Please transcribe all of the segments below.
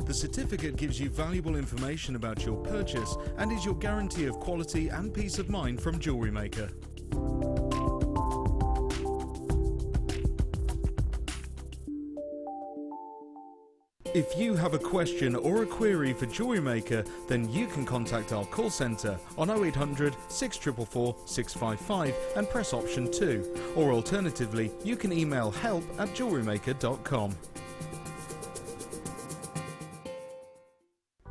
The certificate gives you valuable information about your purchase and is your guarantee of quality and peace of mind from Jewellery Maker. If you have a question or a query for Jewellery Maker, then you can contact our call centre on 0800 644 655 and press option 2, or alternatively you can email help@jewellerymaker.com.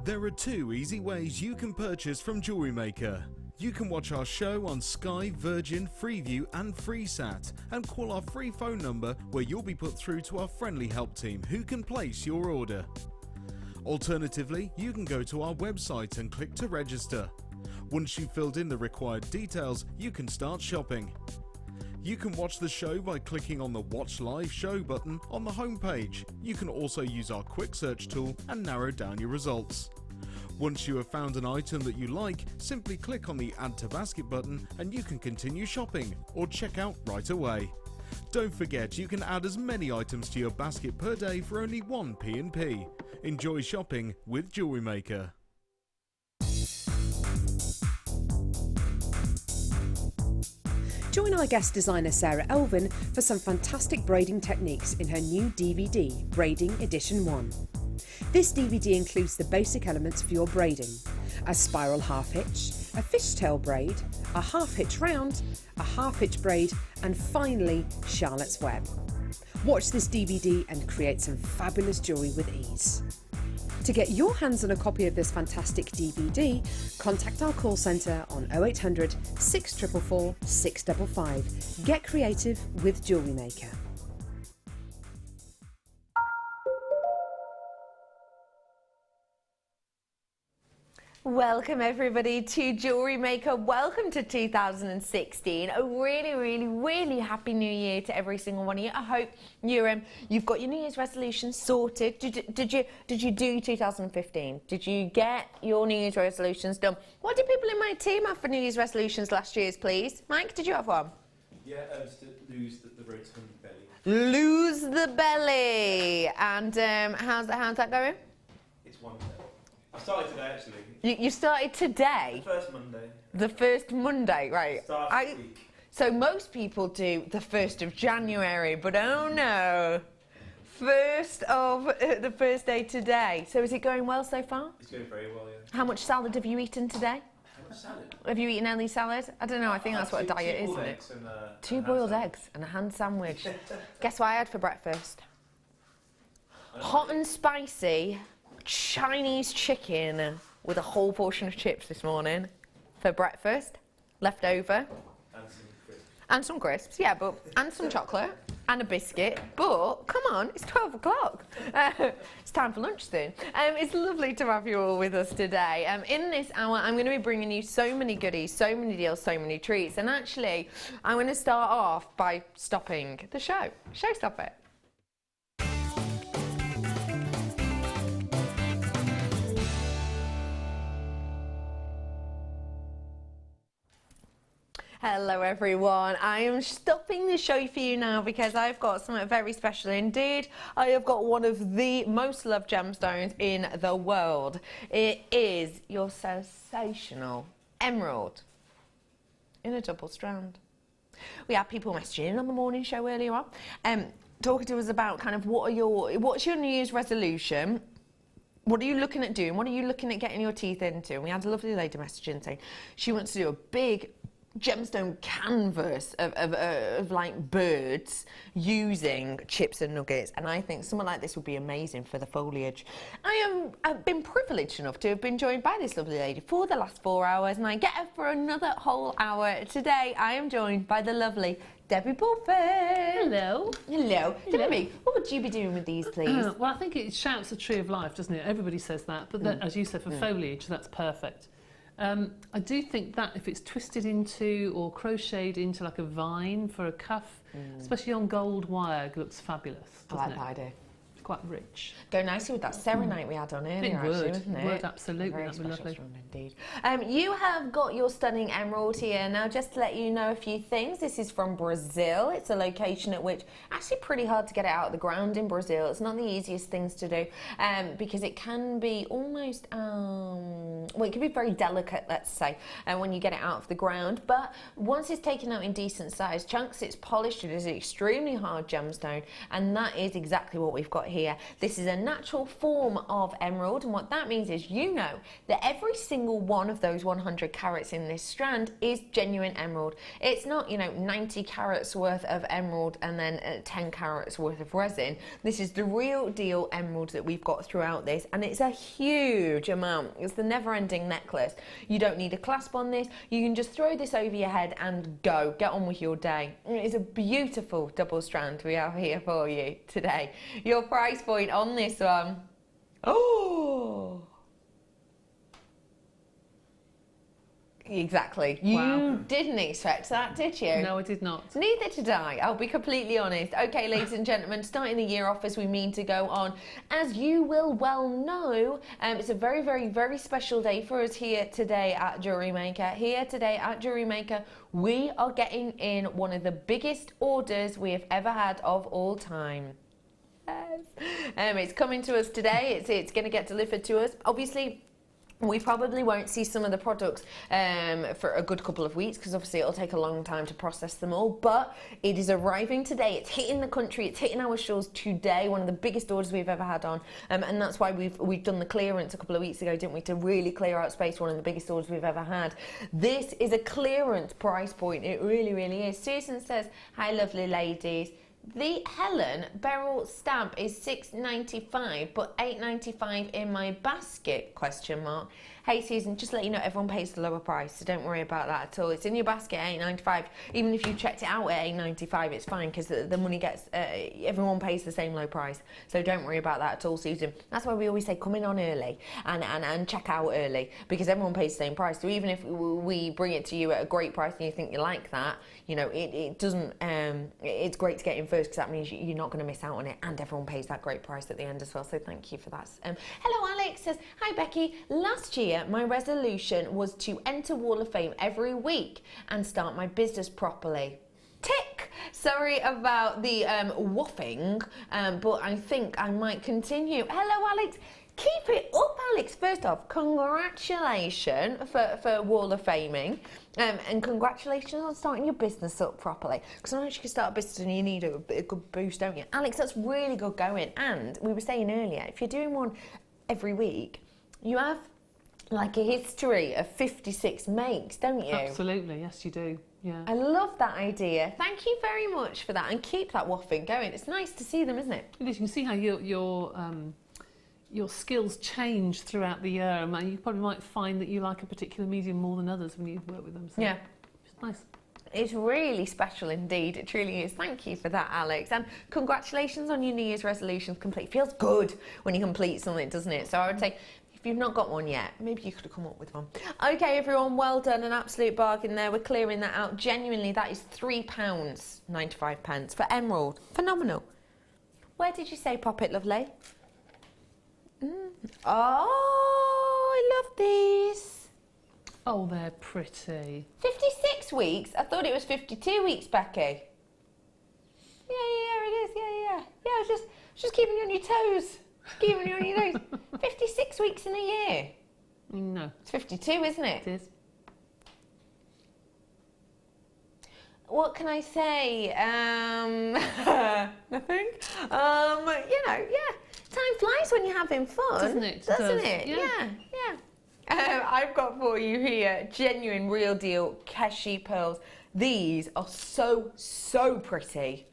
There are 2 easy ways you can purchase from Jewellery Maker. You can watch our show on Sky, Virgin, Freeview and FreeSat and call our free phone number where you'll be put through to our friendly help team who can place your order. Alternatively, you can go to our website and click to register. Once you've filled in the required details, you can start shopping. You can watch the show by clicking on the Watch Live Show button on the homepage. You can also use our quick search tool and narrow down your results. Once you have found an item that you like, simply click on the Add to Basket button and you can continue shopping or check out right away. Don't forget you can add as many items to your basket per day for only 1 P&P. Enjoy shopping with Jewellery Maker. Join our guest designer Sarah Elvin for some fantastic braiding techniques in her new DVD, Braiding Edition 1. This DVD includes the basic elements for your braiding: a spiral half hitch, a fishtail braid, a half hitch round, a half hitch braid, and finally Charlotte's Web. Watch this DVD and create some fabulous jewellery with ease. To get your hands on a copy of this fantastic DVD, contact our call centre on 0800 644 655. Get creative with Jewellery Maker. Welcome everybody to Jewellery Maker. Welcome to 2016. A really happy new year to every single one of you. I hope you've got your New Year's resolutions sorted. Did you do 2015? Did you get your New Year's resolutions done? What did people in my team have for New Year's resolutions last year's, please? Mike, did you have one? Yeah, just to lose the rotund belly. Lose the belly. And how's that going? It's one day. I started today, actually. You started today? The first Monday. The first Monday, right. Start of the week. So most people do the 1st of January, but oh no. The first day today. So is it going well so far? It's going very well, yeah. How much salad have you eaten today? How much salad? Have you eaten any salad? I don't know, I think that's what a diet is, isn't it? 2 boiled eggs and a ham sandwich. Guess what I had for breakfast? Hot and spicy Chinese chicken with a whole portion of chips this morning for breakfast, left over. And some crisps, yeah, and some chocolate and a biscuit. But come on, it's 12 o'clock. It's time for lunch soon. It's lovely to have you all with us today. In this hour, I'm going to be bringing you so many goodies, so many deals, so many treats. And actually, I'm going to start off by stopping the show. Stop it. Hello everyone, I am stopping the show for you now because I've got something very special indeed. I have got one of the most loved gemstones in the world. It is your sensational emerald in a double strand. We had people messaging in on the morning show earlier on, talking to us about kind of what's your New Year's resolution? What are you looking at doing? What are you looking at getting your teeth into? And we had a lovely lady messaging saying she wants to do a big gemstone canvas of like birds using chips and nuggets, and I think something like this would be amazing for the foliage. I've been privileged enough to have been joined by this lovely lady for the last 4 hours, and I get her for another whole hour. Today I am joined by the lovely Debbie Bulford. Hello. Hello. Debbie, what would you be doing with these, please? Well, I think it shouts a tree of life, doesn't it? Everybody says that, but as you said, for foliage, that's perfect. I do think that if it's twisted into or crocheted into like a vine for a cuff, especially on gold wire, it looks fabulous, doesn't it? I like that idea. quite rich. Go nicely with that serenite we had on earlier, actually, wasn't it? Would, absolutely. Very That'd be special lovely. strand indeed. You have got your stunning emerald here. Now, just to let you know a few things, this is from Brazil. It's a location at which actually pretty hard to get it out of the ground in Brazil. It's not the easiest things to do because it can be almost, well, it can be very delicate, let's say, when you get it out of the ground. But once it's taken out in decent sized chunks, it's polished. It is an extremely hard gemstone, and that is exactly what we've got here. This is a natural form of emerald, and what that means is you know that every single one of those 100 carats in this strand is genuine emerald. It's not, you know, 90 carats worth of emerald and then 10 carats worth of resin. This is the real deal emerald that we've got throughout this, and it's a huge amount. It's the never-ending necklace. You don't need a clasp on this. You can just throw this over your head and go. Get on with your day. It's a beautiful double strand we have here for you today. Your price point on this one. Oh! Exactly. You Wow. didn't expect that, did you? No, I did not. Neither did I, I'll be completely honest. Okay, ladies and gentlemen, starting the year off as we mean to go on. As you will well know, it's a very, very, very special day for us here today at Jewellery Maker. Here today at Jewellery Maker, we are getting in one of the biggest orders we have ever had of all time. Yes. It's coming to us today. It's going to get delivered to us. Obviously, we probably won't see some of the products for a good couple of weeks because obviously it'll take a long time to process them all, but it is arriving today. It's hitting the country, it's hitting our stores today, one of the biggest orders we've ever had on, and that's why we've done the clearance a couple of weeks ago, didn't we, to really clear out space, one of the biggest orders we've ever had. This is a clearance price point, it really, really is. Susan says, hi lovely ladies. The Helen Beryl stamp is $6.95, but $8.95 in my basket, question mark. Hey Susan, just to let you know, everyone pays the lower price, so don't worry about that at all. It's in your basket, $8.95. Even if you checked it out at $8.95, it's fine, because the money gets, everyone pays the same low price. So don't worry about that at all, Susan. That's why we always say come in on early and check out early, because everyone pays the same price. So even if we bring it to you at a great price and you think you like that, you know, it doesn't, it's great to get in first, because that means you're not going to miss out on it, and everyone pays that great price at the end as well. So thank you for that. Hello Alex says, hi Becky, last year my resolution was to enter Wall of Fame every week and start my business properly. Tick! Sorry about the waffing, but I think I might continue. Hello Alex, keep it up Alex. First off, congratulations for Wall of Faming, and congratulations on starting your business up properly, because sometimes you can start a business and you need a good boost, don't you? Alex, that's really good going. And we were saying earlier, if you're doing one every week, you have like a history of 56 makes, don't you? Absolutely, yes you do. Yeah. I love that idea. Thank you very much for that, and keep that waffing going. It's nice to see them, isn't it? It is. You can see how your skills change throughout the year, and you probably might find that you like a particular medium more than others when you work with them. So Yeah. It's nice. It's really special indeed. It truly is. Thank you for that, Alex. And congratulations on your New Year's resolutions complete. Feels good when you complete something, doesn't it? So I would say, if you've not got one yet, maybe you could have come up with one. Okay, everyone, well done. An absolute bargain there. We're clearing that out. Genuinely, that is £3.95 for emerald. Phenomenal. Where did you say pop it, lovely? Oh, I love these. Oh, they're pretty. 56 weeks? I thought it was 52 weeks, Becky. Yeah, it is. Yeah. Yeah, I was just keeping you on your toes. Keeping you on your nose. 56 weeks in a year. No. It's 52, isn't it? It is. What can I say? Nothing. You know, yeah. Time flies when you're having fun. Doesn't it? Doesn't Does. it? Yeah. Yeah. I've got for you here genuine, real deal Keshi pearls. These are so pretty.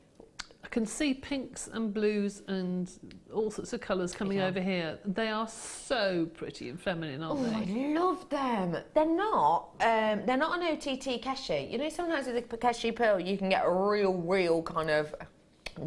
I can see pinks and blues and all sorts of colours coming over here. They are so pretty and feminine, aren't Oh, they? I love them. They're not an OTT Keshi. You know, sometimes with a Keshi pearl, you can get a real kind of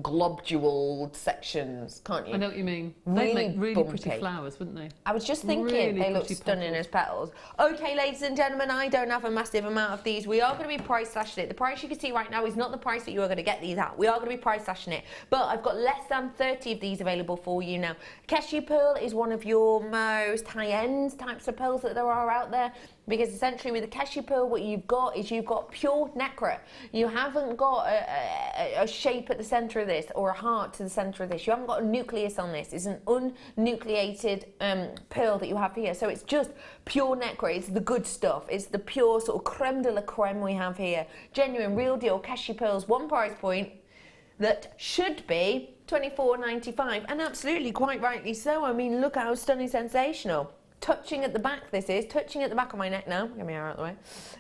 globuled sections, can't you? I know what you mean. Really They'd make really bumpy. pretty flowers, wouldn't they? I was just thinking Really they look pretty stunning as petals. Okay, ladies and gentlemen, I don't have a massive amount of these. We are going to be price slashing it. The price you can see right now is not the price that you are going to get these at. We are going to be price slashing it. But I've got less than 30 of these available for you now. Cashew pearl is one of your most high-end types of pearls that there are out there. Because essentially with the cashew pearl, what you've got is you've got pure nacre. You haven't got a shape at the centre of this or a heart to the centre of this. You haven't got a nucleus on this. It's an unnucleated pearl that you have here. So it's just pure nacre. It's the good stuff. It's the pure sort of creme de la creme we have here. Genuine, real deal cashew pearls, one price point that should be $24.95, and absolutely quite rightly so. I mean, look how stunning, sensational. Touching at the back, this is touching at the back of my neck now. Get my hair out of the way.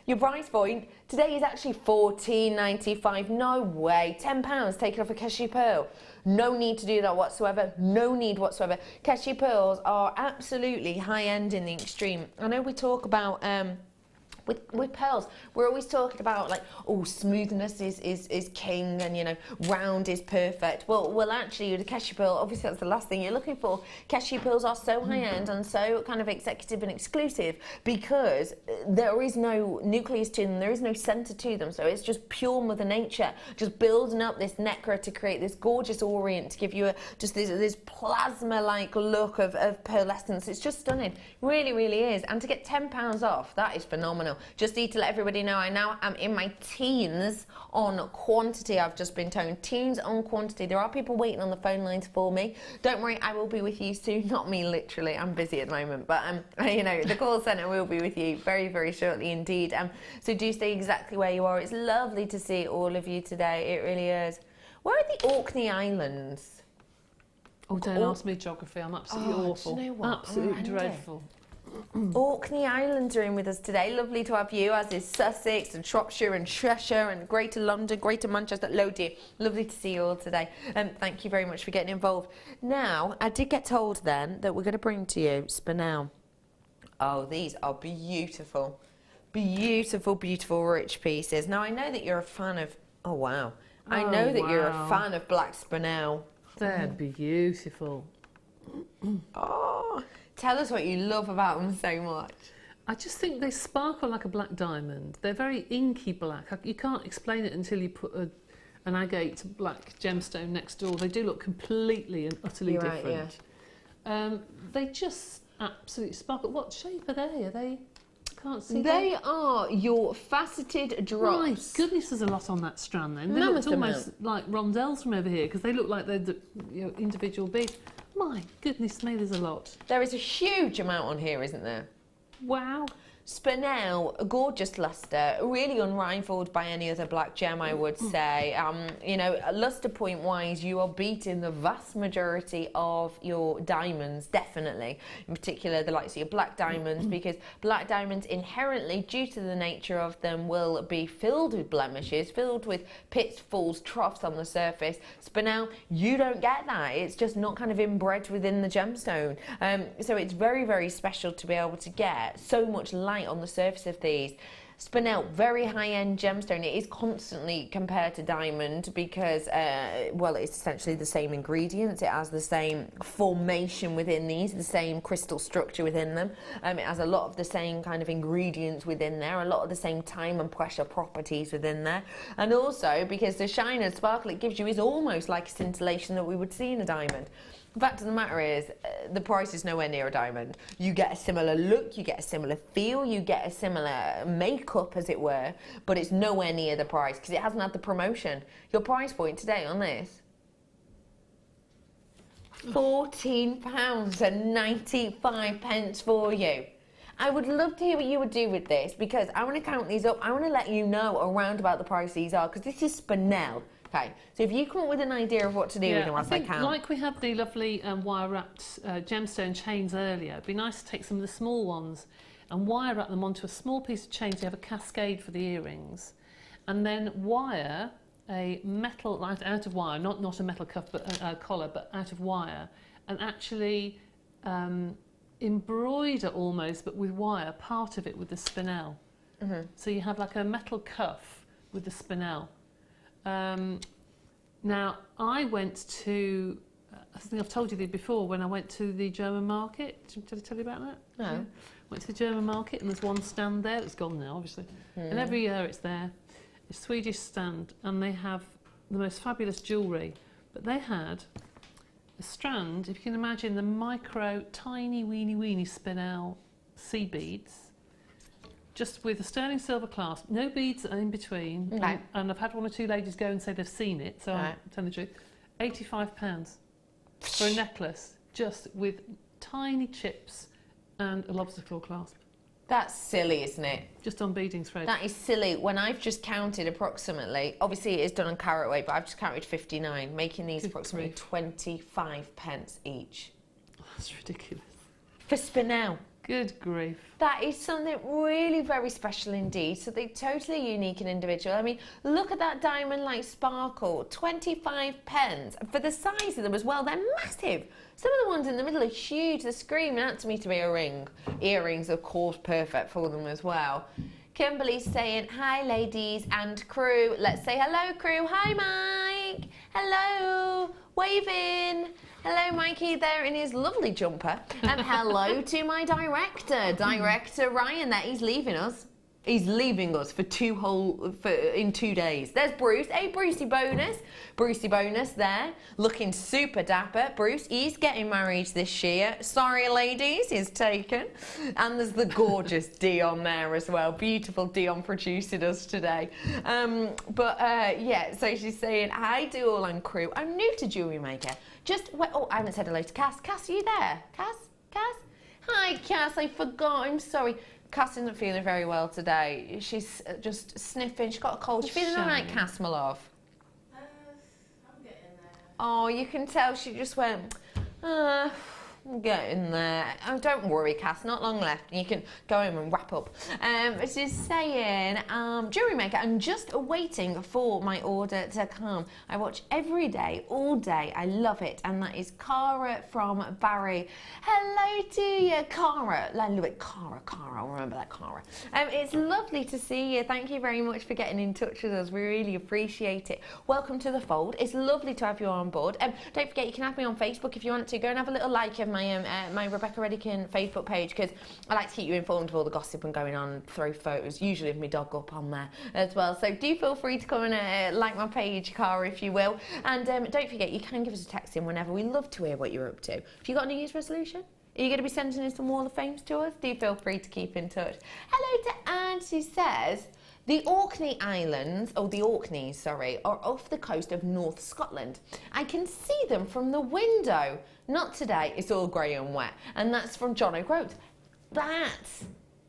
Your price point today is actually $14.95. No way, £10 taken off a cashew pearl. No need to do that whatsoever. No need whatsoever. Cashew pearls are absolutely high end in the extreme. I know we talk about with pearls, we're always talking about like, oh, smoothness is king, and you know, round is perfect. Well, actually, with a cashew pearl, obviously that's the last thing you're looking for. Cashew pearls are so high end and so kind of executive and exclusive because there is no nucleus to them, there is no centre to them, so it's just pure Mother Nature, just building up this nacre to create this gorgeous orient, to give you just this plasma-like look of pearlescence. It's just stunning, really, really is. And to get £10 off, that is phenomenal. Just need to let everybody know I now am in my teens on quantity. I've just been told teens on quantity. There are people waiting on the phone lines for me. Don't worry, I will be with you soon. Not me literally, I'm busy at the moment, but you know, the call centre will be with you very, very shortly indeed. So do stay exactly where you are. It's lovely to see all of you today, it really is. Where are the Orkney Islands? Oh, don't ask me geography, I'm absolutely awful. Do you know what? Absolutely dreadful. Orkney Islands are in with us today. Lovely to have you, as is Sussex and Shropshire and Cheshire and Greater London, Greater Manchester. Hello, dear. Lovely to see you all today. Thank you very much for getting involved. Now, I did get told then that we're going to bring to you Spinel. Oh, these are beautiful. Beautiful, beautiful, rich pieces. Now, I know that you're a fan of... Oh, wow. I know that you're a fan of black Spinel. They're beautiful. Oh... Tell us what you love about them so much. I just think they sparkle like a black diamond. They're very inky black. You can't explain it until you put an agate black gemstone next door. They do look completely and utterly different. Right, yeah. They just absolutely sparkle. What shape are they? Are they... Can't see. They are your faceted drops. My goodness, there's a lot on that strand then. They look almost like rondelles from over here because they look like they're the, individual beads. My goodness me, there's a lot. There is a huge amount on here, isn't there? Wow. Spinel, a gorgeous lustre, really unrivaled by any other black gem, I would say. You know, lustre point wise, you are beating the vast majority of your diamonds, definitely. In particular, the likes of your black diamonds, because black diamonds inherently, due to the nature of them, will be filled with blemishes, filled with pits, falls, troughs on the surface. Spinel, you don't get that. It's just not kind of inbred within the gemstone. So it's very, very special to be able to get so much light on the surface of these. Spinel, very high-end gemstone. It is constantly compared to diamond because, well, it's essentially the same ingredients. It has the same formation within these, the same crystal structure within them. It has a lot of the same kind of ingredients within there, a lot of the same time and pressure properties within there. And also, because the shine and sparkle it gives you is almost like a scintillation that we would see in a diamond. The fact of the matter is, the price is nowhere near a diamond. You get a similar look, you get a similar feel, you get a similar makeup, as it were, but it's nowhere near the price because it hasn't had the promotion. Your price point today on this, £14.95 for you. I would love to hear what you would do with this because I want to count these up. I want to let you know around about the price these are because this is Spinel. Okay, so if you come up with an idea of what to do with them as I can. Like we had the lovely wire-wrapped gemstone chains earlier, it'd be nice to take some of the small ones and wire-wrap them onto a small piece of chain so you have a cascade for the earrings. And then wire a metal, out of wire, not a metal cuff, but a collar, but out of wire, and actually embroider almost, but with wire, part of it with the Spinel. So you have like a metal cuff with the Spinel. Now, I went to, I think I've told you this before, when I went to the German market. Did I tell you about that? No. Yeah. Went to the German market and there's one stand there. It's gone now, obviously. And every year it's there. It's a Swedish stand and they have the most fabulous jewellery. But they had a strand, if you can imagine the micro, tiny, weeny spinel sea beads, just with a sterling silver clasp, no beads in between. Okay. And I've had one or two ladies go and say they've seen it, so I'm telling the truth. £85 for a necklace, just with tiny chips and a lobster claw clasp. That's silly, isn't it? Just on beading thread. That is silly. When I've just counted approximately, obviously it is done on carat weight, but I've just counted 59, making these approximately 25 pence each. Oh, that's ridiculous. For spinel. Good grief. That is something really very special indeed. So they're totally unique and individual. I mean, look at that diamond-like sparkle. 25 pence. For the size of them as well, they're massive. Some of the ones in the middle are huge. They're screaming out to me to be a ring. Earrings, of course, perfect for them as well. Kimberly's saying, hi, ladies and crew. Let's say hello, crew. Hi, Mike. Hello. Waving. Hello, Mikey, there in his lovely jumper. And hello to my director Ryan. There, he's leaving us. He's leaving us for in 2 days. There's Bruce. Hey, Brucey Bonus. Brucey Bonus there, looking super dapper. Bruce, he's getting married this year. Sorry, ladies, he's taken. And there's the gorgeous Dion there as well. Beautiful Dion producing us today. Yeah, so she's saying, hi, Dual and crew. I'm new to Jewellery Maker. I haven't said hello to Cass. Cass, are you there? Cass? Hi, Cass, I forgot. I'm sorry. Cass isn't feeling very well today. She's just sniffing. She's got a cold. She's feeling all right, Cass, my love? I'm getting there. Oh, you can tell she just went, I'm getting there. Oh, don't worry, Cass, not long left. You can go home and wrap up. She's saying, Jewellery Maker, I'm just waiting for my order to come. I watch every day, all day. I love it. And that is Cara from Barry. Hello to you, Cara. I love it, Cara. I'll remember that, Cara. It's lovely to see you. Thank you very much for getting in touch with us. We really appreciate it. Welcome to the fold. It's lovely to have you on board. Don't forget, you can have me on Facebook if you want to. Go and have a little like of my Rebecca Redican Facebook page, because I like to keep you informed of all the gossip and going on, and throw photos, usually of my dog up on there as well. So do feel free to come and like my page, Cara, if you will. And don't forget, you can give us a text in whenever. We love to hear what you're up to. Have you got a New Year's resolution? Are you going to be sending in some Wall of Fames to us? Do feel free to keep in touch. Hello to Anne, she says, the Orkney Islands, the Orkneys, sorry, are off the coast of North Scotland. I can see them from the window. Not today, it's all grey and wet. And that's from John O'Groats. That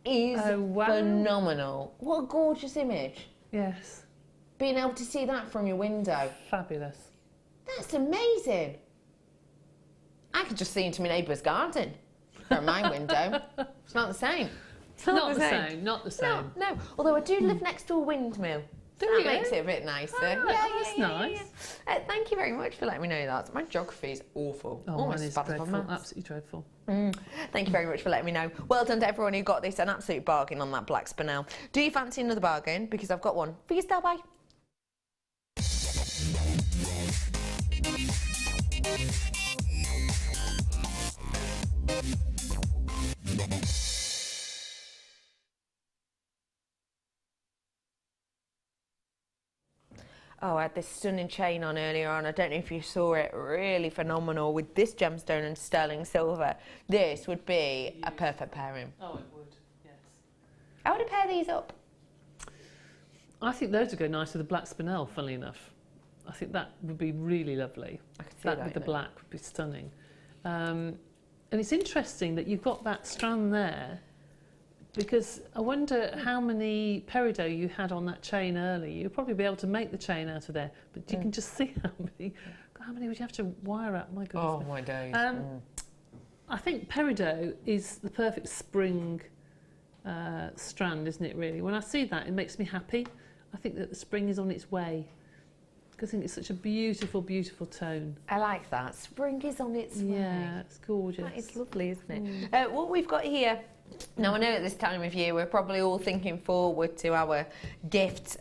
is phenomenal. What a gorgeous image. Yes. Being able to see that from your window. Fabulous. That's amazing. I could just see into my neighbour's garden from my window. It's not the same. Not the same. No. Although I do live next to a windmill. So that makes it a bit nicer. That's nice. Thank you very much for letting me know that. My geography is awful. Mine is dreadful. Absolutely dreadful. Thank you very much for letting me know. Well done to everyone who got this. An absolute bargain on that black spinel. Do you fancy another bargain? Because I've got one for you, Style Bye. Oh, I had this stunning chain on earlier on. I don't know if you saw it. Really phenomenal with this gemstone and sterling silver. This would be a perfect pairing. Oh, it would, yes. I would pair these up. I think those would go nice with the black spinel, funnily enough. I think that would be really lovely. I could see that with the black would be stunning. And it's interesting that you've got that strand there, because I wonder how many peridot you had on that chain earlier. You'll probably be able to make the chain out of there, but you can just see how many would you have to wire out? My goodness. Oh my days. I think peridot is the perfect spring strand, isn't it, really? When I see that, it makes me happy. I think that the spring is on its way. I think it's such a beautiful, beautiful tone. I like that. Spring is on its way. Yeah, it's gorgeous. That is lovely, isn't it? What we've got here Now, I know at this time of year we're probably all thinking forward to our gifts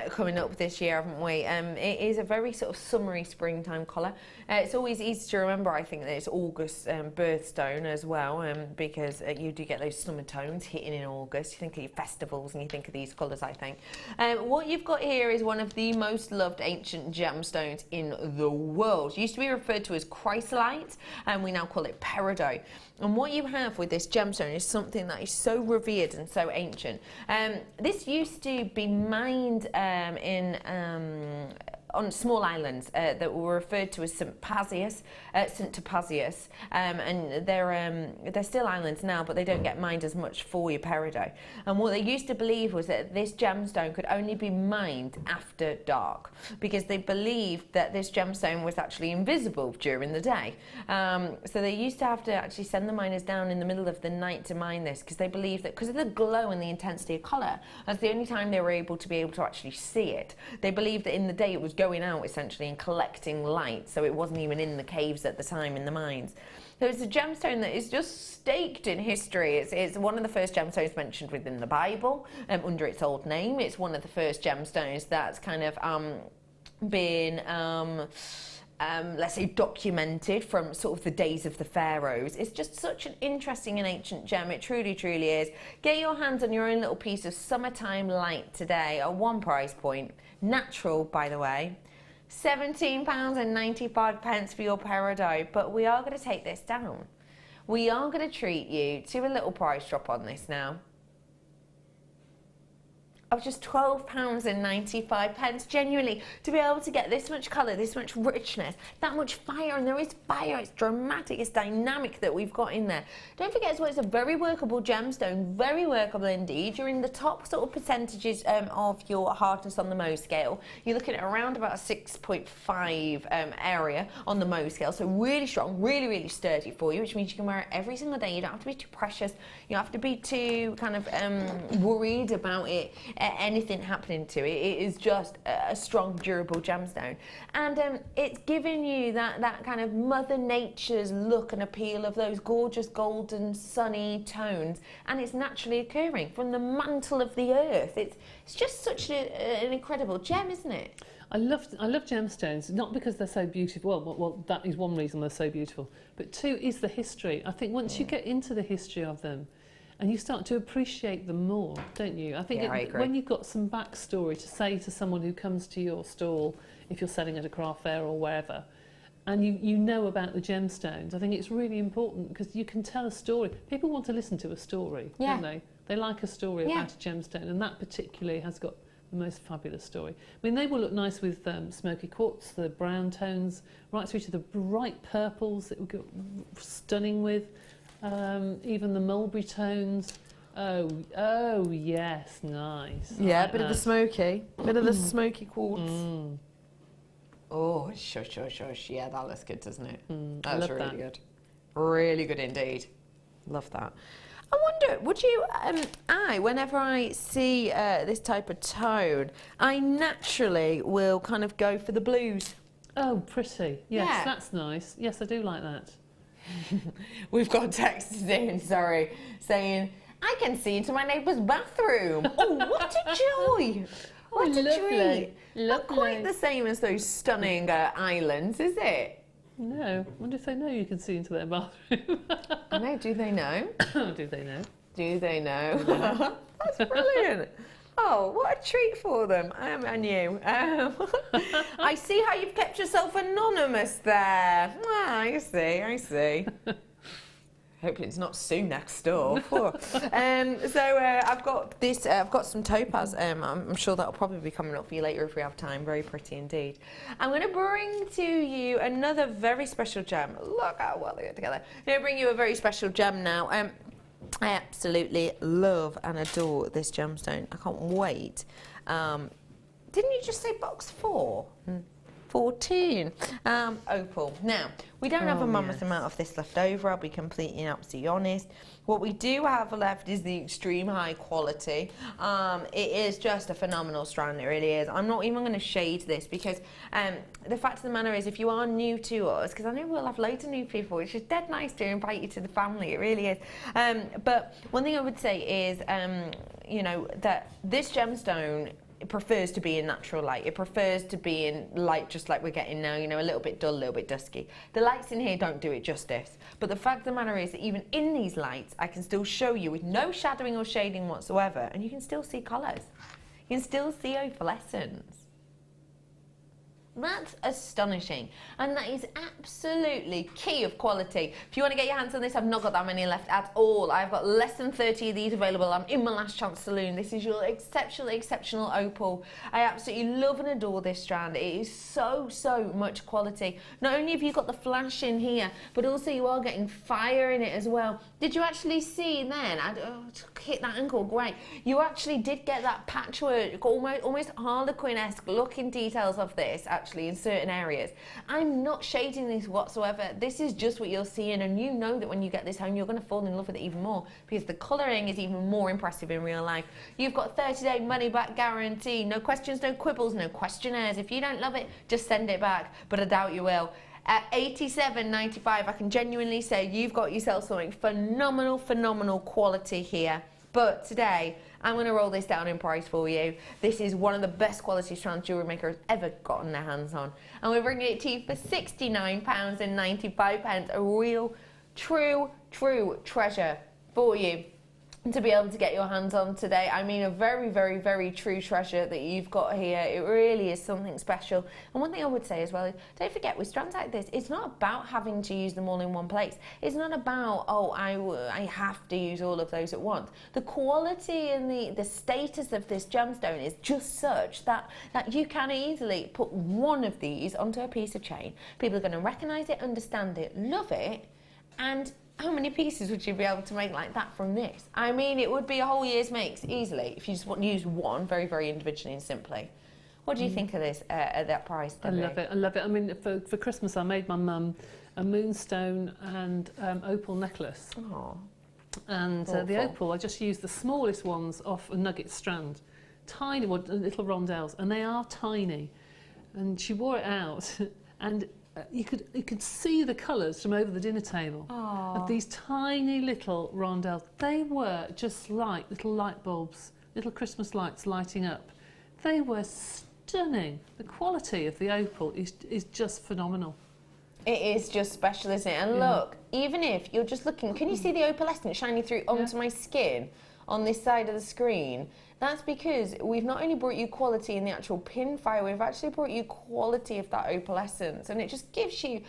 coming up this year, haven't we? It is a very sort of summery springtime colour. It's always easy to remember, I think, that it's August birthstone as well, because you do get those summer tones hitting in August. You think of your festivals and you think of these colours, I think. What you've got here is one of the most loved ancient gemstones in the world. It used to be referred to as chrysolite, and we now call it peridot. And what you have with this gemstone is something that is so revered and so ancient. This used to be mined on small islands that were referred to as St. Topazius, and they're still islands now, but they don't get mined as much for your peridot. And what they used to believe was that this gemstone could only be mined after dark, because they believed that this gemstone was actually invisible during the day. So they used to have to actually send the miners down in the middle of the night to mine this, because they believed that because of the glow and the intensity of colour, that's the only time they were able to actually see it. They believed that in the day it was going out essentially and collecting light, so it wasn't even in the caves at the time in the mines. So it's a gemstone that is just staked in history. It's one of the first gemstones mentioned within the Bible under its old name. It's one of the first gemstones that's kind of been let's say documented from sort of the days of the pharaohs. It's just such an interesting and ancient gem. It truly, truly is. Get your hands on your own little piece of summertime light today at one price point. Natural, by the way. £17.95 for your peridot, but we are going to take this down. We are going to treat you to a little price drop on this now of just £12.95, genuinely, to be able to get this much colour, this much richness, that much fire, and there is fire, it's dramatic, it's dynamic that we've got in there. Don't forget as well, it's a very workable gemstone, very workable indeed. You're in the top sort of percentages of your hardness on the Mohs scale. You're looking at around about a 6.5 area on the Mohs scale, so really strong, really, really sturdy for you, which means you can wear it every single day. You don't have to be too precious, you don't have to be too kind of worried about it. Anything happening to it. It is just a strong, durable gemstone, and it's giving you that kind of Mother Nature's look and appeal of those gorgeous golden sunny tones, and it's naturally occurring from the mantle of the earth. It's just such an incredible gem, isn't it? I love gemstones, not because they're so beautiful. Well, that is one reason they're so beautiful, but two is the history. I think once you get into the history of them, and you start to appreciate them more, don't you? I think when you've got some backstory to say to someone who comes to your stall, if you're selling at a craft fair or wherever, and you know about the gemstones, I think it's really important because you can tell a story. People want to listen to a story, don't they? They like a story about a gemstone, and that particularly has got the most fabulous story. I mean, they will look nice with smoky quartz, the brown tones, right through to the bright purples that we go stunning with. Even the mulberry tones. Oh yes, nice. Yeah, a bit of the smoky, the smoky quartz. Oh, shush. Yeah, that looks good, doesn't it? That's really good. Really good indeed. Love that. I wonder, would you, whenever I see this type of tone, I naturally will kind of go for the blues. Oh, pretty. Yes, that's nice. Yes, I do like that. We've got texts in, saying, I can see into my neighbour's bathroom. Oh, what a joy! What a treat! Not quite the same as those stunning islands, is it? No. I wonder if they know you can see into their bathroom. I know, do they know? Do they know? Do they know? That's brilliant. Oh, what a treat for them, and you. I see how you've kept yourself anonymous there. I see. Hopefully it's not Sue next door. I've got this, I've got some topaz. I'm sure that'll probably be coming up for you later if we have time. Very pretty indeed. I'm going to bring to you another very special gem. Look how well they go together. I'm going to bring you a very special gem now. I absolutely love and adore this gemstone. I can't wait. Didn't you just say box 4? 14. Opal. Now, we don't have a mammoth amount of this left over, I'll be completely and absolutely honest. What we do have left is the extreme high quality. It is just a phenomenal strand, it really is. I'm not even going to shade this because the fact of the matter is, if you are new to us, because I know we'll have loads of new people, which is dead nice to invite you to the family, it really is. But one thing I would say is, you know, that this gemstone, it prefers to be in natural light. It prefers to be in light just like we're getting now, you know, a little bit dull, a little bit dusky. The lights in here don't do it justice. But the fact of the matter is that even in these lights, I can still show you with no shadowing or shading whatsoever, and you can still see colours. You can still see opalescence. That's astonishing, and that is absolutely key of quality. If you want to get your hands on this, I've not got that many left at all. I've got less than 30 of these available. I'm in my last chance saloon. This is your exceptional opal. I absolutely love and adore this strand. It is so much quality. Not only have you got the flash in here, but also you are getting fire in it as well. Did you actually see then? I hit that ankle, great. You actually did get that patchwork, almost Harlequin-esque looking details of this, actually, in certain areas. I'm not shading this whatsoever. This is just what you're seeing, and you know that when you get this home, you're going to fall in love with it even more because the colouring is even more impressive in real life. You've got 30-day money-back guarantee. No questions, no quibbles, no questionnaires. If you don't love it, just send it back, but I doubt you will. At $87.95, I can genuinely say you've got yourself something phenomenal quality here. But today, I'm going to roll this down in price for you. This is one of the best quality strands Jewellery Maker has ever gotten their hands on. And we're bringing it to you for £69.95. A real, true treasure for you to be able to get your hands on today. I mean, a very true treasure that you've got here. It really is something special. And one thing I would say as well is, don't forget, with strands like this, it's not about having to use them all in one place. It's not about, oh, I have to use all of those at once. The quality and the status of this gemstone is just such that you can easily put one of these onto a piece of chain. People are going to recognize it, understand it, love it, and how many pieces would you be able to make like that from this? I mean, it would be a whole year's makes easily if you just want to use one very individually and simply. What do you think of this at that price, Debbie? I love it. I mean, for Christmas, I made my mum a moonstone and opal necklace. Oh. And the opal, I just used the smallest ones off a nugget strand. Tiny little rondelles, and they are tiny. And she wore it out, and you could see the colours from over the dinner table of these tiny little rondelles. They were just like little light bulbs, little Christmas lights lighting up. They were stunning. The quality of the opal is just phenomenal. It is just special, isn't it? And look, even if you're just looking, can you see the opalescence shining through onto my skin on this side of the screen? That's because we've not only brought you quality in the actual pin fire, we've actually brought you quality of that opalescence, and it just gives you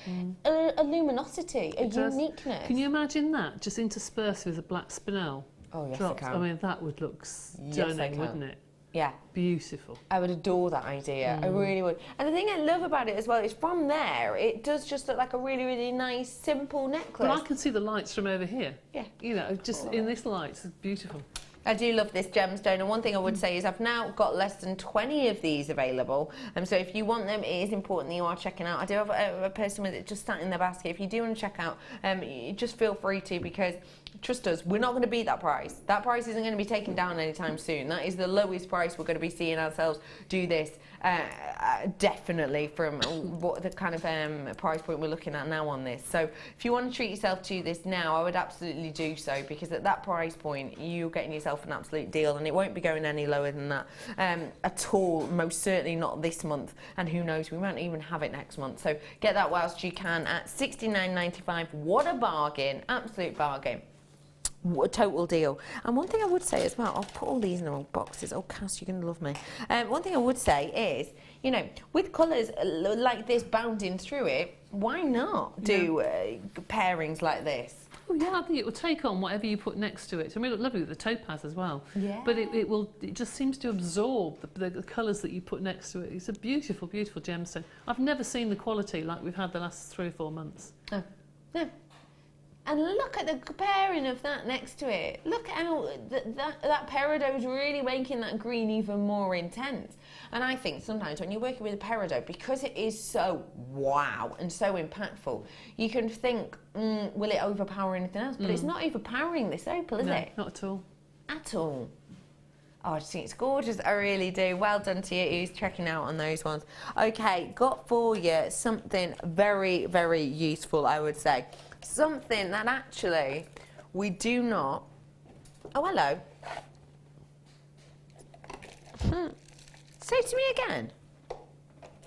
a luminosity, a uniqueness. Can you imagine that just interspersed with a black spinel? Oh yes, drops? I can. I mean, that would look stunning, wouldn't it? Yeah. Beautiful. I would adore that idea. I really would. And the thing I love about it as well is from there, it does just look like a really nice, simple necklace. But I can see the lights from over here. Yeah. You know, just in this light, it's beautiful. I do love this gemstone, and one thing I would say is I've now got less than 20 of these available, so if you want them, it is important that you are checking out. I do have a person with it just sat in the basket. If you do want to check out, just feel free to, because trust us, we're not going to beat that price. That price isn't going to be taken down anytime soon. That is the lowest price we're going to be seeing ourselves do this, definitely from what the kind of price point we're looking at now on this. So if you want to treat yourself to this now, I would absolutely do so, because at that price point, you're getting yourself an absolute deal, and it won't be going any lower than that at all, most certainly not this month, and who knows, we might even have it next month. So get that whilst you can at $69.95. What a bargain, absolute bargain. What a total deal. And one thing I would say as well, I'll put all these in little boxes. Oh, Cass, you're going to love me. One thing I would say is, you know, with colours like this bounding through it, why not do pairings like this? Oh yeah, I think it will take on whatever you put next to it. I mean, it look lovely with the topaz as well. Yeah. But it just seems to absorb the colours that you put next to it. It's a beautiful gemstone. I've never seen the quality like we've had the last 3 or 4 months. Oh, no. And look at the pairing of that next to it. Look how that peridot is really making that green even more intense. And I think sometimes when you're working with a peridot, because it is so wow and so impactful, you can think, will it overpower anything else? But it's not overpowering this opal, is it? No, not at all. At all. Oh, I just think it's gorgeous. I really do. Well done to you who's checking out on those ones. Okay, got for you something very, very useful, I would say. Something that actually we do not... Oh, hello. Say to me again.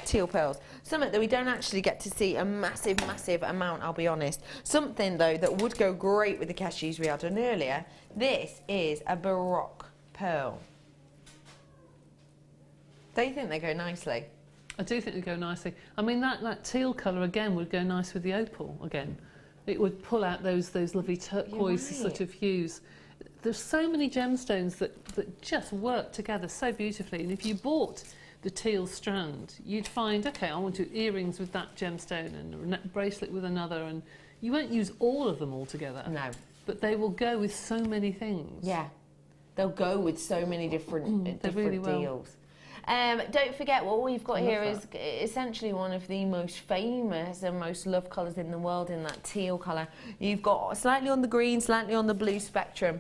Teal pearls. Something that we don't actually get to see a massive, massive amount, I'll be honest. Something, though, that would go great with the cashews we had done earlier. This is a Baroque pearl. Don't you think they go nicely? I do think they go nicely. I mean, that teal colour, again, would go nice with the opal, again. It would pull out those lovely turquoise sort of hues. There's so many gemstones that just work together so beautifully. And if you bought the teal strand, you'd find, okay, I want to do earrings with that gemstone and a bracelet with another, and you won't use all of them all together. No. But they will go with so many things. Yeah. They'll go with so many different really deals. Don't forget what we've got here is essentially one of the most famous and most loved colours in the world in that teal colour. You've got slightly on the green, slightly on the blue spectrum.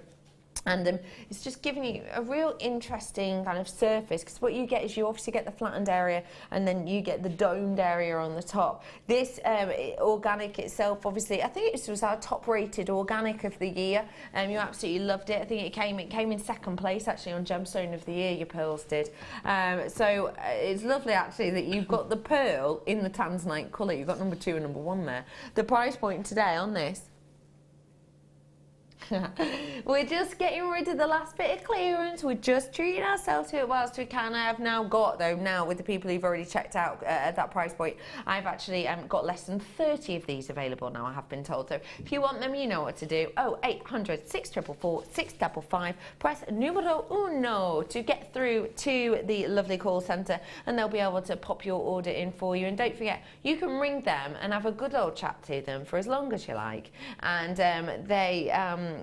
And it's just giving you a real interesting kind of surface, because what you get is you obviously get the flattened area and then you get the domed area on the top. This organic itself, obviously, I think it was our top rated organic of the year. You absolutely loved it. I think it came in second place actually on Gemstone of the Year, your pearls did. So it's lovely actually that you've got the pearl in the tanzanite colour. You've got number 2 and number 1 there. The price point today on this, we're just getting rid of the last bit of clearance. We're just treating ourselves to it whilst we can. I have now got, though, now with the people who've already checked out at that price point, I've actually got less than 30 of these available now, I have been told. So if you want them, you know what to do. 0800 644 655. Press numero uno to get through to the lovely call centre, and they'll be able to pop your order in for you. And don't forget, you can ring them and have a good old chat to them for as long as you like. And they...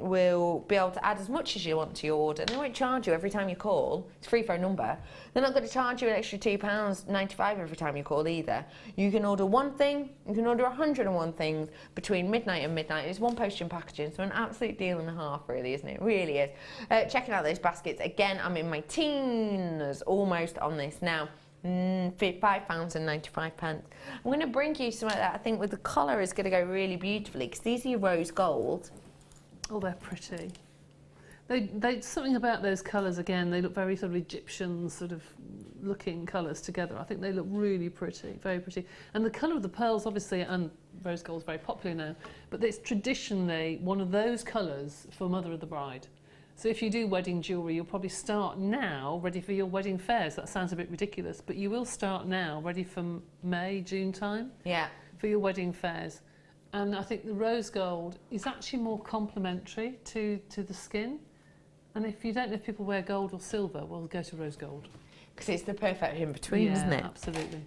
will be able to add as much as you want to your order. They won't charge you every time you call. It's a free phone number. They're not going to charge you an extra £2.95 every time you call either. You can order one thing, you can order 101 things between midnight and midnight. It's one postage and packaging, so an absolute deal and a half, really, isn't it? It really is. Checking out those baskets. Again, I'm in my teens almost on this now. £5.95. I'm going to bring you some of that. I think with the collar is going to go really beautifully, because these are your rose gold. Oh, they're pretty. They something about those colours, again, they look very sort of Egyptian sort of looking colours together. I think they look really pretty, very pretty. And the colour of the pearls, obviously, and rose gold is very popular now, but it's traditionally one of those colours for mother of the bride. So if you do wedding jewellery, you'll probably start now ready for your wedding fairs. That sounds a bit ridiculous, but you will start now ready for May, June time. Yeah. For your wedding fairs. And I think the rose gold is actually more complementary to the skin. And if you don't know if people wear gold or silver, well, go to rose gold. Because it's the perfect in between, isn't it? Absolutely.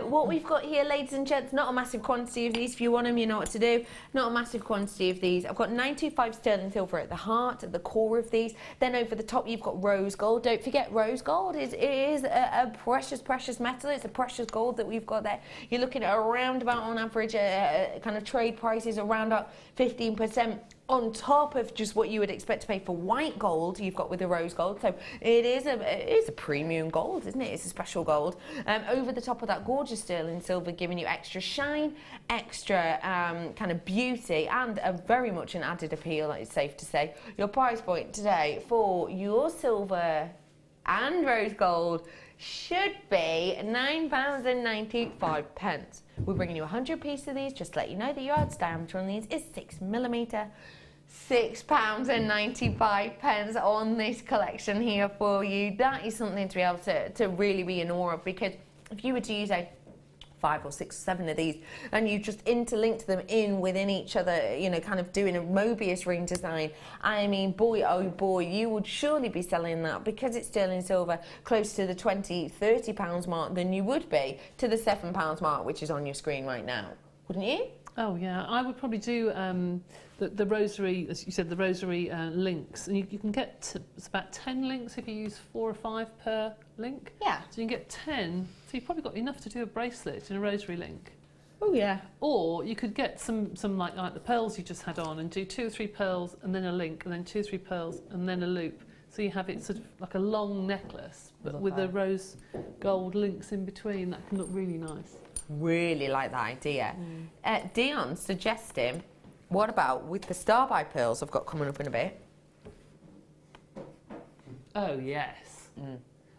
What we've got here, ladies and gents, not a massive quantity of these. If you want them, you know what to do. Not a massive quantity of these. I've got 925 sterling silver at the heart, at the core of these. Then over the top, you've got rose gold. Don't forget, rose gold is a precious, precious metal. It's a precious gold that we've got there. You're looking at around about, on average, kind of trade prices around about 15%. On top of just what you would expect to pay for white gold, you've got with the rose gold. So it is a premium gold, isn't it? It's a special gold. Over the top of that, gorgeous sterling silver, giving you extra shine, extra kind of beauty, and very much an added appeal, it's safe to say. Your price point today for your silver and rose gold should be £9.95. We're bringing you 100 pieces of these, just to let you know that your odds diameter on these is 6mm. £6.95 on this collection here for you. That is something to be able to really be in awe of, because if you were to use 5 or 6 or 7 of these and you just interlinked them in within each other, you know, kind of doing a Mobius ring design, I mean, boy oh boy, you would surely be selling that, because it's sterling silver, close to the £20-30 mark than you would be to the £7 mark, which is on your screen right now, wouldn't you? Oh yeah, I would probably do the the rosary, as you said, the rosary links, and you can get it's about 10 links if you use 4 or 5 per link. Yeah. So you can get 10. So you've probably got enough to do a bracelet in a rosary link. Oh yeah. Or you could get some like the pearls you just had on and do 2 or 3 pearls and then a link and then 2 or 3 pearls and then a loop. So you have it sort of like a long necklace, but with the rose gold links in between. That can look really nice. Really like that idea. Dion's suggesting, what about with the Starby pearls I've got coming up in a bit? Oh yes.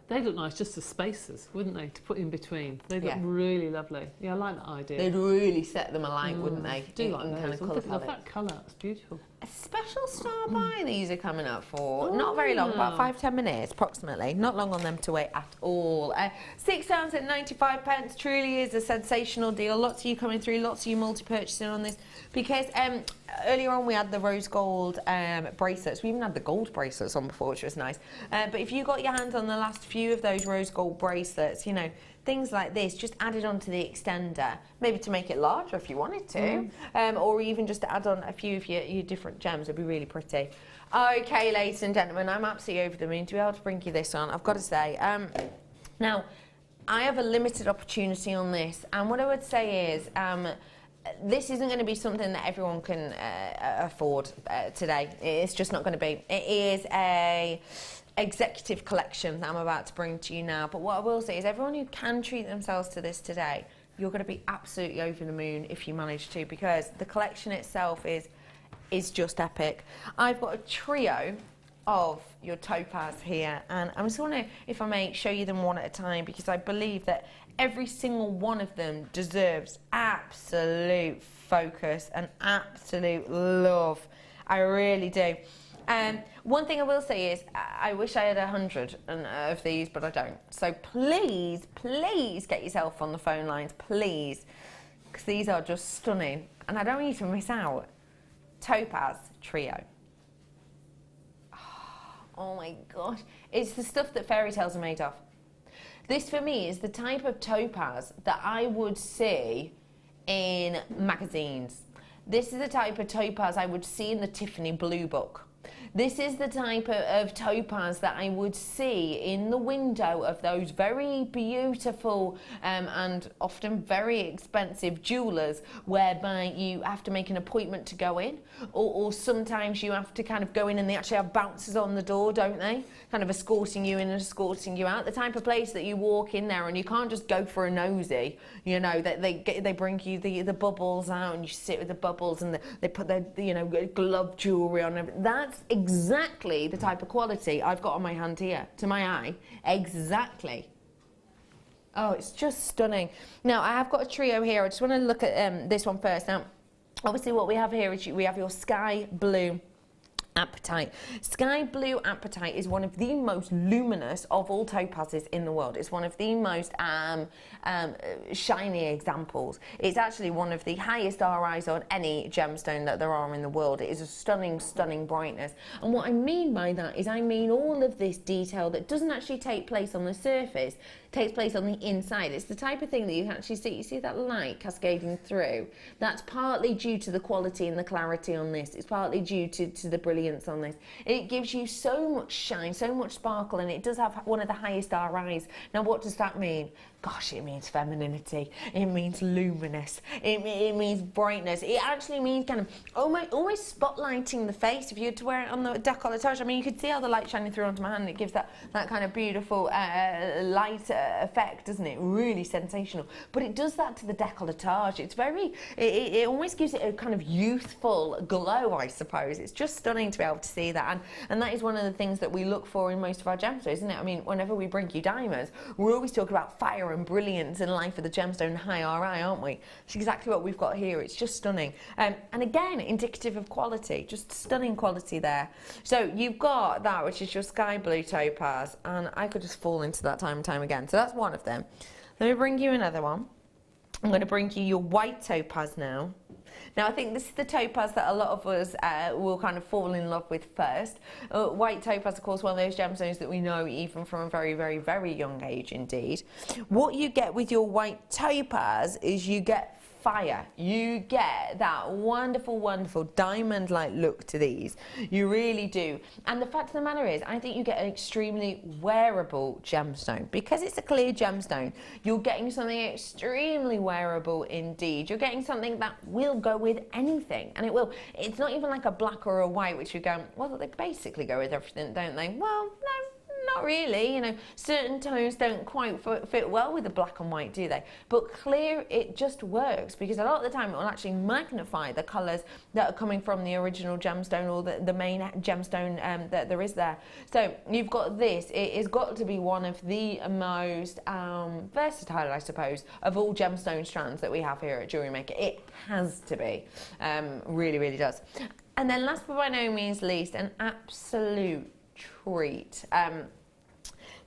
They look nice just as spacers, wouldn't they, to put in between? They look really lovely. Yeah, I like that idea. They'd really set them alight, wouldn't they? I do like those. Kind of colour Look at palette. that colour, it's beautiful. A special star by these are coming up for not very long, about 5-10 minutes approximately. Not long on them to wait at all. £6.95 truly is a sensational deal. Lots of you coming through, lots of you multi-purchasing on this because earlier on we had the rose gold bracelets. We even had the gold bracelets on before, which was nice. But if you got your hands on the last few of those rose gold bracelets, you know, things like this, just added onto the extender, maybe to make it larger if you wanted to, or even just to add on a few of your different gems, would be really pretty. Okay, ladies and gentlemen, I'm absolutely over the moon to be able to bring you this on, I've got to say. Now, I have a limited opportunity on this, and what I would say is, this isn't going to be something that everyone can afford today. It's just not going to be. It is a executive collection that I'm about to bring to you now. But what I will say is everyone who can treat themselves to this today, you're going to be absolutely over the moon if you manage to, because the collection itself is just epic. I've got a trio of your topaz here, and I'm just going to, if I may, show you them one at a time, because I believe that every single one of them deserves absolute focus and absolute love. I really do. One thing I will say is I wish I had 100 of these, but I don't. So please, please get yourself on the phone lines, please, because these are just stunning, and I don't want you to miss out. Topaz trio. Oh my gosh, it's the stuff that fairy tales are made of. This for me is the type of topaz that I would see in magazines. This is the type of topaz I would see in the Tiffany Blue Book. This is the type of topaz that I would see in the window of those very beautiful and often very expensive jewellers, whereby you have to make an appointment to go in, or sometimes you have to kind of go in and they actually have bouncers on the door, don't they? Kind of escorting you in and escorting you out. The type of place that you walk in there and you can't just go for a nosy, you know, that they bring you the bubbles out and you sit with the bubbles and they put their, you know, glove jewellery on everything. That's exactly the type of quality I've got on my hand here, to my eye. Exactly. Oh, it's just stunning. Now, I have got a trio here. I just want to look at this one first. Now, obviously what we have here is we have your sky blue apatite. Sky blue apatite is one of the most luminous of all topazes in the world. It's one of the most shiny examples. It's actually one of the highest RIs on any gemstone that there are in the world. It is a stunning, stunning brightness. And what I mean by that is I mean all of this detail that doesn't actually take place on the surface, takes place on the inside. It's the type of thing that you can actually see. You see that light cascading through? That's partly due to the quality and the clarity on this. It's partly due to the brilliance on this. It gives you so much shine, so much sparkle, and it does have one of the highest RIs. Now, what does that mean? Gosh, it means femininity. It means luminous. It means brightness. It actually means kind of almost spotlighting the face. If you had to wear it on the décolletage, I mean, you could see how the light shining through onto my hand. It gives that kind of beautiful light effect, doesn't it? Really sensational. But it does that to the décolletage. It's very, it almost gives it a kind of youthful glow, I suppose. It's just stunning to be able to see that. And that is one of the things that we look for in most of our gemstones, isn't it? I mean, whenever we bring you diamonds, we're always talking about fire and brilliance and life of the gemstone, high RI, aren't we? It's exactly what we've got here. It's just stunning. And again, indicative of quality, just stunning quality there. So you've got that, which is your sky blue topaz, and I could just fall into that time and time again. So that's one of them. Let me bring you another one. I'm going to bring you your white topaz now. Now, I think this is the topaz that a lot of us will kind of fall in love with first. White topaz, of course, one of those gemstones that we know even from a very, very, very young age indeed. What you get with your white topaz is you get fire. You get that wonderful, wonderful diamond-like look to these. You really do. And the fact of the matter is, I think you get an extremely wearable gemstone. Because it's a clear gemstone, you're getting something extremely wearable indeed. You're getting something that will go with anything, and it will. It's not even like a black or a white, which you go, well, they basically go with everything, don't they? Well, no. Not really, you know, certain tones don't quite fit well with the black and white, do they? But clear, it just works, because a lot of the time it will actually magnify the colours that are coming from the original gemstone or the main gemstone that there is there. So you've got this. It has got to be one of the most versatile, I suppose, of all gemstone strands that we have here at Jewellery Maker. It has to be. Really, really does. And then last but by no means least, an absolute treat.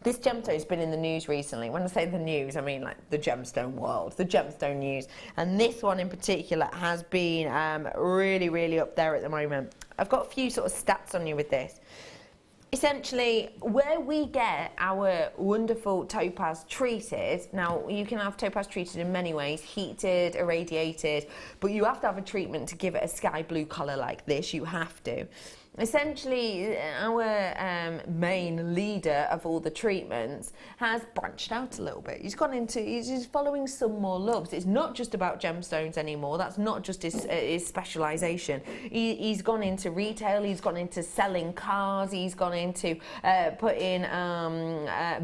This gemstone's been in the news recently. When I say the news, I mean like the gemstone world, the gemstone news. And this one in particular has been really, really up there at the moment. I've got a few sort of stats on you with this. Essentially, where we get our wonderful topaz treated, now you can have topaz treated in many ways, heated, irradiated, but you have to have a treatment to give it a sky blue colour like this, you have to. Essentially, our main leader of all the treatments has branched out a little bit. He's following some more loves. It's not just about gemstones anymore. That's not just his specialisation. He's gone into retail. He's gone into selling cars. He's gone into putting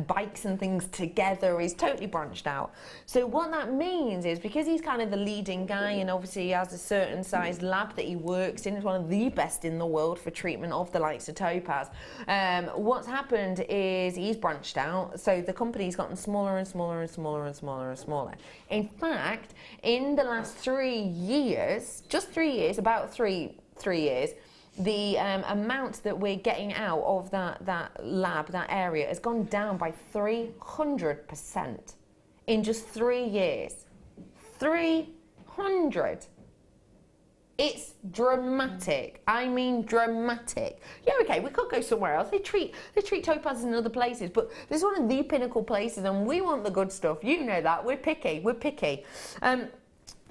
bikes and things together. He's totally branched out. So what that means is, because he's kind of the leading guy, and obviously he has a certain size lab that he works in, it's one of the best in the world for treatment of the likes of topaz. What's happened is he's branched out, so the company's gotten smaller and smaller and smaller and smaller and smaller. In fact, in the last 3 years, just 3 years, about three years, the amount that we're getting out of that lab, that area, has gone down by 300% in just 3 years. 300. It's dramatic. I mean dramatic. Yeah, okay, we could go somewhere else. They treat topazes in other places, but this is one of the pinnacle places, and we want the good stuff. You know that. We're picky. We're picky.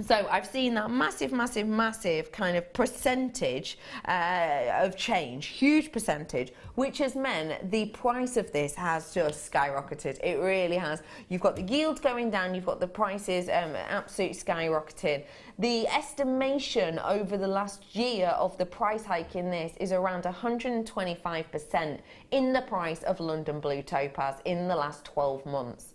So I've seen that massive, massive, massive kind of percentage of change, huge percentage, which has meant the price of this has just skyrocketed. It really has. You've got the yields going down, you've got the prices absolutely skyrocketing. The estimation over the last year of the price hike in this is around 125% in the price of London Blue Topaz in the last 12 months.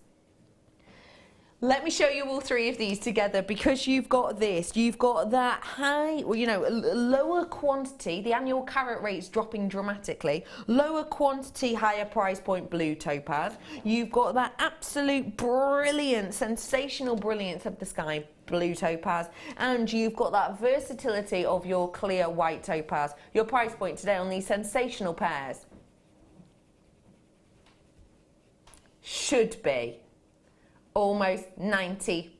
Let me show you all three of these together, because you've got this, you've got that high, well, you know, lower quantity, the annual carat rate's dropping dramatically, lower quantity, higher price point blue topaz. You've got that absolute brilliant, sensational brilliance of the sky blue topaz, and you've got that versatility of your clear white topaz. Your price point today on these sensational pairs should be almost £90.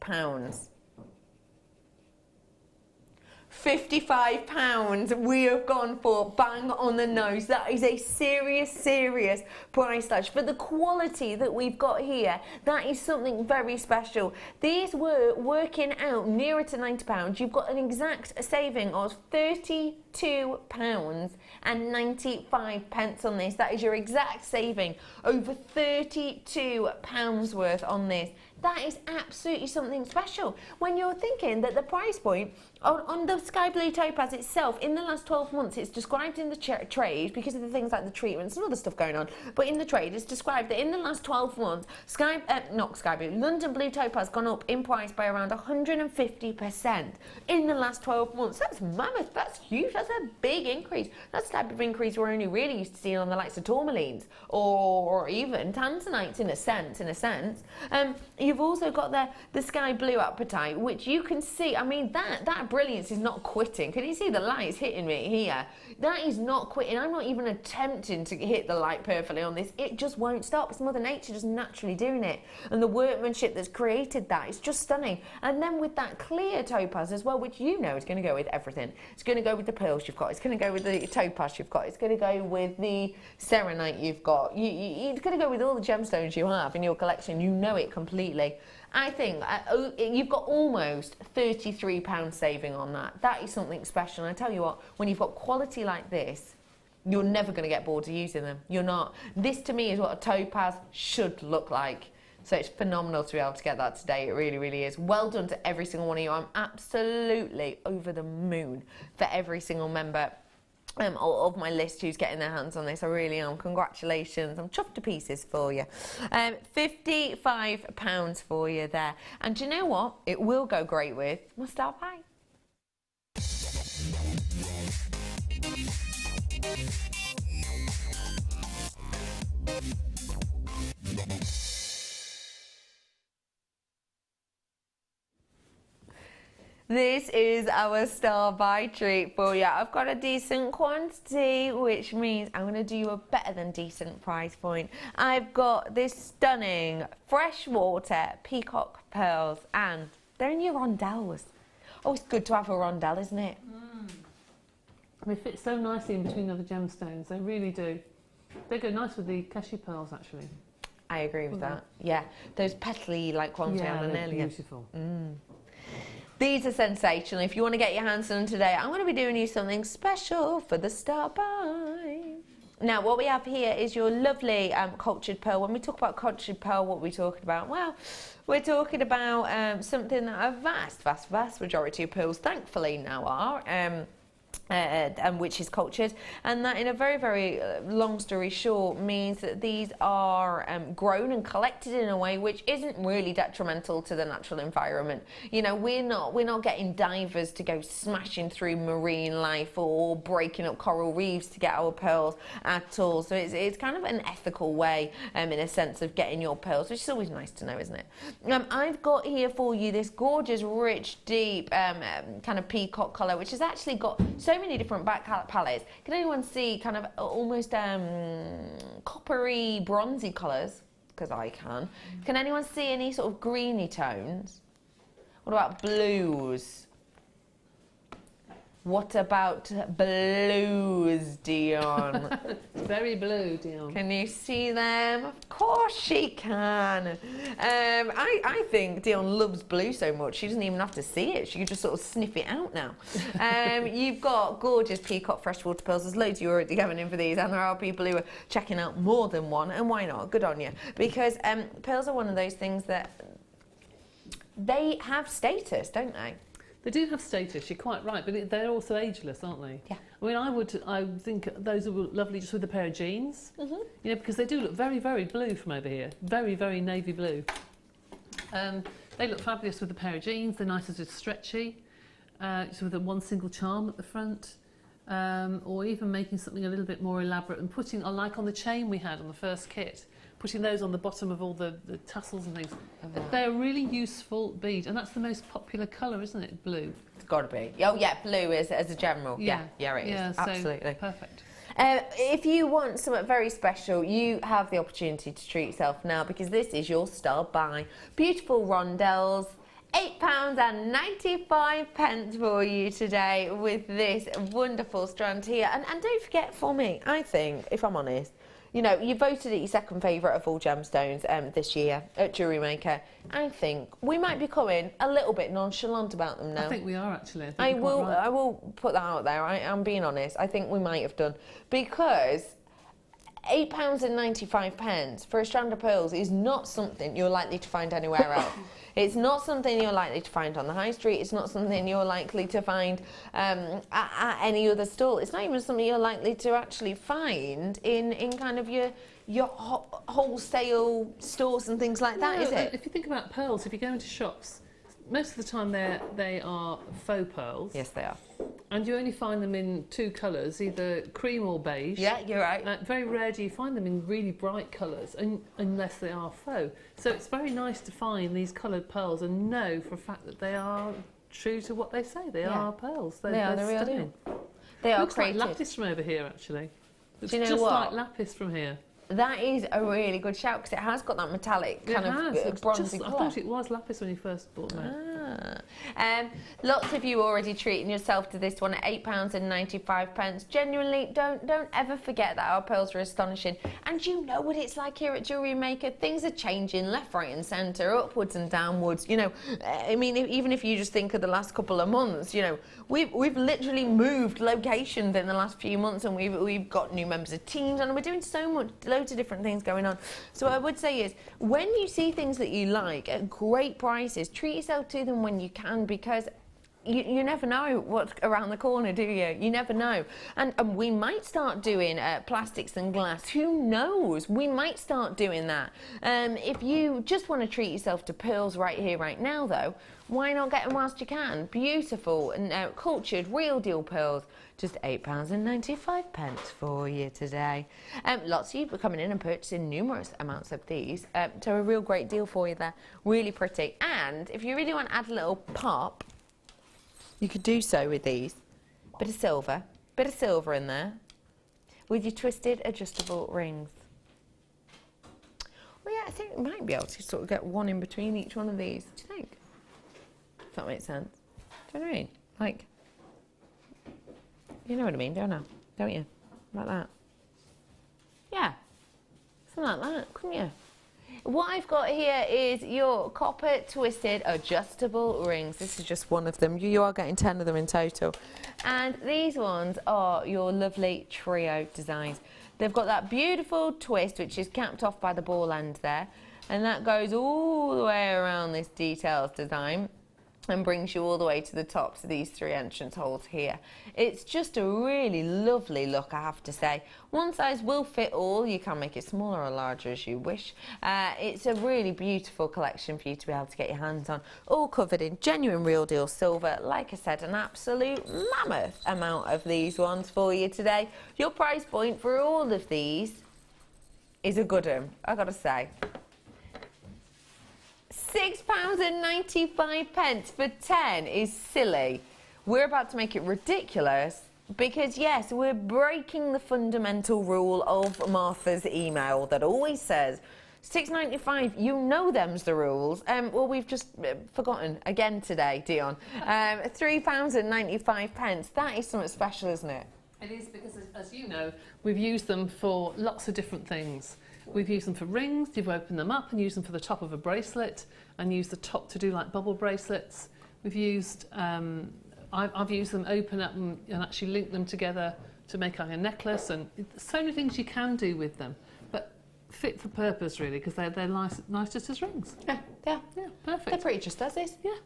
£55 we have gone for, bang on the nose. That is a serious, serious price slash. For the quality that we've got here, that is something very special. These were working out nearer to £90. You've got an exact saving of £32.95 on this. That is your exact saving, over £32 worth on this. That is absolutely something special. When you're thinking that the price point on the sky blue topaz itself, in the last 12 months, it's described in the trade, because of the things like the treatments and other stuff going on, but in the trade it's described that in the last 12 months, London Blue Topaz has gone up in price by around 150% in the last 12 months. That's mammoth, that's huge, that's a big increase. That's the type of increase we're only really used to seeing on the likes of tourmalines or even tanzanites in a sense. You've also got the sky blue appetite, which you can see, I mean, that brilliance is not quitting. Can you see the light is hitting me here? That is not quitting. I'm not even attempting to hit the light perfectly on this. It just won't stop. It's Mother Nature just naturally doing it. And the workmanship that's created that is just stunning. And then with that clear topaz as well, which you know is going to go with everything. It's going to go with the pearls you've got. It's going to go with the topaz you've got. It's going to go with the serenite you've got. It's going to go with all the gemstones you have in your collection. You know it completely. I think you've got almost £33 saving on that. That is something special. And I tell you what, when you've got quality like this, you're never going to get bored of using them. You're not. This to me is what a topaz should look like. So it's phenomenal to be able to get that today. It really, really is. Well done to every single one of you. I'm absolutely over the moon for every single member of my list who's getting their hands on this. I really am. Congratulations. I'm chuffed to pieces for you. £55 for you there. And do you know what? It will go great with my star pie. This is our star buy treat for you. I've got a decent quantity, which means I'm going to do you a better than decent price point. I've got this stunning freshwater peacock pearls, and they're in your rondelles. Oh, it's good to have a rondelle, isn't it? They fit so nicely in between other gemstones. They really do. They go nice with the cashew pearls, actually. I agree with that. Yeah, those petally like ones we had on earlier. Beautiful. These are sensational. If you want to get your hands on them today, I'm going to be doing you something special for the star buy. Now, what we have here is your lovely cultured pearl. When we talk about cultured pearl, what are we talking about? Well, we're talking about something that a vast majority of pearls, thankfully, now are. And which is cultured, and that, in a very long story short, means that these are grown and collected in a way which isn't really detrimental to the natural environment. You know, we're not getting divers to go smashing through marine life or breaking up coral reefs to get our pearls at all. So it's kind of an ethical way, in a sense, of getting your pearls, which is always nice to know, isn't it? I've got here for you this gorgeous, rich, deep kind of peacock colour, which has actually got so many different back palettes. Can anyone see kind of almost coppery, bronzy colours? Because I can. Can anyone see any sort of greeny tones? What about blues? What about blues, Dion? It's very blue, Dion. Can you see them? Of course she can. I think Dion loves blue so much she doesn't even have to see it. She can just sort of sniff it out now. You've got gorgeous peacock freshwater pearls. There's loads of you already coming in for these, and there are people who are checking out more than one, and why not? Good on you. Because pearls are one of those things that they have status, don't they? They do have status, you're quite right, but they're also ageless, aren't they? Yeah. I mean, I think those are lovely just with a pair of jeans, you know, because they do look very blue from over here, very navy blue. They look fabulous with a pair of jeans. They're nice as it's stretchy, just with one single charm at the front, or even making something a little bit more elaborate and putting, like on the chain we had on the first kit, putting those on the bottom of all the tassels and things. They're a really useful bead, and that's the most popular colour, isn't it? Blue. It's got to be. Oh yeah, blue is as a general. Yeah, it is. Yeah, absolutely. So perfect. If you want something very special, you have the opportunity to treat yourself now, because this is your star buy. Beautiful rondelles. £8.95 for you today with this wonderful strand here. And don't forget, for me, I think, if I'm honest, you know, you voted it your second favourite of all gemstones this year at Jewellery Maker. I think we might be becoming a little bit nonchalant about them now. I think we are, actually. I will put that out there. I'm being honest. I think we might have done, because £8.95 for a strand of pearls is not something you're likely to find anywhere else. It's not something you're likely to find on the high street. It's not something you're likely to find at any other stall. It's not even something you're likely to actually find in kind of your wholesale stores and things like that, is it? If you think about pearls, if you go into shops, most of the time they are faux pearls. Yes, they are. And you only find them in two colours, either cream or beige. Yeah, you're right. Very rare do you find them in really bright colours, unless they are faux. So it's very nice to find these coloured pearls and know for a fact that they are true to what they say. They are pearls. They are the real stunning. deal. They are Looks created. like lapis from over here, actually. It's Do you know just what? like lapis from here. That is a really good shout, because it has got that metallic kind of bronzy I colour. thought it was lapis when you first bought that. Lots of you already treating yourself to this one at £8.95. Genuinely, don't ever forget that our pearls are astonishing. And you know what it's like here at Jewellery Maker. Things are changing left, right and centre, upwards and downwards. You know, I mean, even if you just think of the last couple of months, you know, we've literally moved locations in the last few months, and we've got new members of teams, and we're doing so much, loads of different things going on. So what I would say is, when you see things that you like at great prices, treat yourself to them when you can, because you never know what's around the corner, do you? You never know. And we might start doing plastics and glass. Who knows? We might start doing that. If you just want to treat yourself to pearls right here, right now, though, why not get them whilst you can? Beautiful and cultured, real deal pearls. Just £8.95 for you today. Lots of you are coming in and purchasing numerous amounts of these. So a real great deal for you there. Really pretty. And if you really want to add a little pop, you could do so with these. Bit of silver in there, with your twisted adjustable rings. Well, yeah, I think we might be able to sort of get one in between each one of these. Do you think? If that makes sense. Do you know what I mean? Like, you know what I mean, don't you? Like that. Yeah, something like that, couldn't you? What I've got here is your copper twisted adjustable rings. This is just one of them. You are getting 10 of them in total. And these ones are your lovely trio designs. They've got that beautiful twist, which is capped off by the ball end there. And that goes all the way around this details design and brings you all the way to the tops of these 3 entrance holes here. It's just a really lovely look, I have to say. One size will fit all. You can make it smaller or larger as you wish. It's a really beautiful collection for you to be able to get your hands on. All covered in genuine real deal silver. Like I said, an absolute mammoth amount of these ones for you today. Your price point for all of these is a good one, I gotta say. £6.95 for 10 is silly. We're about to make it ridiculous because, yes, we're breaking the fundamental rule of Martha's email that always says £6.95, you know them's the rules. Well, we've just forgotten again today, Dion. £3.95, that is something special, isn't it? It is, because as you know, we've used them for lots of different things. We've used them for rings, you've opened them up and used them for the top of a bracelet and used the top to do like bubble bracelets. We've used, I've used them open up and actually link them together to make like a necklace, and so many things you can do with them, but fit for purpose really, because they're nice just as rings. Yeah, perfect. They're pretty just as is. Yeah.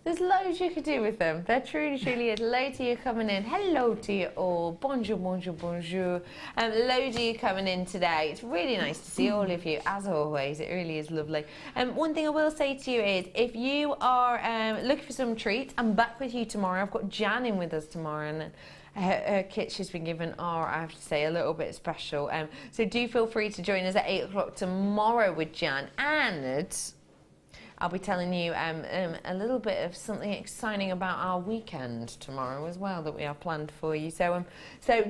There's loads you could do with them. There truly is. Loads of you coming in. Hello to you all. Bonjour, bonjour, bonjour. Loads of you coming in today. It's really nice to see all of you, as always. It really is lovely. One thing I will say to you is, if you are looking for some treats, I'm back with you tomorrow. I've got Jan in with us tomorrow, and her kit she's been given are, I have to say, a little bit special. So do feel free to join us at 8 o'clock tomorrow with Jan, and I'll be telling you a little bit of something exciting about our weekend tomorrow as well that we have planned for you. So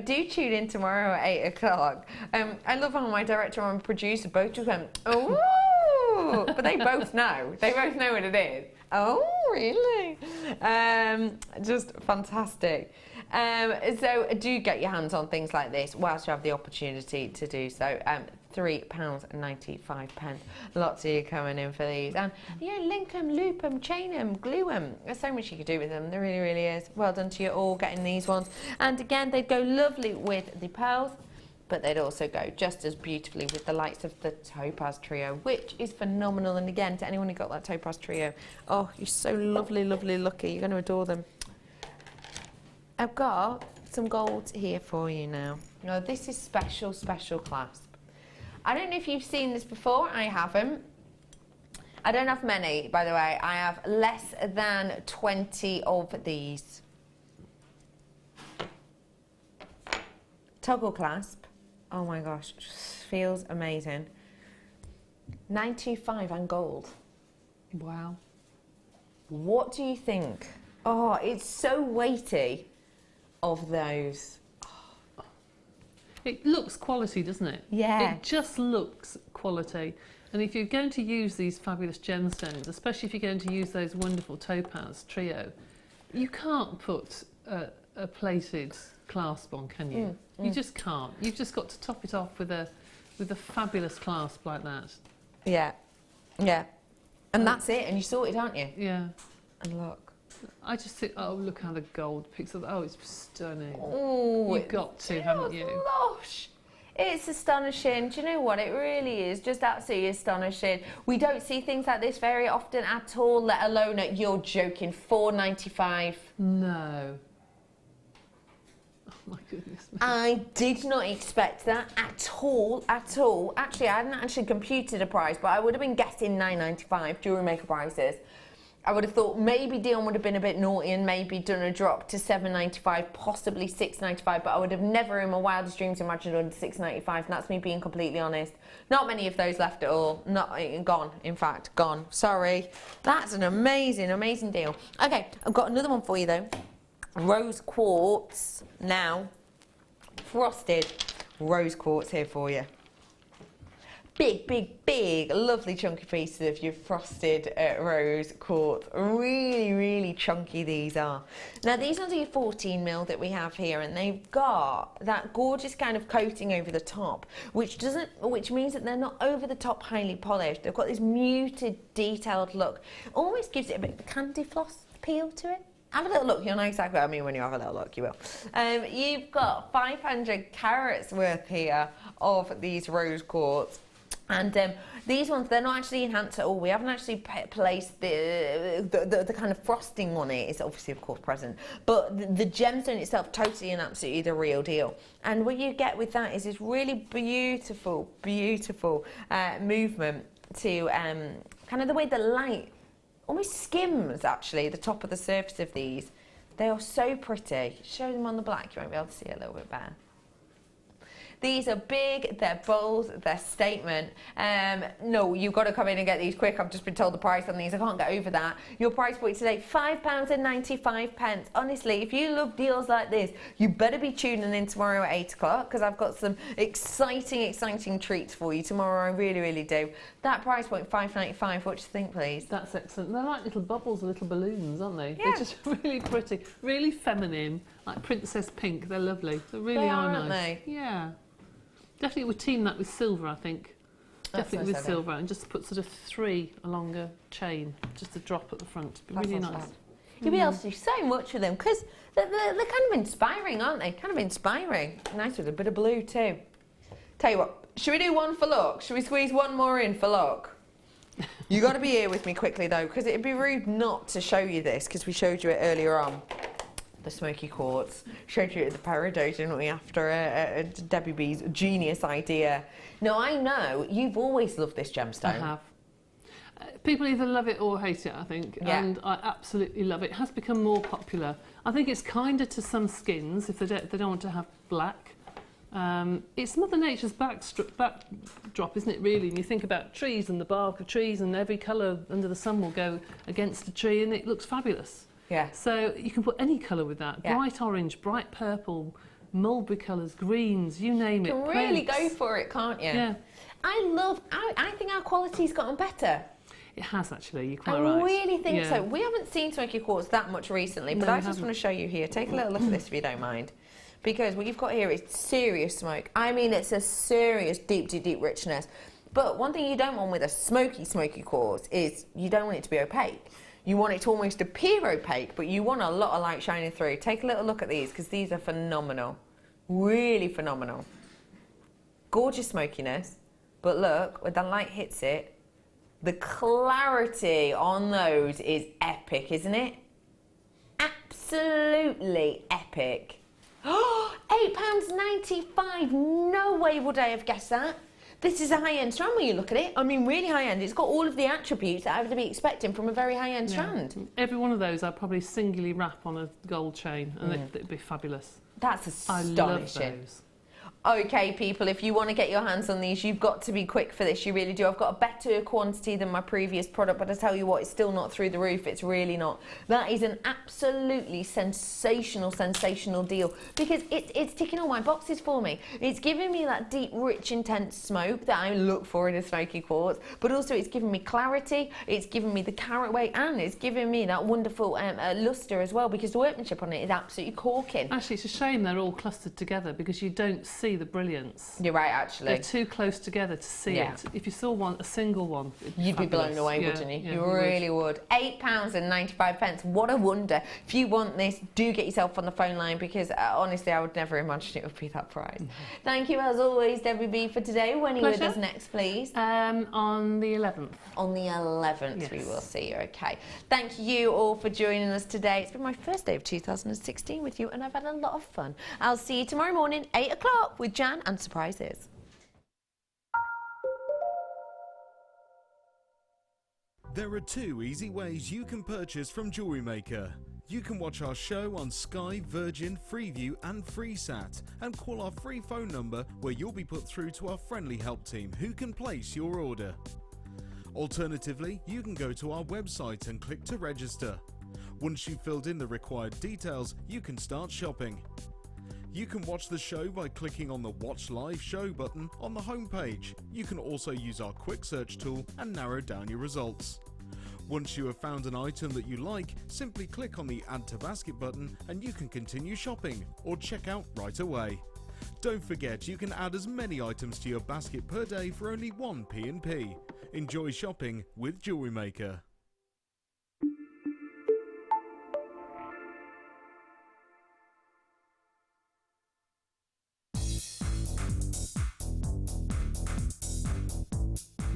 do tune in tomorrow at 8 o'clock. I love how my director and producer both just went, oh, but they both know. They both know what it is. Oh, really? Just fantastic. So do get your hands on things like this whilst you have the opportunity to do so. £3.95. Lots of you coming in for these. And yeah, link them, loop them, chain them, glue them. There's so much you could do with them. There really, really is. Well done to you all getting these ones. And again, they'd go lovely with the pearls, but they'd also go just as beautifully with the likes of the Topaz Trio, which is phenomenal. And again, to anyone who got that Topaz Trio, oh, you're so lovely, lovely lucky. You're going to adore them. I've got some gold here for you now. Now, this is special, special clasp. I don't know if you've seen this before. I haven't. I don't have many, by the way. I have less than 20 of these. Toggle clasp. Oh my gosh, just feels amazing. 925 and gold. Wow. What do you think? Oh, it's so weighty of those. It looks quality, doesn't it? Yeah. It just looks quality. And if you're going to use these fabulous gemstones, especially if you're going to use those wonderful topaz trio, you can't put a plated clasp on, can you? You just can't. You've just got to top it off with a fabulous clasp like that. Yeah, yeah. And that's it, and you sorted, aren't you? Yeah. And look. I just think, oh, look how the gold picks up. Oh, it's stunning. Oh, You've got to, haven't you? Lush. It's astonishing. Do you know what? It really is just absolutely astonishing. We don't see things like this very often at all, let alone at, you're joking, $4.95. No. Oh my goodness me. I did not expect that at all, at all. Actually, I hadn't actually computed a price, but I would have been guessing $9.95 Jewellery Maker prices. I would have thought maybe Dion would have been a bit naughty and maybe done a drop to $7.95, possibly $6.95, but I would have never in my wildest dreams imagined under $6.95, and that's me being completely honest. Not many of those left at all. Not gone, in fact, gone. Sorry. That's an amazing, amazing deal. Okay, I've got another one for you though. Rose quartz, now frosted rose quartz here for you. Big, big, big, lovely chunky pieces of your frosted rose quartz. Really, really chunky these are. Now these ones are your 14mm that we have here, and they've got that gorgeous kind of coating over the top, which means that they're not over the top highly polished. They've got this muted, detailed look. Almost gives it a bit of a candy floss appeal to it. Have a little look, you'll know exactly what I mean when you have a little look, you will. You've got 500 carats worth here of these rose quartz. And these ones, they're not actually enhanced at all. We haven't actually placed the kind of frosting on it. It's obviously, of course, present. But the gemstone itself, totally and absolutely the real deal. And what you get with that is this really beautiful, beautiful movement to kind of the way the light almost skims, actually, the top of the surface of these. They are so pretty. Show them on the black, you won't be able to see it a little bit better. These are big, they're bold, they're statement. No, you've got to come in and get these quick. I've just been told the price on these. I can't get over that. Your price point today, £5.95. Honestly, if you love deals like this, you better be tuning in tomorrow at 8 o'clock, because I've got some exciting, exciting treats for you tomorrow. I really, really do. That price point, £5.95. What do you think, please? That's excellent. They're like little bubbles, little balloons, aren't they? Yeah. They're just really pretty, really feminine, like princess pink. They're lovely. They really are nice. Aren't they? Yeah. Definitely would team that with silver, I think. Definitely with silver, and just put sort of 3 along a chain, just a drop at the front. Be really nice. You'll be able to do so much with them, because they're kind of inspiring, aren't they? Kind of inspiring. Nice with a bit of blue too. Tell you what, should we do one for luck? Should we squeeze one more in for luck? You got to be here with me quickly though, because it'd be rude not to show you this, because we showed you it earlier on. The smoky quartz, showed you at the Paradox, didn't we, after Debbie B's genius idea. Now, I know you've always loved this gemstone. I have. People either love it or hate it, I think, and I absolutely love it. It has become more popular. I think it's kinder to some skins if they don't want to have black. It's Mother Nature's backdrop, isn't it, really? And you think about trees and the bark of trees, and every colour under the sun will go against a tree, and it looks fabulous. Yeah. So you can put any colour with that. Yeah. Bright orange, bright purple, mulberry colours, greens, you name it. You can really go for it, can't you? Yeah. I think our quality's gotten better. It has, actually, you're quite right. I really think so. We haven't seen smoky quartz that much recently, but I just want to show you here. Take a little look at this if you don't mind. Because what you've got here is serious smoke. I mean, it's a serious deep, deep, deep richness. But one thing you don't want with a smoky quartz is you don't want it to be opaque. You want it to almost appear opaque, but you want a lot of light shining through. Take a little look at these, because these are phenomenal. Really phenomenal. Gorgeous smokiness, but look, when the light hits it, the clarity on those is epic, isn't it? Absolutely epic. Oh, £8.95. No way would I have guessed that. This is a high-end strand when you look at it. I mean, really high-end. It's got all of the attributes that I would be expecting from a very high-end strand. Every one of those I'd probably singularly wrap on a gold chain, and it'd be fabulous. That's astonishing. I love those. Okay, people, if you want to get your hands on these, you've got to be quick for this. You really do. I've got a better quantity than my previous product, but I tell you what, it's still not through the roof. It's really not. That is an absolutely sensational, sensational deal because it's ticking all my boxes for me. It's giving me that deep, rich, intense smoke that I look for in a smoky quartz, but also it's giving me clarity, it's giving me the carat weight, and it's giving me that wonderful luster as well because the workmanship on it is absolutely corking. Actually, it's a shame they're all clustered together because you don't see the brilliance. You're right, actually. They're too close together to see it. If you saw a single one, you'd be blown away, wouldn't you? Yeah, you really would. £8.95. What a wonder. If you want this, do get yourself on the phone line because honestly, I would never imagine it would be that price. Thank you, as always, Debbie B, for today. When are you with us next, please? On the 11th. On the 11th, we will see you. Okay. Thank you all for joining us today. It's been my first day of 2016 with you, and I've had a lot of fun. I'll see you tomorrow morning, 8 o'clock, with Jan and surprises. There are 2 easy ways you can purchase from Jewellery Maker. You can watch our show on Sky, Virgin, Freeview and FreeSat and call our free phone number where you'll be put through to our friendly help team who can place your order. Alternatively, you can go to our website and click to register. Once you've filled in the required details, you can start shopping. You can watch the show by clicking on the Watch Live Show button on the homepage. You can also use our quick search tool and narrow down your results. Once you have found an item that you like, simply click on the Add to Basket button and you can continue shopping or check out right away. Don't forget you can add as many items to your basket per day for only 1 P&P. Enjoy shopping with Jewellery Maker.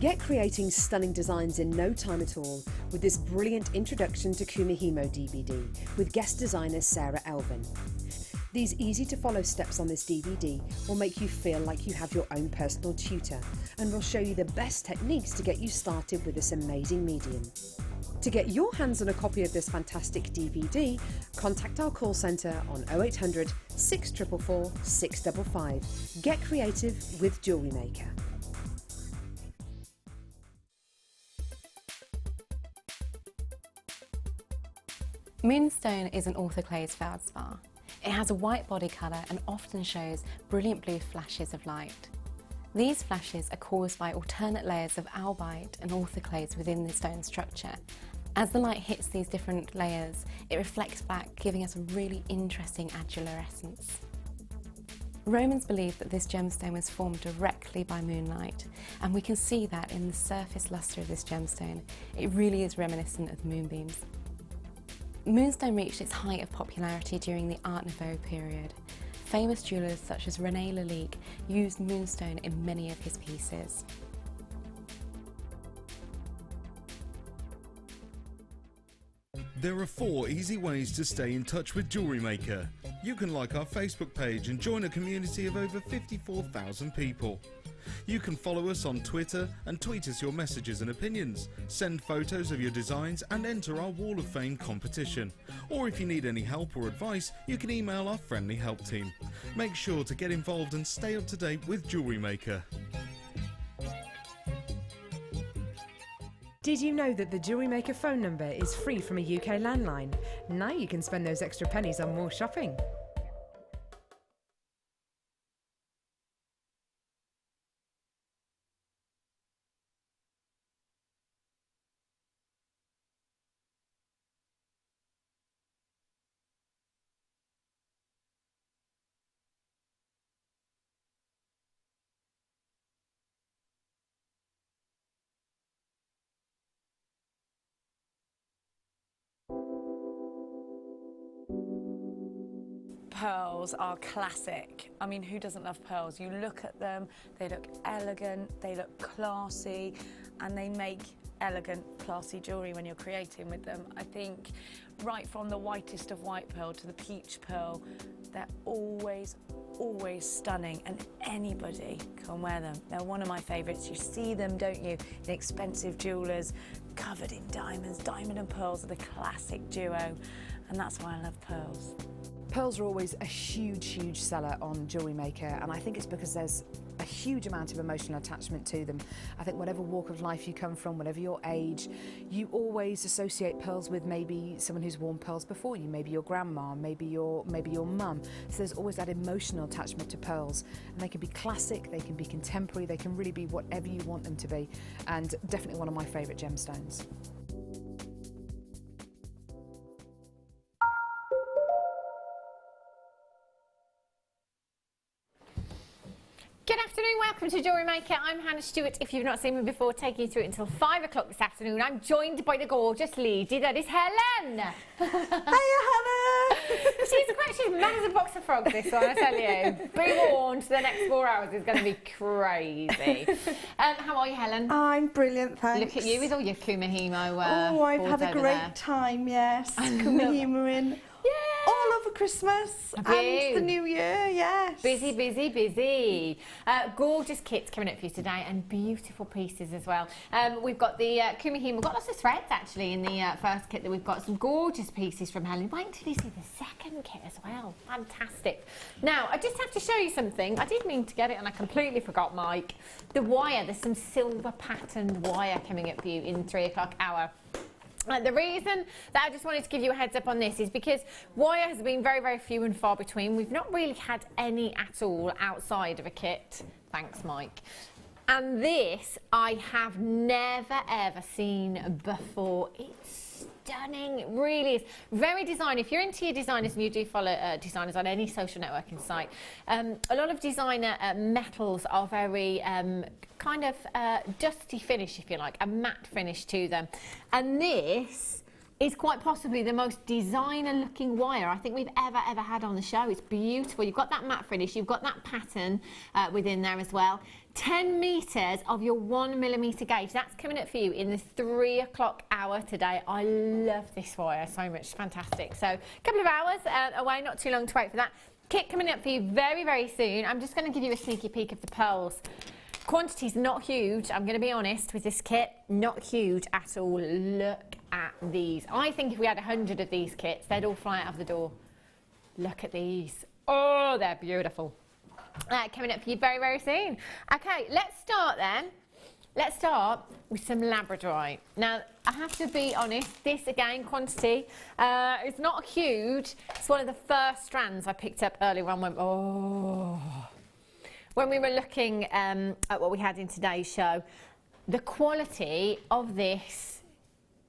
Get creating stunning designs in no time at all with this brilliant Introduction to Kumihimo DVD with guest designer Sarah Elvin. These easy to follow steps on this DVD will make you feel like you have your own personal tutor and will show you the best techniques to get you started with this amazing medium. To get your hands on a copy of this fantastic DVD, contact our call centre on 0800 644 655. Get creative with Jewellery Maker. Moonstone is an orthoclase feldspar. It has a white body colour and often shows brilliant blue flashes of light. These flashes are caused by alternate layers of albite and orthoclase within the stone structure. As the light hits these different layers, it reflects back, giving us a really interesting adulorescence. Romans believed that this gemstone was formed directly by moonlight, and we can see that in the surface lustre of this gemstone. It really is reminiscent of moonbeams. Moonstone reached its height of popularity during the Art Nouveau period. Famous jewellers such as René Lalique used moonstone in many of his pieces. There are 4 easy ways to stay in touch with Jewellery Maker. You can like our Facebook page and join a community of over 54,000 people. You can follow us on Twitter and tweet us your messages and opinions, send photos of your designs and enter our Wall of Fame competition. Or if you need any help or advice, you can email our friendly help team. Make sure to get involved and stay up to date with Jewellery Maker. Did you know that the Jewellery Maker phone number is free from a UK landline? Now you can spend those extra pennies on more shopping. Pearls are classic. I mean, who doesn't love pearls? You look at them, they look elegant, they look classy, and they make elegant, classy jewellery when you're creating with them. I think right from the whitest of white pearl to the peach pearl, they're always stunning, and anybody can wear them. They're one of my favourites. You see them, don't you, in expensive jewellers, covered in diamonds. Diamond and pearls are the classic duo, and that's why I love pearls. Pearls are always a huge seller on Jewellery Maker, and I think it's because there's a huge amount of emotional attachment to them. I think whatever walk of life you come from, whatever your age, you always associate pearls with maybe someone who's worn pearls before you, maybe your grandma, maybe your mum. So there's always that emotional attachment to pearls, and they can be classic, they can be contemporary, they can really be whatever you want them to be, and definitely one of my favourite gemstones. Good afternoon, welcome to Jewellery Maker. I'm Hannah Stuart. If you've not seen me before, taking you through it until 5 o'clock this afternoon. I'm joined by the gorgeous lady that is Helen. Hiya, Hannah. She's mad as a box of frogs, this one, I tell you. Be warned, the next 4 hours is going to be crazy. How are you, Helen? I'm brilliant, thanks. Look at you with all your kumahimo. Oh, I've had a great time, yes. Kumahimo-ing. All over Christmas and the New Year, yes. Busy. Gorgeous kits coming up for you today, and beautiful pieces as well. We've got the kumahimo. We've got lots of threads actually in the first kit that we've got. Some gorgeous pieces from Helen. Wait until you see the second kit as well. Fantastic. Now, I just have to show you something. I did mean to get it and I completely forgot, Mike. The wire, there's some silver patterned wire coming up for you in the 3 o'clock hour. The reason that I just wanted to give you a heads up on this is because wire has been very few and far between. We've not really had any at all outside of a kit. Thanks, Mike. And this I have never ever seen before. It's stunning, it really is. Very design. If you're into your designers and you do follow designers on any social networking site, a lot of designer metals are very kind of dusty finish, if you like, a matte finish to them. And this is quite possibly the most designer looking wire I think we've ever had on the show. It's beautiful. You've got that matte finish, you've got that pattern within there as well. 10 metres of your 1mm gauge. That's coming up for you in the 3 o'clock hour today. I love this wire so much. Fantastic. So a couple of hours away, not too long to wait for that. Kit coming up for you very soon. I'm just going to give you a sneaky peek of the pearls. Quantity's not huge, I'm going to be honest with this kit, not huge at all. Look at these. I think if we had 100 of these kits, they'd all fly out of the door. Look at these. Oh, they're beautiful. Coming up for you very soon. Okay, let's start then. Let's start with some labradorite. Now, I have to be honest, this again, quantity, it's not huge. It's one of the first strands I picked up earlier on. When we were looking at what we had in today's show, the quality of this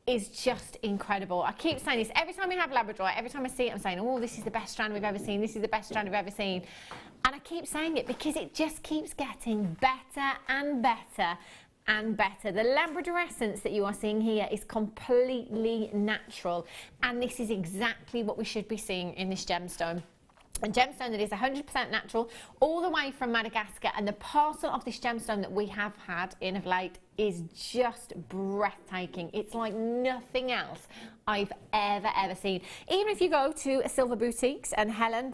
is just incredible. I keep saying this every time we have labradorite, every time I see it, I'm saying, oh, this is the best strand we've ever seen, this is the best strand we've ever seen. And I keep saying it because it just keeps getting better and better and better. The labradorescence that you are seeing here is completely natural, and this is exactly what we should be seeing in this gemstone. A gemstone that is 100% natural, all the way from Madagascar, and the parcel of this gemstone that we have had in of late is just breathtaking. It's like nothing else I've ever seen. Even if you go to a Silver Boutiques, and Helen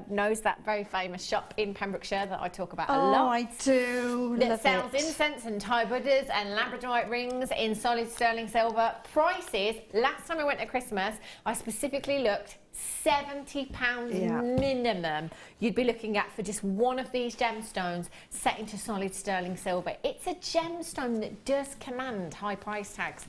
knows that very famous shop in Pembrokeshire that I talk about a lot. Oh, I do. That sells incense and Thai Buddhas and labradorite rings in solid sterling silver. Prices, last time I went at Christmas, I specifically looked, £70 minimum you'd be looking at for just one of these gemstones set into solid sterling silver. It's a gemstone that does command high price tags.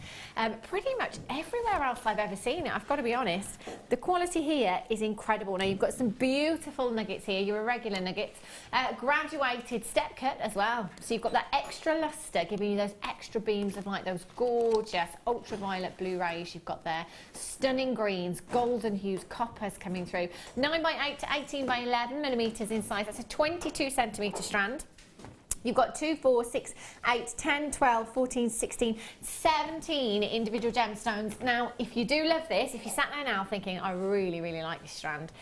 Pretty much everywhere else I've ever seen it, I've got to be honest. The quality here is incredible. Now, you've got some beautiful nuggets here, your irregular nuggets, graduated step cut as well. So you've got that extra lustre, giving you those extra beams of light, those gorgeous ultraviolet blue rays you've got there, stunning greens, golden hues, coppers coming through. 9x8 to 18x11mm in size. That's a 22 centimetre strand. You've got 2, 4, 6, 8, 10, 12, 14, 16, 17 individual gemstones. Now, if you do love this, if you sat there now thinking, I really like this strand,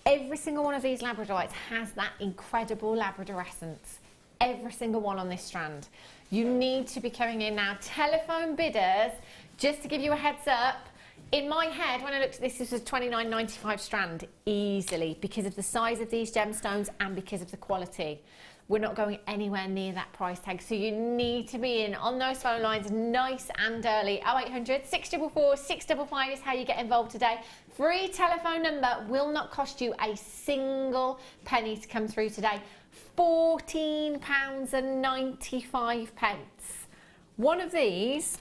every single one of these labradorites has that incredible labradorescence. Every single one on this strand. You need to be coming in now. Telephone bidders, just to give you a heads up, in my head, when I looked at this, this was a £29.95 strand, easily, because of the size of these gemstones and because of the quality. we're not going anywhere near that price tag, so you need to be in on those phone lines nice and early. 0800 644 655 is how you get involved today. Free telephone number, will not cost you a single penny to come through today. £14.95. One of these,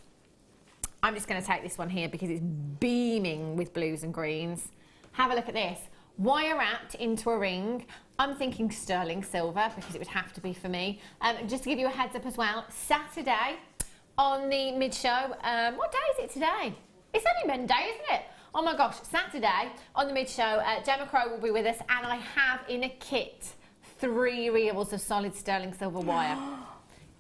I'm just going to take this one here because it's beaming with blues and greens. Have a look at this. Wire wrapped into a ring. I'm thinking sterling silver because it would have to be for me. Just to give you a heads up as well, Saturday on the mid-show, what day is it today? It's only Monday, isn't it? Oh my gosh, Saturday on the mid-show, Gemma Crow will be with us, and I have in a kit 3 reels of solid sterling silver wire.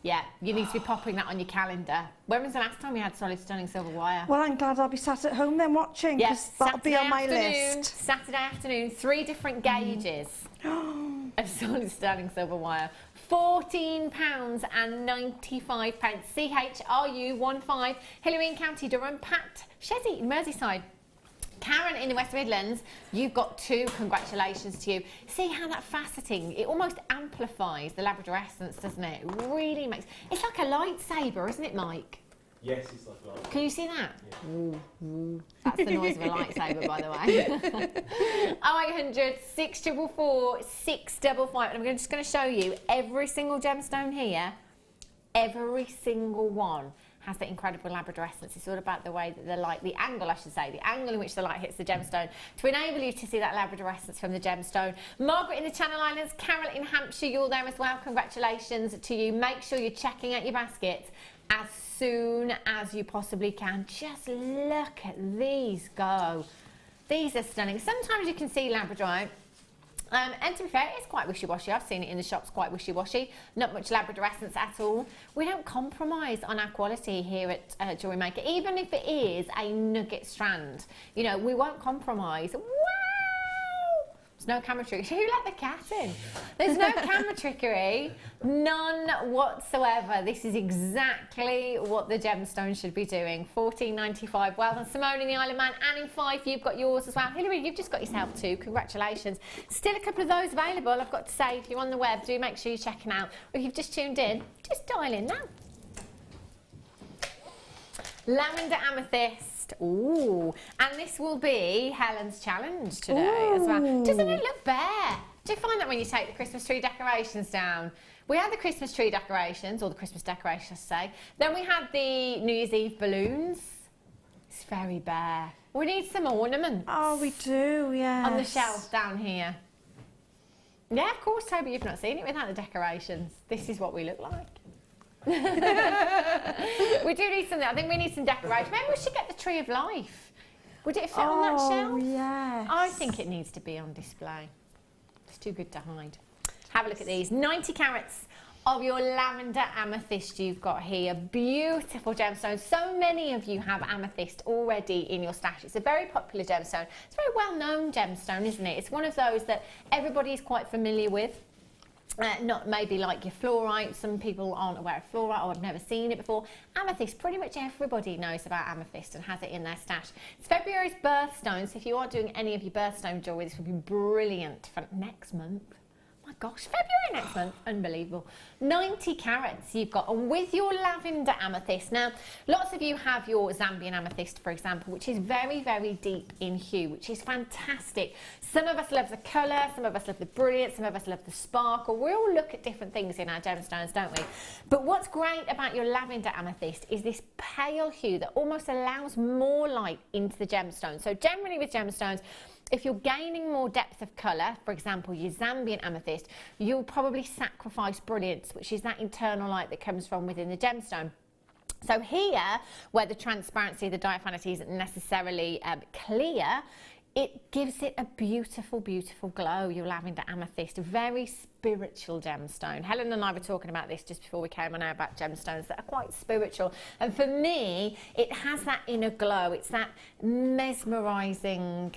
Yeah, you need to be popping that on your calendar. When was the last time you had solid sterling silver wire? Well, I'm glad I'll be sat at home then watching, because that'll be on my list. Saturday afternoon, 3 different gauges of solid sterling silver wire. £14.95. CHRU15, Hillary in County Durham, Pat Shezzy in Merseyside. Karen in the West Midlands, you've got 2. Congratulations to you. See how that faceting, it almost amplifies the Labrador essence, doesn't it? It really makes, it's like a lightsaber, isn't it, Mike? Yes, it's like a lightsaber. Can you see that? Yeah. Ooh, ooh. That's the noise of a lightsaber, by the way. 0800 644 655. And I'm just going to show you every single gemstone here. Every single one has the incredible Labrador essence. It's all about the way that the light, the angle I should say, the angle in which the light hits the gemstone to enable you to see that Labrador essence from the gemstone. Margaret in the Channel Islands, Carol in Hampshire, you're there as well. Congratulations to you. Make sure you're checking out your baskets as soon as you possibly can. Just look at these go. These are stunning. Sometimes you can see Labradorite. And to be fair, it's quite wishy-washy. I've seen it in the shops, quite wishy-washy. Not much Labrador essence at all. We don't compromise on our quality here at Jewellery Maker, even if it is a nugget strand. You know, we won't compromise. Wow! There's no camera trickery. Who let the cat in? There's no camera trickery. None whatsoever. This is exactly what the gemstone should be doing. £14.95. Well done, Simone in the Isle of Man. And in 5, you've got yours as well. Hillary, you've just got yourself 2. Congratulations. Still a couple of those available, I've got to say. If you're on the web, do make sure you're checking out. Or if you've just tuned in, just dial in now. Lavender amethyst. Ooh, and this will be Helen's challenge today as well. Doesn't it look bare? Do you find that when you take the Christmas tree decorations down? We had the Christmas tree decorations, or the Christmas decorations, I say. Then we had the New Year's Eve balloons. It's very bare. We need some ornaments. Oh, we do, yeah. On the shelf down here. Yeah, of course, Toby, you've not seen it without the decorations. This is what we look like. We do need something. I think we need some decoration. Maybe we should get the tree of life. Would it fit on that shelf? Oh, yes. I think it needs to be on display. It's too good to hide. Have a look at these. 90 carats of your lavender amethyst you've got here. Beautiful gemstone. So many of you have amethyst already in your stash. It's a very popular gemstone. It's a very well-known gemstone, isn't it? It's one of those that everybody is quite familiar with. Not maybe like your fluorite. Some people aren't aware of fluorite or have never seen it before. Amethyst, pretty much everybody knows about amethyst and has it in their stash. It's February's birthstone, so if you aren't doing any of your birthstone jewellery, this would be brilliant for next month. My gosh, February next month, unbelievable. 90 carats you've got, and with your lavender amethyst. Now, lots of you have your Zambian amethyst, for example, which is very, very deep in hue, which is fantastic. Some of us love the colour, some of us love the brilliance, some of us love the sparkle. We all look at different things in our gemstones, don't we? But what's great about your lavender amethyst is this pale hue that almost allows more light into the gemstone. So generally with gemstones, if you're gaining more depth of colour, for example, your Zambian amethyst, you'll probably sacrifice brilliance, which is that internal light that comes from within the gemstone. So here, where the transparency, the diaphanity isn't necessarily clear, it gives it a beautiful, beautiful glow, your lavender amethyst, a very spiritual gemstone. Helen and I were talking about this just before we came on air about gemstones that are quite spiritual. And for me, it has that inner glow. It's that mesmerising,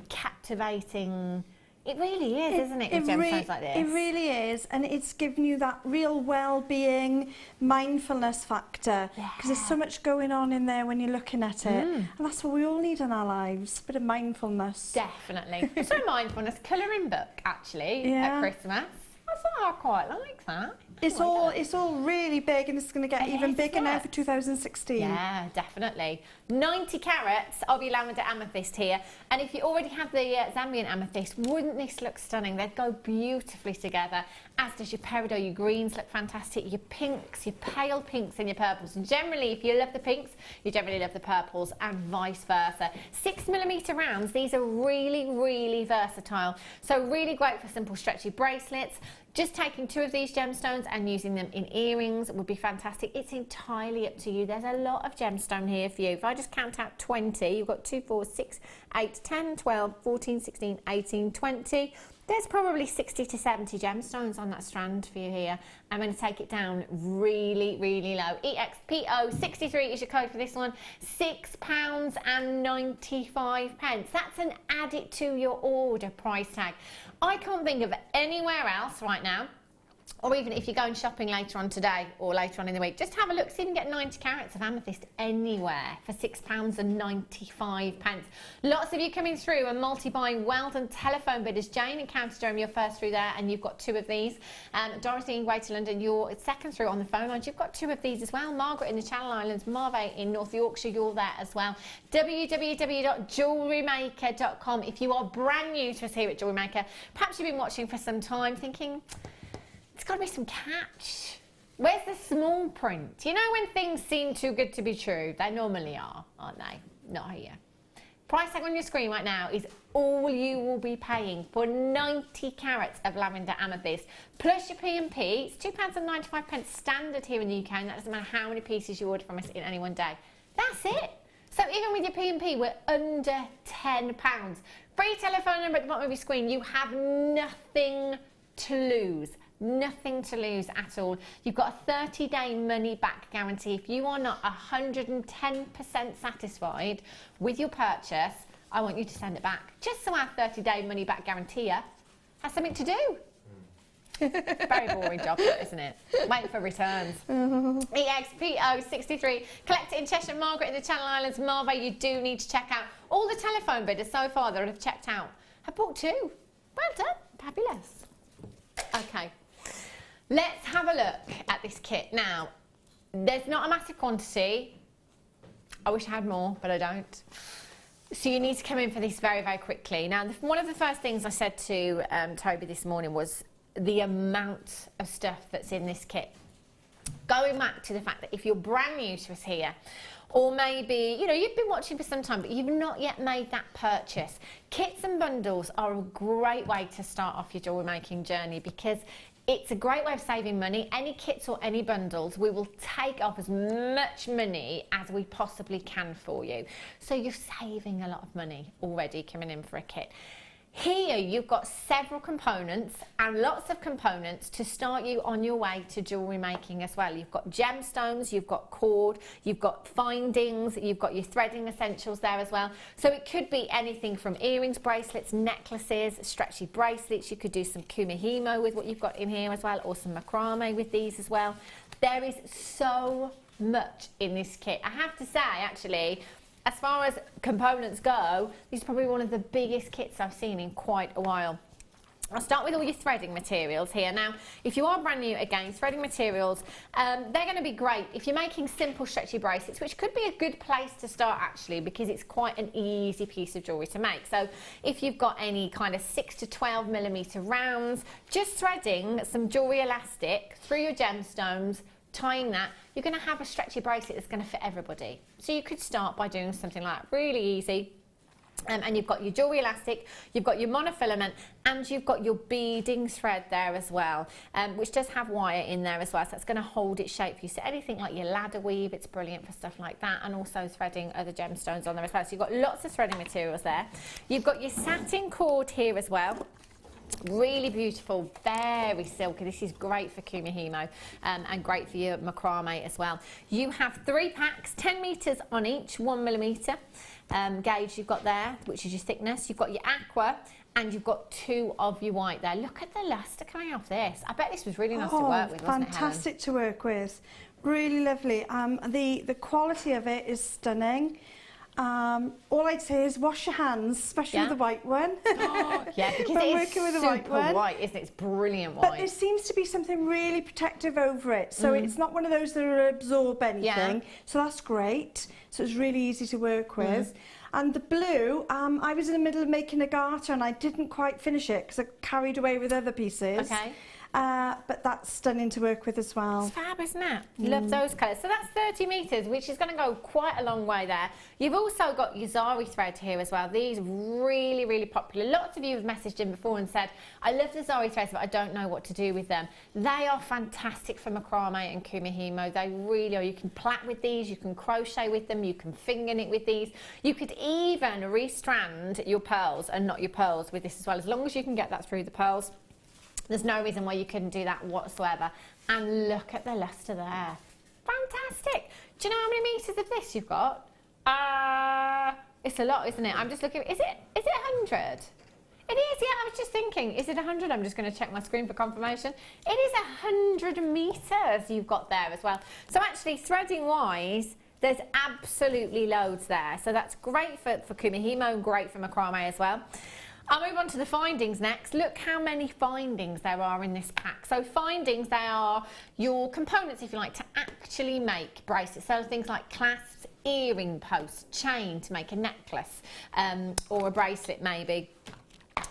captivating. It really is, isn't it, with gemstones like this? It really is, and it's giving you that real well-being, mindfulness factor, because there's so much going on in there when you're looking at it, and that's what we all need in our lives, a bit of mindfulness. Definitely. So mindfulness, colouring book, actually, at Christmas. I quite like that. It's all really big, and it's going to get even bigger now for 2016. Yeah, definitely. 90 carats of your lavender amethyst here. And if you already have the Zambian amethyst, wouldn't this look stunning? They'd go beautifully together, as does your peridot. Your greens look fantastic. Your pinks, your pale pinks and your purples. And generally, if you love the pinks, you generally love the purples, and vice versa. 6mm rounds. These are really, really versatile. So really great for simple stretchy bracelets. Just taking 2 of these gemstones and using them in earrings would be fantastic. It's entirely up to you. There's a lot of gemstone here for you. If I just count out 20, you've got 2, 4, 6, 8, 10, 12, 14, 16, 18, 20. There's probably 60 to 70 gemstones on that strand for you here. I'm going to take it down really, really low. EXPO63 is your code for this one. £6.95. That's an add it to your order price tag. I can't think of anywhere else right now, or even if you're going shopping later on today or later on in the week, just have a look, see if you can get 90 carats of amethyst anywhere for £6.95. Lots of you coming through and multi-buying. Well done, telephone bidders. Jane and County Durham, you're first through there, and you've got 2 of these. Dorothy in Greater London, you're second through on the phone lines. You've got 2 of these as well. Margaret in the Channel Islands, Marve in North Yorkshire, you're there as well. www.JewelleryMaker.com. If you are brand new to us here at Jewellery Maker, perhaps you've been watching for some time thinking, there's got to be some catch. Where's the small print? You know when things seem too good to be true? They normally are, aren't they? Not here. Price tag on your screen right now is all you will be paying for 90 carats of lavender amethyst, plus your P&P. It's £2.95 standard here in the UK, and that doesn't matter how many pieces you order from us in any one day. That's it. So even with your P&P, we're under £10. Free telephone number at the bottom of your screen. You have nothing to lose. Nothing to lose at all. You've got a 30-day money-back guarantee. If you are not 110% satisfied with your purchase, I want you to send it back. Just so our 30-day money-back guaranteer has something to do. Very boring job, isn't it? Wait for returns. EXPO63. Collect it in Cheshire. Margaret in the Channel Islands. Marve, you do need to check out. All the telephone bidders so far that have checked out have bought 2. Well done. Fabulous. Okay. Let's have a look at this kit. Now, there's not a massive quantity. I wish I had more, but I don't. So you need to come in for this very, very quickly. Now, one of the first things I said to Toby this morning was the amount of stuff that's in this kit. Going back to the fact that if you're brand new to us here, or maybe, you know, you've been watching for some time, but you've not yet made that purchase, kits and bundles are a great way to start off your jewellery making journey, because it's a great way of saving money. Any kits or any bundles, we will take off as much money as we possibly can for you. So you're saving a lot of money already coming in for a kit. Here you've got several components and lots of components to start you on your way to jewellery making as well. You've got gemstones, you've got cord, you've got findings, you've got your threading essentials there as well. So it could be anything from earrings, bracelets, necklaces, stretchy bracelets. You could do some kumihimo with what you've got in here as well, or some macrame with these as well. There is so much in this kit. I have to say, actually, as far as components go, this is probably one of the biggest kits I've seen in quite a while. I'll start with all your threading materials here. Now, if you are brand new, again, threading materials, they're going to be great if you're making simple stretchy bracelets, which could be a good place to start actually, because it's quite an easy piece of jewellery to make. So if you've got any kind of 6 to 12mm rounds, just threading some jewellery elastic through your gemstones, tying that, you're going to have a stretchy bracelet that's going to fit everybody. So you could start by doing something like that, really easy. And you've got your jewellery elastic, you've got your monofilament, and you've got your beading thread there as well, which does have wire in there as well, so that's going to hold its shape for you. So anything like your ladder weave, it's brilliant for stuff like that, and also threading other gemstones on there as well. So you've got lots of threading materials there. You've got your satin cord here as well. Really beautiful, very silky. This is great for kumihimo and great for your macrame as well. You have 3 packs, 10 metres on each, 1mm gauge you've got there, which is your thickness. You've got your aqua, and you've got 2 of your white there. Look at the luster coming off this. I bet this was really nice to work with, wasn't it, Helen? Fantastic to work with. Really lovely. The quality of it is stunning. All I'd say is wash your hands, especially with the white one. Yeah, because when it working with is the white super one. white, isn't it? It's brilliant white. But there seems to be something really protective over it. So it's not one of those that will absorb anything. So that's great. So it's really easy to work with. And the blue, I was in the middle of making a garter and I didn't quite finish it because I carried away with other pieces. Okay. But that's stunning to work with as well. It's fab, isn't it? Love those colours. So that's 30 metres, which is going to go quite a long way there. You've also got your Zari thread here as well. These are really, really popular. Lots of you have messaged in before and said, I love the Zari threads, but I don't know what to do with them. They are fantastic for macrame and kumihimo. They really are. You can plait with these, you can crochet with them, you can finger knit with these. You could even restrand your pearls and knot your pearls with this as well, as long as you can get that through the pearls. There's no reason why you couldn't do that whatsoever. And look at the lustre there. Fantastic. Do you know how many metres of this you've got? It's a lot, isn't it? I'm just looking. Is it 100? It is, yeah. I was just thinking, is it 100? I'm just going to check my screen for confirmation. It is 100 metres you've got there as well. So actually, threading wise, there's absolutely loads there. So that's great for kumihimo, great for macrame as well. I'll move on to the findings next. Look how many findings there are in this pack. So findings, they are your components, if you like, to actually make bracelets. So things like clasps, earring posts, chain to make a necklace or a bracelet maybe.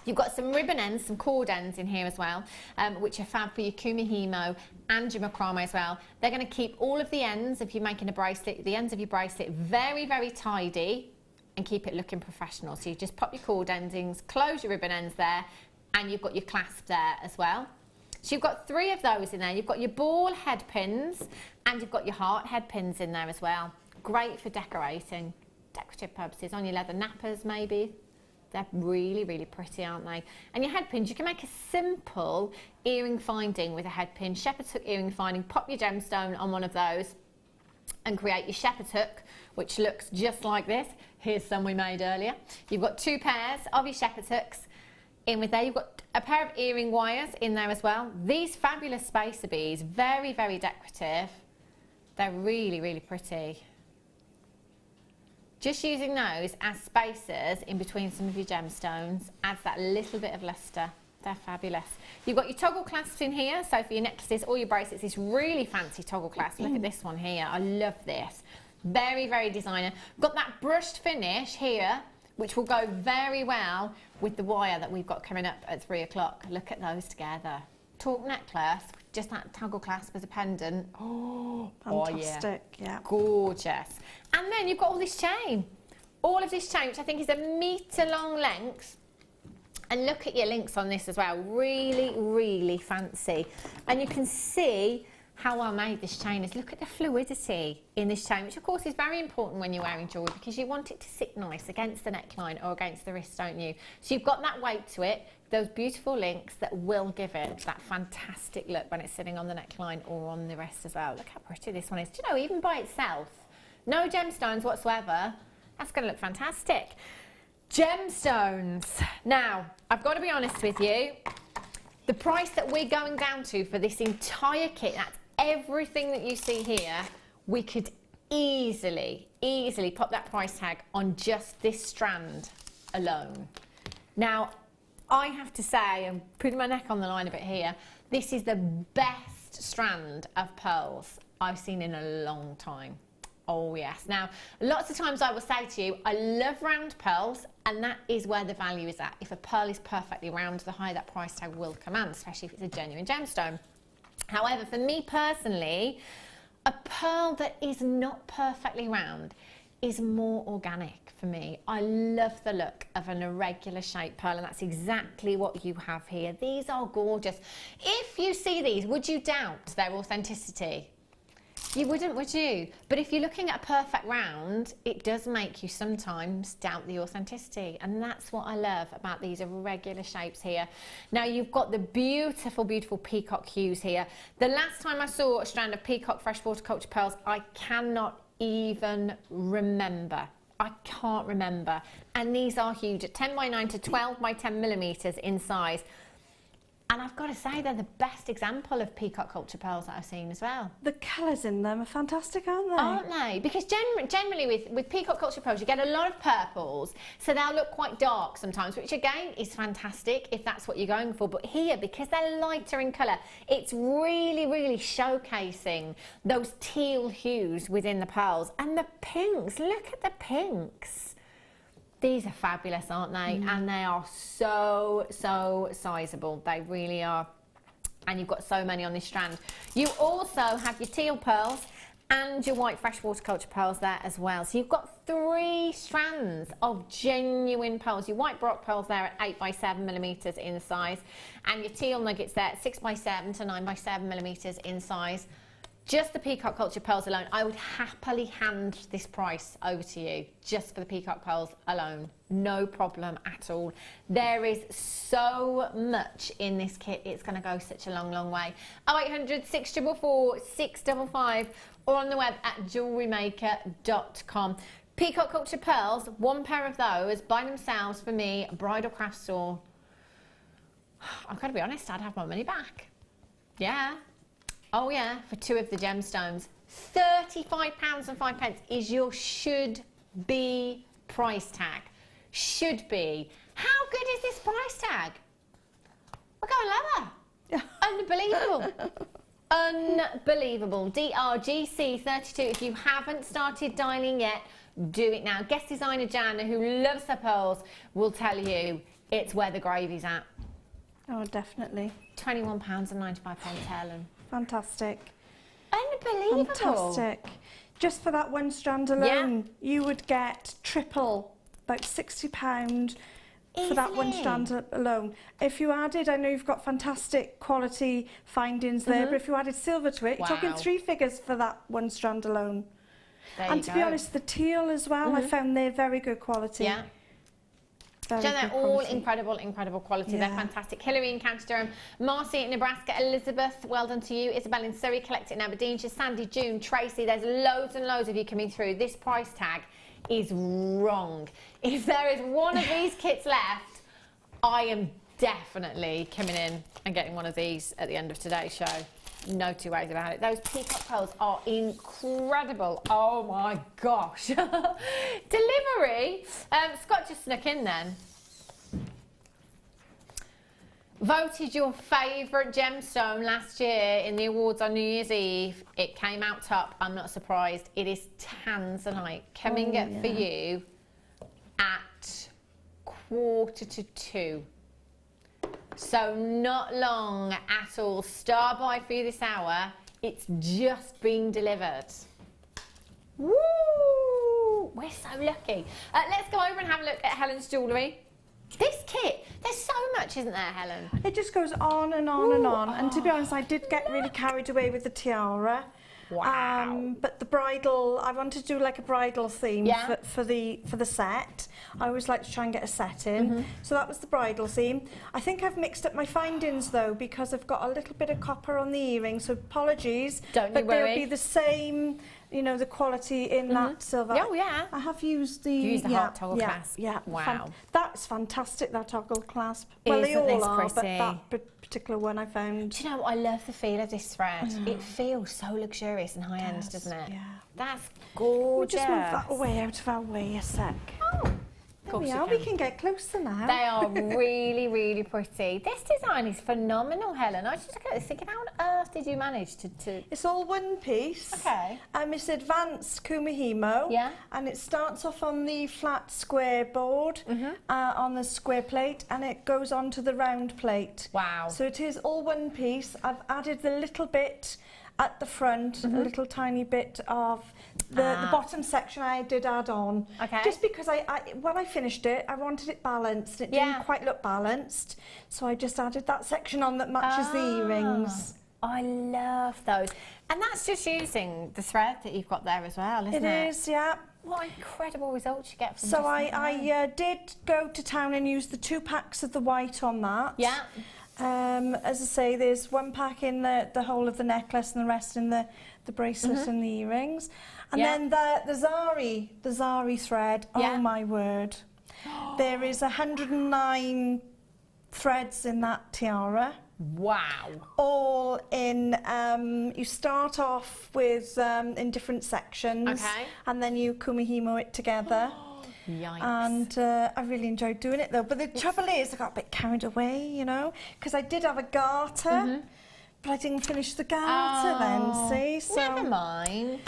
You've got some ribbon ends, some cord ends in here as well, which are fab for your kumihimo and your macrame as well. They're going to keep all of the ends, if you're making a bracelet, the ends of your bracelet very, very tidy, and keep it looking professional. So you just pop your cord endings, close your ribbon ends there, and you've got your clasp there as well. So you've got 3 of those in there. You've got your ball head pins and you've got your heart head pins in there as well. Great for decorating, decorative purposes, on your leather nappers maybe. They're really, really pretty, aren't they? And your head pins, you can make a simple earring finding with a head pin, shepherd's hook earring finding, pop your gemstone on one of those and create your shepherd's hook, which looks just like this. Here's some we made earlier. You've got 2 pairs of your shepherd's hooks in with there. You've got a pair of earring wires in there as well. These fabulous spacer beads, very, very decorative. They're really, really pretty. Just using those as spacers in between some of your gemstones adds that little bit of lustre. They're fabulous. You've got your toggle clasps in here, so for your necklaces or your bracelets, this really fancy toggle clasp. Look at this one here. I love this. Very, very designer. Got that brushed finish here, which will go very well with the wire that we've got coming up at 3 o'clock. Look at those together. Talk necklace, just that toggle clasp as a pendant. Oh, fantastic, yeah. Gorgeous. And then you've got all this chain. All of this chain, which I think is 1 metre long length. And look at your links on this as well. Really, really fancy. And you can see how well made this chain is. Look at the fluidity in this chain, which of course is very important when you're wearing jewellery because you want it to sit nice against the neckline or against the wrist, don't you? So you've got that weight to it, those beautiful links that will give it that fantastic look when it's sitting on the neckline or on the wrist as well. Look how pretty this one is. Do you know, even by itself, no gemstones whatsoever, that's going to look fantastic. Gemstones. Now, I've got to be honest with you, the price that we're going down to for this entire kit, that's everything that you see here, we could easily pop that price tag on just this strand alone. Now, I have to say, I'm putting my neck on the line a bit here, this is the best strand of pearls I've seen in a long time. Oh yes. Now, lots of times I will say to you, I love round pearls, and that is where the value is at. If a pearl is perfectly round, the higher that price tag will command, especially if it's a genuine gemstone. However, for me personally, a pearl that is not perfectly round is more organic for me. I love the look of an irregular shaped pearl, and that's exactly what you have here. These are gorgeous. If you see these, would you doubt their authenticity? You wouldn't, would you? But if you're looking at a perfect round, it does make you sometimes doubt the authenticity. And that's what I love about these irregular shapes here. Now you've got the beautiful, beautiful peacock hues here. The last time I saw a strand of peacock fresh horticulture pearls, I cannot even remember. I can't remember. And these are huge, at 10 by 9 to 12 by 10 millimeters in size. And I've got to say, they're the best example of peacock culture pearls that I've seen as well. The colours in them are fantastic, aren't they? Aren't they? Because generally with peacock culture pearls, you get a lot of purples, so they'll look quite dark sometimes, which again is fantastic if that's what you're going for. But here, because they're lighter in colour, it's really, really showcasing those teal hues within the pearls. And the pinks, look at the pinks. These are fabulous, aren't they? And they are so sizable. They really are. And you've got so many on this strand. You also have your teal pearls and your white freshwater culture pearls there as well. So you've got 3 strands of genuine pearls. Your white baroque pearls there at 8 by 7 millimeters in size. And your teal nuggets there at 6 by 7 to 9 by 7 millimeters in size. Just the peacock culture pearls alone, I would happily hand this price over to you, just for the peacock pearls alone. No problem at all. There is so much in this kit, it's going to go such a long, long way. 0800 644 655 or on the web at JewelleryMaker.com. Peacock culture pearls, 1 pair of those by themselves for me, bridal craft store. I've got to be honest, I'd have my money back. Yeah. Oh yeah, for 2 of the gemstones. £35.05 is your should be price tag. Should be. How good is this price tag? We're going lower. Unbelievable. Unbelievable. DRGC32. If you haven't started dialing yet, do it now. Guest designer Jana, who loves her pearls, will tell you it's where the gravy's at. Oh, definitely. £21.95, Helen. Fantastic. Unbelievable. Fantastic. Just for that 1 strand alone, you would get triple, about £60 for that 1 strand alone. If you added, I know you've got fantastic quality findings there, but if you added silver to it, you're talking 3 figures for that 1 strand alone. And to be honest, the teal as well, I found they're very good quality. Yeah. So they're all incredible quality. They're fantastic. Hillary in County Durham, Marcy in Nebraska, Elizabeth, well done to you. Isabel in Surrey, Collect It in Aberdeenshire, Sandy, June, Tracy. There's loads and loads of you coming through. This price tag is wrong. If there is one of these kits left, I am definitely coming in and getting one of these at the end of today's show. No 2 ways about it. Those peacock pearls are incredible. Oh my gosh. Delivery. Scott just snuck in then. Voted your favourite gemstone last year in the awards on New Year's Eve. It came out top. I'm not surprised. It is Tanzanite coming up for you at 1:45. So not long at all. Star by for you this hour. It's just been delivered. Woo! We're so lucky. Let's go over and have a look at Helen's jewellery. This kit, there's so much, isn't there, Helen? It just goes on and on and on. And to be honest, I did get really carried away with the tiara. Wow. But the bridal, I wanted to do like a bridal theme for the set. I always like to try and get a set in. So that was the bridal theme. I think I've mixed up my findings though, because I've got a little bit of copper on the earring, so apologies. Don't you worry. They'll be the same, you know, the quality in that silver. Oh yeah. I have used the... You used the heart toggle clasp. Yeah. Wow. That's fantastic, that toggle clasp. Well, they all are, but that particular one I found. Do you know what? I love the feel of this thread. It feels so luxurious and high-end, doesn't it? Yeah. That's gorgeous. We'll just move that away out of our way a sec. Oh. There we are, we can get closer now. They are really, really pretty. This design is phenomenal, Helen. I was just looking at this thinking, how on earth did you manage to... It's all one piece. Okay. It's advanced kumihimo. Yeah. And it starts off on the flat square board, on the square plate, and it goes on to the round plate. Wow. So it is all one piece. I've added the little bit at the front, a little tiny bit of the bottom section I did add on. Okay. Just because when I finished it, I wanted it balanced. It didn't quite look balanced. So I just added that section on that matches the earrings. I love those. And that's just using the thread that you've got there as well, isn't it? It is, yeah. What incredible results you get from So I did go to town and use the 2 packs of the white on that. Yeah. As I say, there's 1 pack in the whole of the necklace and the rest in the bracelet and the earrings. And then the Zari thread, oh my word. There is 109 threads in that tiara. Wow. All in, you start off with in different sections. Okay. And then you kumihimo it together. Yikes. And I really enjoyed doing it though. But the trouble is I got a bit carried away, you know, because I did have a garter, but I didn't finish the garter then, see? So Never mind.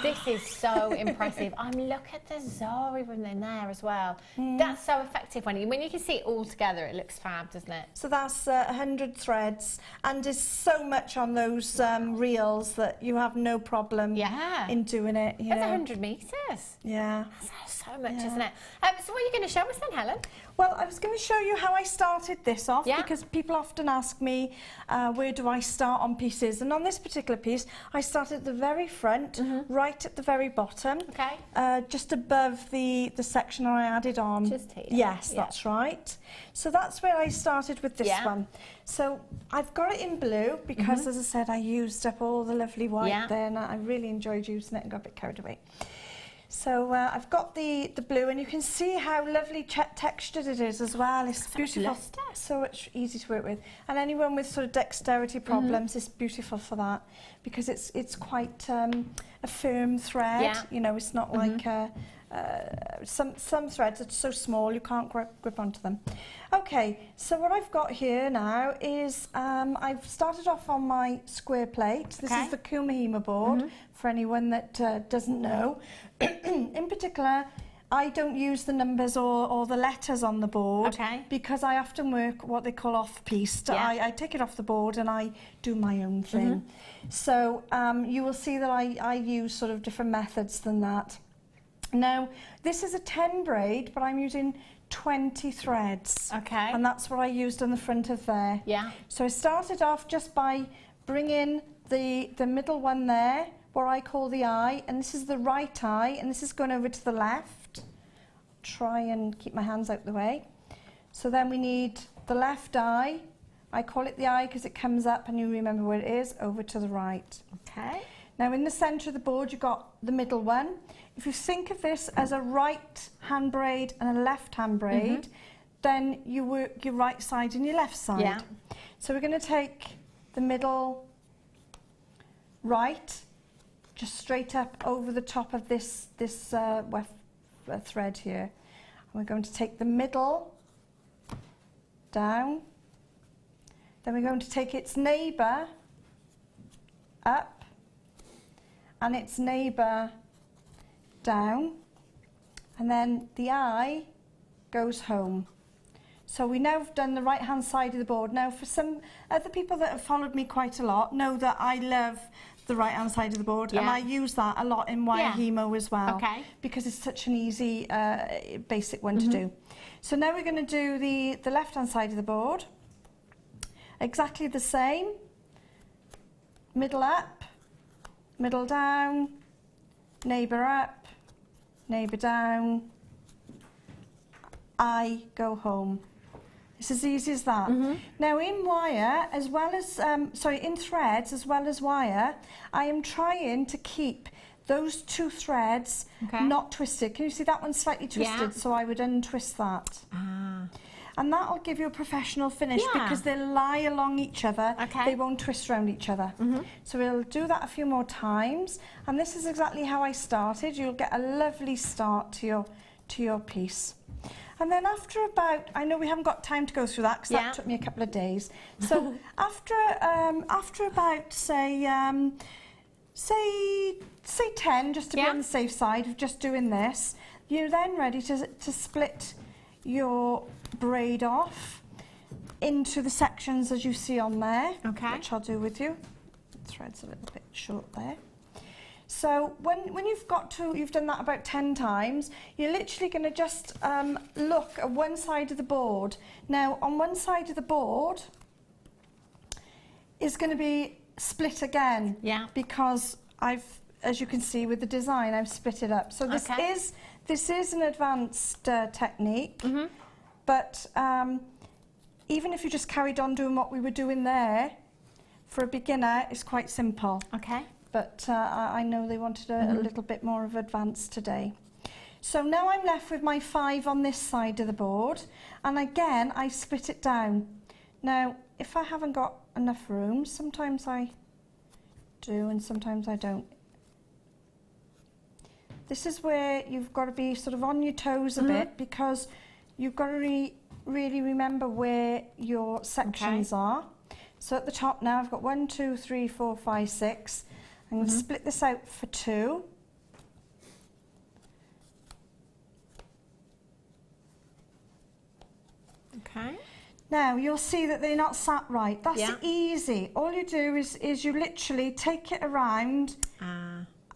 This is so impressive. Look at the zari in there as well. That's so effective when you can see it all together. It looks fab, doesn't it? So that's 100 threads, and there's so much on those reels that you have no problem in doing it. That's 100 metres. Yeah. That's so much, isn't it? So what are you going to show us then, Helen? Well, I was going to show you how I started this off because people often ask me where do I start on pieces, and on this particular piece I started at the very front, right at the very bottom, just above the section I added on. Just here. Yes, that's right. So that's where I started with this one. So I've got it in blue because, as I said, I used up all the lovely white there, and I really enjoyed using it and got a bit carried away. So I've got the blue, and you can see how lovely textured it is as well. It's beautiful, so much easy to work with. And anyone with sort of dexterity problems, it's beautiful for that because it's quite a firm thread. You know, it's not like some threads are so small you can't grip onto them. Okay, so what I've got here now is I've started off on my square plate. This is the kumihimo board for anyone that doesn't know. In particular, I don't use the numbers or the letters on the board because I often work what they call off-piste. I take it off the board and I do my own thing. So you will see that I use sort of different methods than that. Now, this is a 10 braid, but I'm using 20 threads. And that's what I used on the front of there. So I started off just by bringing the middle one there, what I call the eye, and this is the right eye, and this is going over to the left. Try and keep my hands out the way. So then we need the left eye. I call it the eye because it comes up and you remember where it is, over to the right. Now in the centre of the board you've got the middle one. If you think of this as a right hand braid and a left hand braid, then you work your right side and your left side. So we're going to take the middle right, just straight up over the top of this thread here. And we're going to take the middle down. Then we're going to take its neighbour up and its neighbour down, and then the eye goes home. So we now have done the right hand side of the board. Now for some other people that have followed me quite a lot know that I love the right hand side of the board, and I use that a lot in wire hemo as well because it's such an easy basic one to do. So now we're going to do the left hand side of the board, exactly the same, middle up, middle down, neighbour up, neighbour down, I go home. It's as easy as that. Now in wire, as well as, in threads as well as wire, I am trying to keep those two threads not twisted. Can you see that one's slightly twisted? So I would untwist that. And that'll give you a professional finish because they'll lie along each other. They won't twist around each other. So we'll do that a few more times. And this is exactly how I started. You'll get a lovely start to your piece. And then after about, I know we haven't got time to go through that because that took me a couple of days. So after about say 10, just to be on the safe side of just doing this, you're then ready to split your braid off into the sections as you see on there, which I'll do with you. The thread's a little bit short there. So when you've done that about 10 times, you're literally going to just look at one side of the board. Now on one side of the board is going to be split again, because as you can see with the design, I've split it up. So this is an advanced technique, but even if you just carried on doing what we were doing there, for a beginner, it's quite simple. But I know they wanted a little bit more of advanced today. So now I'm left with my 5 on this side of the board, and again I split it down Now, if I haven't got enough room, sometimes I do and sometimes I don't. This is where you've got to be sort of on your toes a bit, because you've got to really remember where your sections are. So at the top now I've got 1, 2, 3, 4, 5, 6. I'm going to split this out for 2. Okay. Now you'll see that they're not sat right. That's easy. All you do is you literally take it around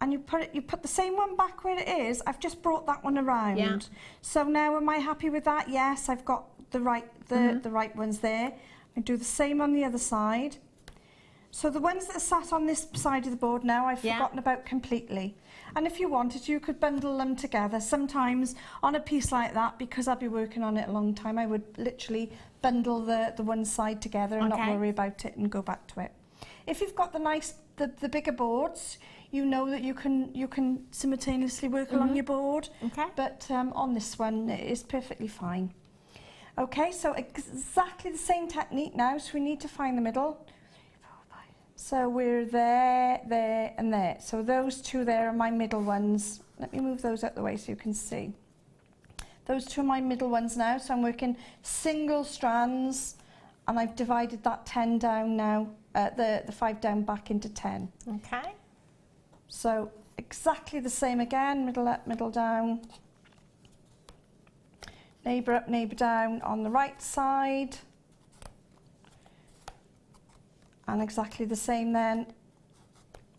and you put the same one back where it is. I've just brought that one around. Yeah. So now am I happy with that? Yes, I've got the right ones there. I do the same on the other side. So the ones that are sat on this side of the board now, I've forgotten about completely. And if you wanted, you could bundle them together. Sometimes on a piece like that, because I'll be working on it a long time, I would literally bundle the one side together and not worry about it and go back to it. If you've got the bigger boards, you know that you can simultaneously work along your board. Okay. But on this one, it is perfectly fine. Okay, so exactly the same technique now. So we need to find the middle. So we're there, there and there. So those two there are my middle ones. Let me move those out the way so you can see. Those two are my middle ones now. So I'm working single strands and I've divided that 10 down now, the 5 down back into 10. Okay. So exactly the same again, middle up, middle down. Neighbour up, neighbour down on the right side. And exactly the same then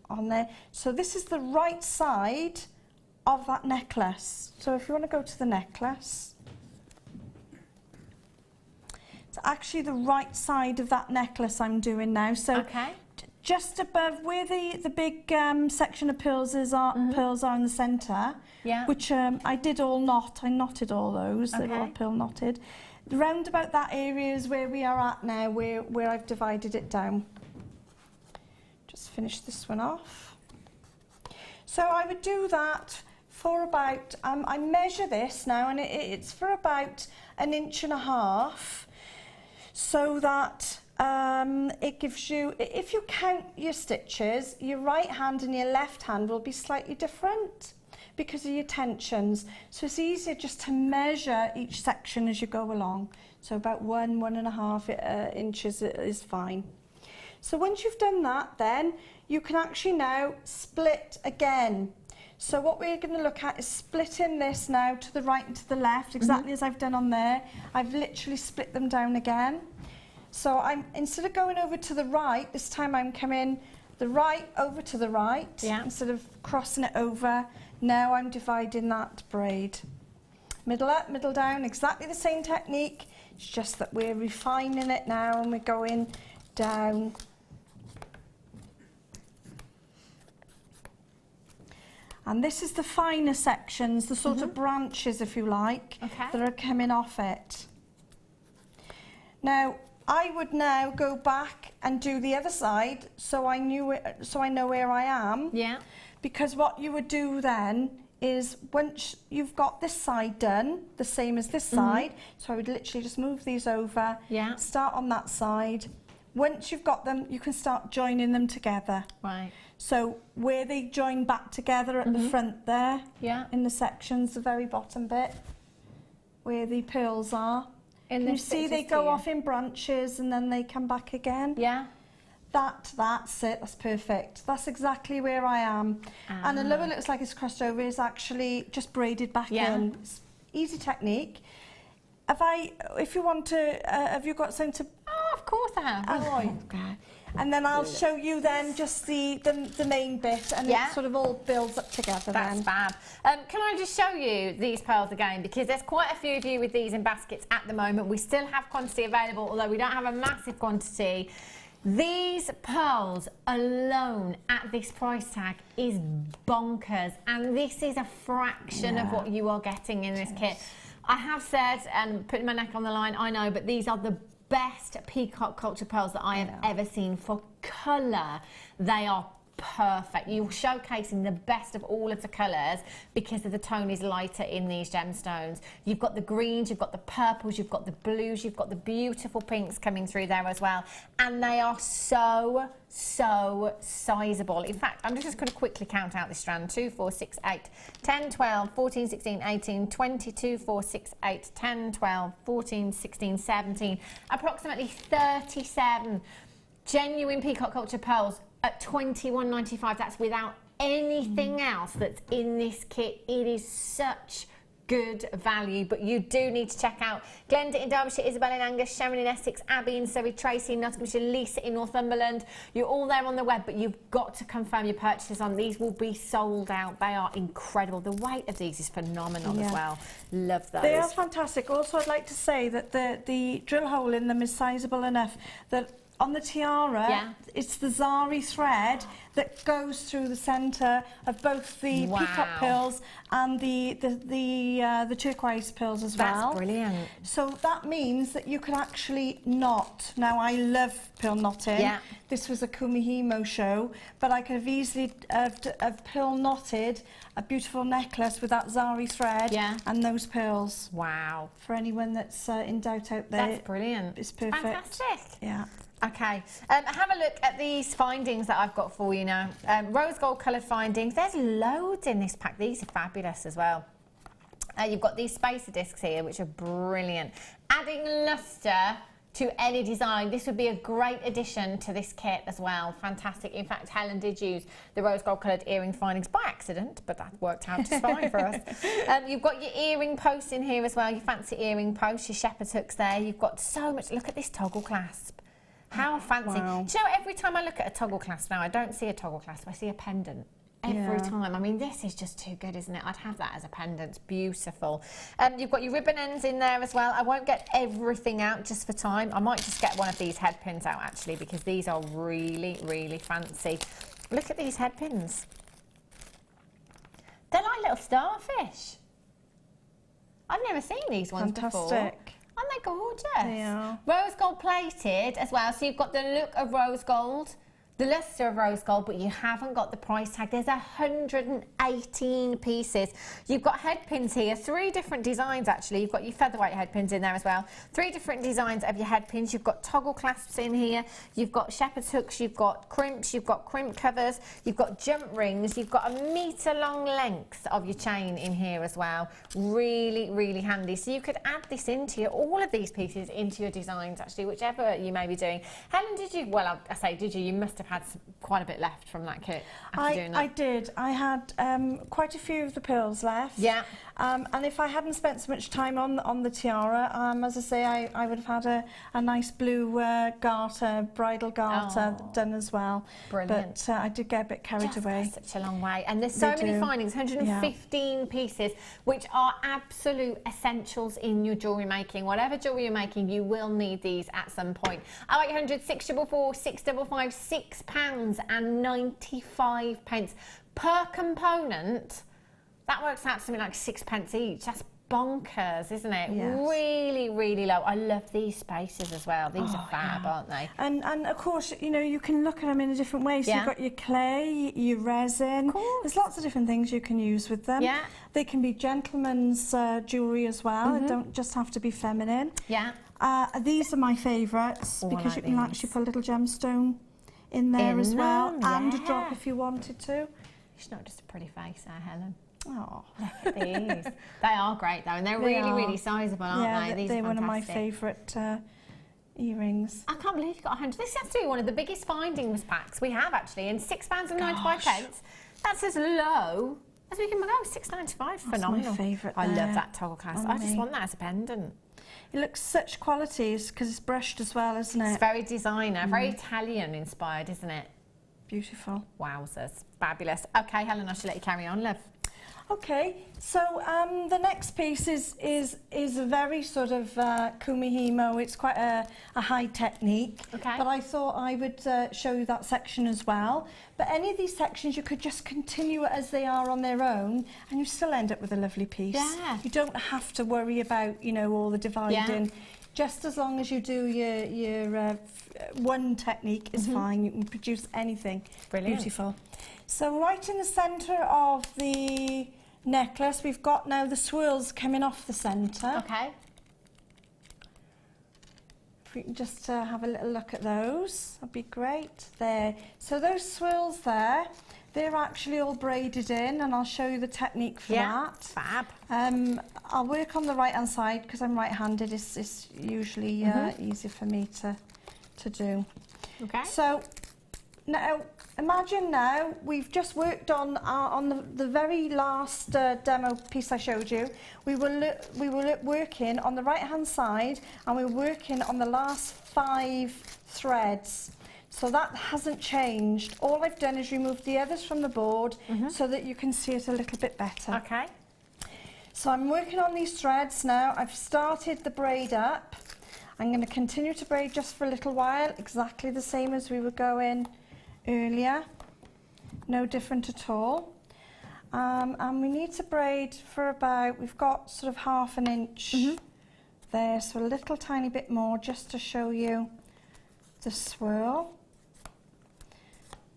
on there. So this is the right side of that necklace. So if you want to go to the necklace, it's actually the right side of that necklace I'm doing now. So just above where the big section of pearls are in the centre, which I did all knot. I knotted all those. They're all pearl knotted. Round about that area is where we are at now, where I've divided it down. Just finish this one off. So I would do that for about, I measure this now, and it's for about 1.5 inches, so that it gives you, if you count your stitches, your right hand and your left hand will be slightly different because of your tensions. So it's easier just to measure each section as you go along. So about 1.5 inches is fine. So once you've done that, then you can actually now split again. So what we're going to look at is splitting this now to the right and to the left, exactly as I've done on there. I've literally split them down again. So instead of going over to the right, this time I'm coming the right over to the right, instead of crossing it over. Now I'm dividing that braid. Middle up, middle down, exactly the same technique. It's just that we're refining it now and we're going down. And this is the finer sections, the sort of branches, if you like, that are coming off it. Now, I would now go back and do the other side, so I know where I am. Yeah. Because what you would do then is, once you've got this side done, the same as this side, so I would literally just move these over, start on that side. Once you've got them, you can start joining them together. Right. So where they join back together at the front there, in the sections, the very bottom bit, where the pearls are, and you see they go off in branches and then they come back again. Yeah. That's it, that's perfect. That's exactly where I am. And although it looks like it's crossed over, it's actually just braided back in. It's easy technique. If you want to, have you got something to... Oh, of course I have. Oh, okay. And then I'll show you then just the main bit, and it sort of all builds up together. That's fab. Can I just show you these pearls again, because there's quite a few of you with these in baskets at the moment. We still have quantity available, although we don't have a massive quantity. These pearls alone at this price tag is bonkers, and this is a fraction of what you are getting in this kit. I have said, and putting my neck on the line, I know, but these are the best peacock culture pearls that I have ever seen for colour. They are perfect. You're showcasing the best of all of the colours because of the tone is lighter in these gemstones. You've got the greens, you've got the purples, you've got the blues, you've got the beautiful pinks coming through there as well. And they are so sizable. In fact, I'm just going to quickly count out this strand. 2, 4, 6, 8, 10, 12, 14, 16, 18, 22, 4, 6, 8, 10, 12, 14, 16, 17, approximately 37 genuine peacock culture pearls at £21.95. That's without anything else that's in this kit. It is such good value, but you do need to check out Glenda in Derbyshire, Isabel in Angus, Sharon in Essex, Abby in Surrey, Tracy in Nottinghamshire, Lisa in Northumberland. You're all there on the web, but you've got to confirm your purchases on these. Will be sold out. They are incredible. The weight of these is phenomenal as well. Love those. They are fantastic. Also, I'd like to say that the drill hole in them is sizable enough that on the tiara, it's the Zari thread that goes through the centre of both the peacock pearls and the turquoise pearls as well. That's brilliant. So that means that you can actually knot. Now, I love pearl knotting. Yeah. This was a Kumihimo show, but I could have easily have pearl knotted a beautiful necklace with that Zari thread and those pearls. Wow. For anyone that's in doubt out there. That's brilliant. It's perfect. Fantastic. Yeah. Okay, have a look at these findings that I've got for you now. Rose gold coloured findings. There's loads in this pack. These are fabulous as well. You've got these spacer discs here, which are brilliant. Adding lustre to any design. This would be a great addition to this kit as well. Fantastic. In fact, Helen did use the rose gold coloured earring findings by accident, but that worked out just fine for us. You've got your earring posts in here as well, your fancy earring posts, your shepherd's hooks there. You've got so much. Look at this toggle clasp. How fancy. Wow. Do you know, every time I look at a toggle clasp now, I don't see a toggle clasp, I see a pendant. Every time. I mean, this is just too good, isn't it? I'd have that as a pendant. It's beautiful. You've got your ribbon ends in there as well. I won't get everything out just for time. I might just get one of these head pins out, actually, because these are really, really fancy. Look at these head pins. They're like little starfish. I've never seen these ones before. Fantastic. Aren't they gorgeous? They are. Rose gold plated as well, so you've got the look of rose gold, the lustre of rose gold, but you haven't got the price tag. There's 118 pieces. You've got head pins here, 3 different designs actually. You've got your featherweight head pins in there as well. 3 different designs of your head pins. You've got toggle clasps in here. You've got shepherd's hooks. You've got crimps. You've got crimp covers. You've got jump rings. You've got a metre long length of your chain in here as well. Really, really handy. So you could add this into all of these pieces into your designs actually, whichever you may be doing. Helen, did you? Well, I say did you? You must have had quite a bit left from that kit after doing that. I did. I had quite a few of the pearls left. Yeah. And if I hadn't spent so much time on the tiara, as I say, I would have had a nice blue garter, bridal garter done as well. Brilliant. But I did get a bit carried away. Such a long way. And there's so many findings, 115 pieces, which are absolute essentials in your jewellery making. Whatever jewellery you're making, you will need these at some point. 0800 644 655 £6.95 per component. That works out to something like 6 pence each. That's bonkers, isn't it? Yes. Really, really low. I love these spaces as well. These are fab, aren't they? And of course, you know, you can look at them in a different way. So you've got your clay, your resin. There's lots of different things you can use with them. Yeah. They can be gentlemen's jewellery as well. They don't just have to be feminine. Yeah. These are my favourites because you can actually put a little gemstone in there as well, and a drop if you wanted to. It's not just a pretty face there, Helen. Oh, look at these. They are great though, and they're really sizable, aren't they? These they're are one of my favourite earrings. I can't believe you got 100. This has to be one of the biggest findings packs we have actually, and £6.95. That's as low as we can go. £6.95, phenomenal. That's my favourite. I love that toggle clasp. I just want that as a pendant. It looks such qualities because it's brushed as well, isn't it? It's very designer, very Italian inspired, isn't it? Beautiful. Wowzers. Fabulous. Okay, Helen, I should let you carry on, love. Okay, so the next piece is a very sort of kumihimo. It's quite a high technique. Okay. But I thought I would show you that section as well. But any of these sections you could just continue as they are on their own, and you still end up with a lovely piece. Yeah. You don't have to worry about, you know, all the dividing. just as long as you do your one technique is fine. You can produce anything. Brilliant. Beautiful. So right in the centre of the necklace, we've got now the swirls coming off the centre. Okay. If we can just have a little look at those, that'd be great. There. So those swirls there, they're actually all braided in, and I'll show you the technique for that. Fab. I'll work on the right-hand side because I'm right-handed. It's usually easier for me to do. Okay. So now, imagine now we've just worked on the very last demo piece I showed you. We were working on the right-hand side, and we were working on the last 5 threads. So that hasn't changed. All I've done is removed the others from the board so that you can see it a little bit better. Okay. So I'm working on these threads now. I've started the braid up. I'm going to continue to braid just for a little while, exactly the same as we were going earlier. No different at all. And we need to braid for about, we've got sort of half an inch there, so a little tiny bit more just to show you the swirl.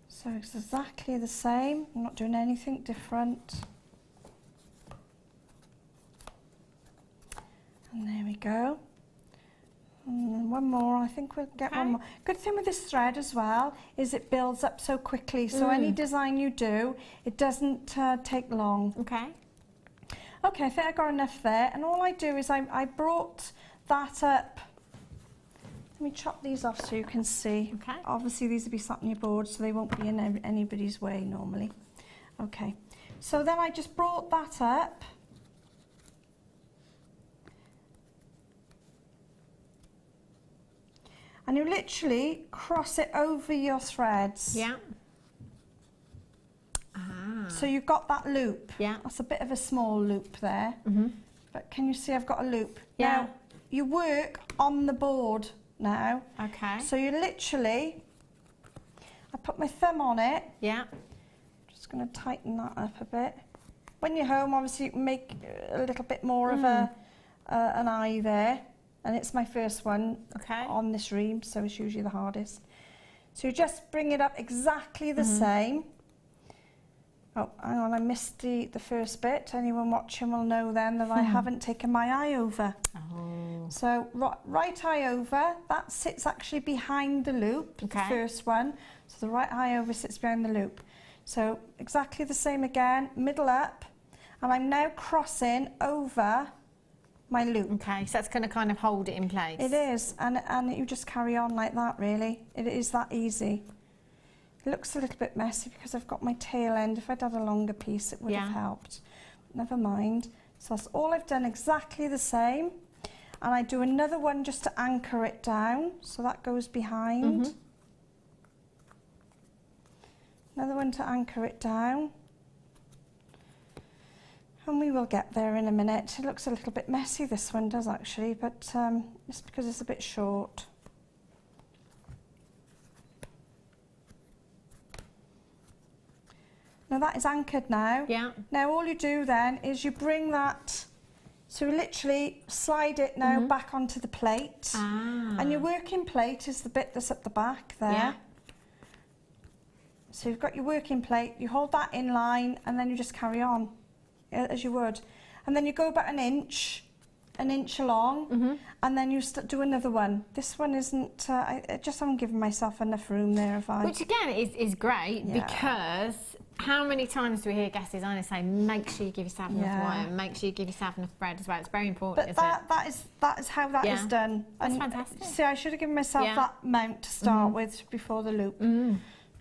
So it's exactly the same. I'm not doing anything different. And there we go. And one more, I think we'll get one more. Good thing with this thread as well is it builds up so quickly. So any design you do, it doesn't take long. Okay. Okay, I think I got enough there. And all I do is I brought that up. Let me chop these off so you can see. Okay. Obviously these will be sat on your board so they won't be in anybody's way normally. Okay, so then I just brought that up. And you literally cross it over your threads. Yeah. So you've got that loop. Yeah. That's a bit of a small loop there. But can you see I've got a loop? Yeah. Now, you work on the board now. Okay. So you literally, I put my thumb on it. Yeah. Just going to tighten that up a bit. When you're home, obviously you can make a little bit more of an eye there. And it's my first one on this ream, so it's usually the hardest. So you just bring it up exactly the same. Oh, hang on, I missed the first bit. Anyone watching will know then that I haven't taken my eye over. Oh. So right eye over, that sits actually behind the loop, the first one. So the right eye over sits behind the loop. So exactly the same again, middle up, and I'm now crossing over my loop. Okay, so that's going to kind of hold it in place. It is, and you just carry on like that really. It is that easy. It looks a little bit messy because I've got my tail end. If I'd had a longer piece it would have helped. Never mind. So that's all I've done exactly the same. And I do another one just to anchor it down. So that goes behind. Another one to anchor it down. And we will get there in a minute. It looks a little bit messy, this one does actually, but it's because it's a bit short. Now that is anchored now. Yeah. Now all you do then is you bring that, so you literally slide it now back onto the plate. And your working plate is the bit that's at the back there. Yeah. So you've got your working plate, you hold that in line and then you just carry on as you would. And then you go about an inch along and then you do another one. This one isn't, I just haven't given myself enough room there. Which again is great because how many times do we hear guest designers say, make sure you give yourself enough wire, make sure you give yourself enough thread as well. It's very important, isn't it? That is how that is done. That's fantastic. See, I should have given myself that amount to start with before the loop.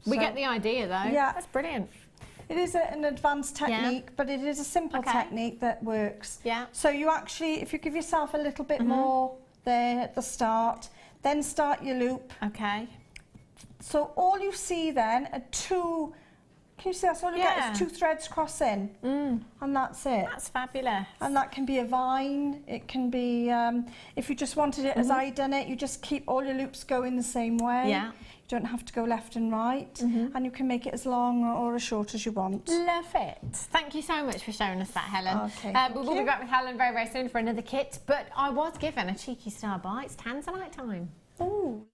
We get the idea though. Yeah. That's brilliant. It is an advanced technique, but it is a simple technique that works. Yeah. So you actually, if you give yourself a little bit more there at the start, then start your loop. Okay. So all you see then are two Can you see that's all you get? It's 2 threads crossing, and that's it. That's fabulous. And that can be a vine. It can be, if you just wanted it as I done it, you just keep all your loops going the same way. Yeah. You don't have to go left and right, and you can make it as long or as short as you want. Love it. Thank you so much for showing us that, Helen. Okay, we will be back with Helen very, very soon for another kit, but I was given a cheeky star by. It's Tanzanite time. Ooh.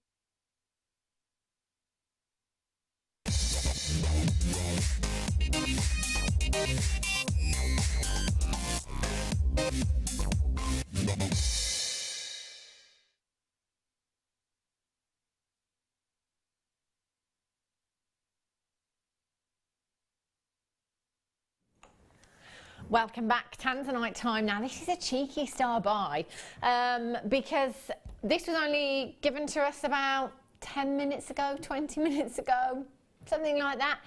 Welcome back, Tanzanite time. Now this is a cheeky star buy because this was only given to us about 10 minutes ago, 20 minutes ago, something like that.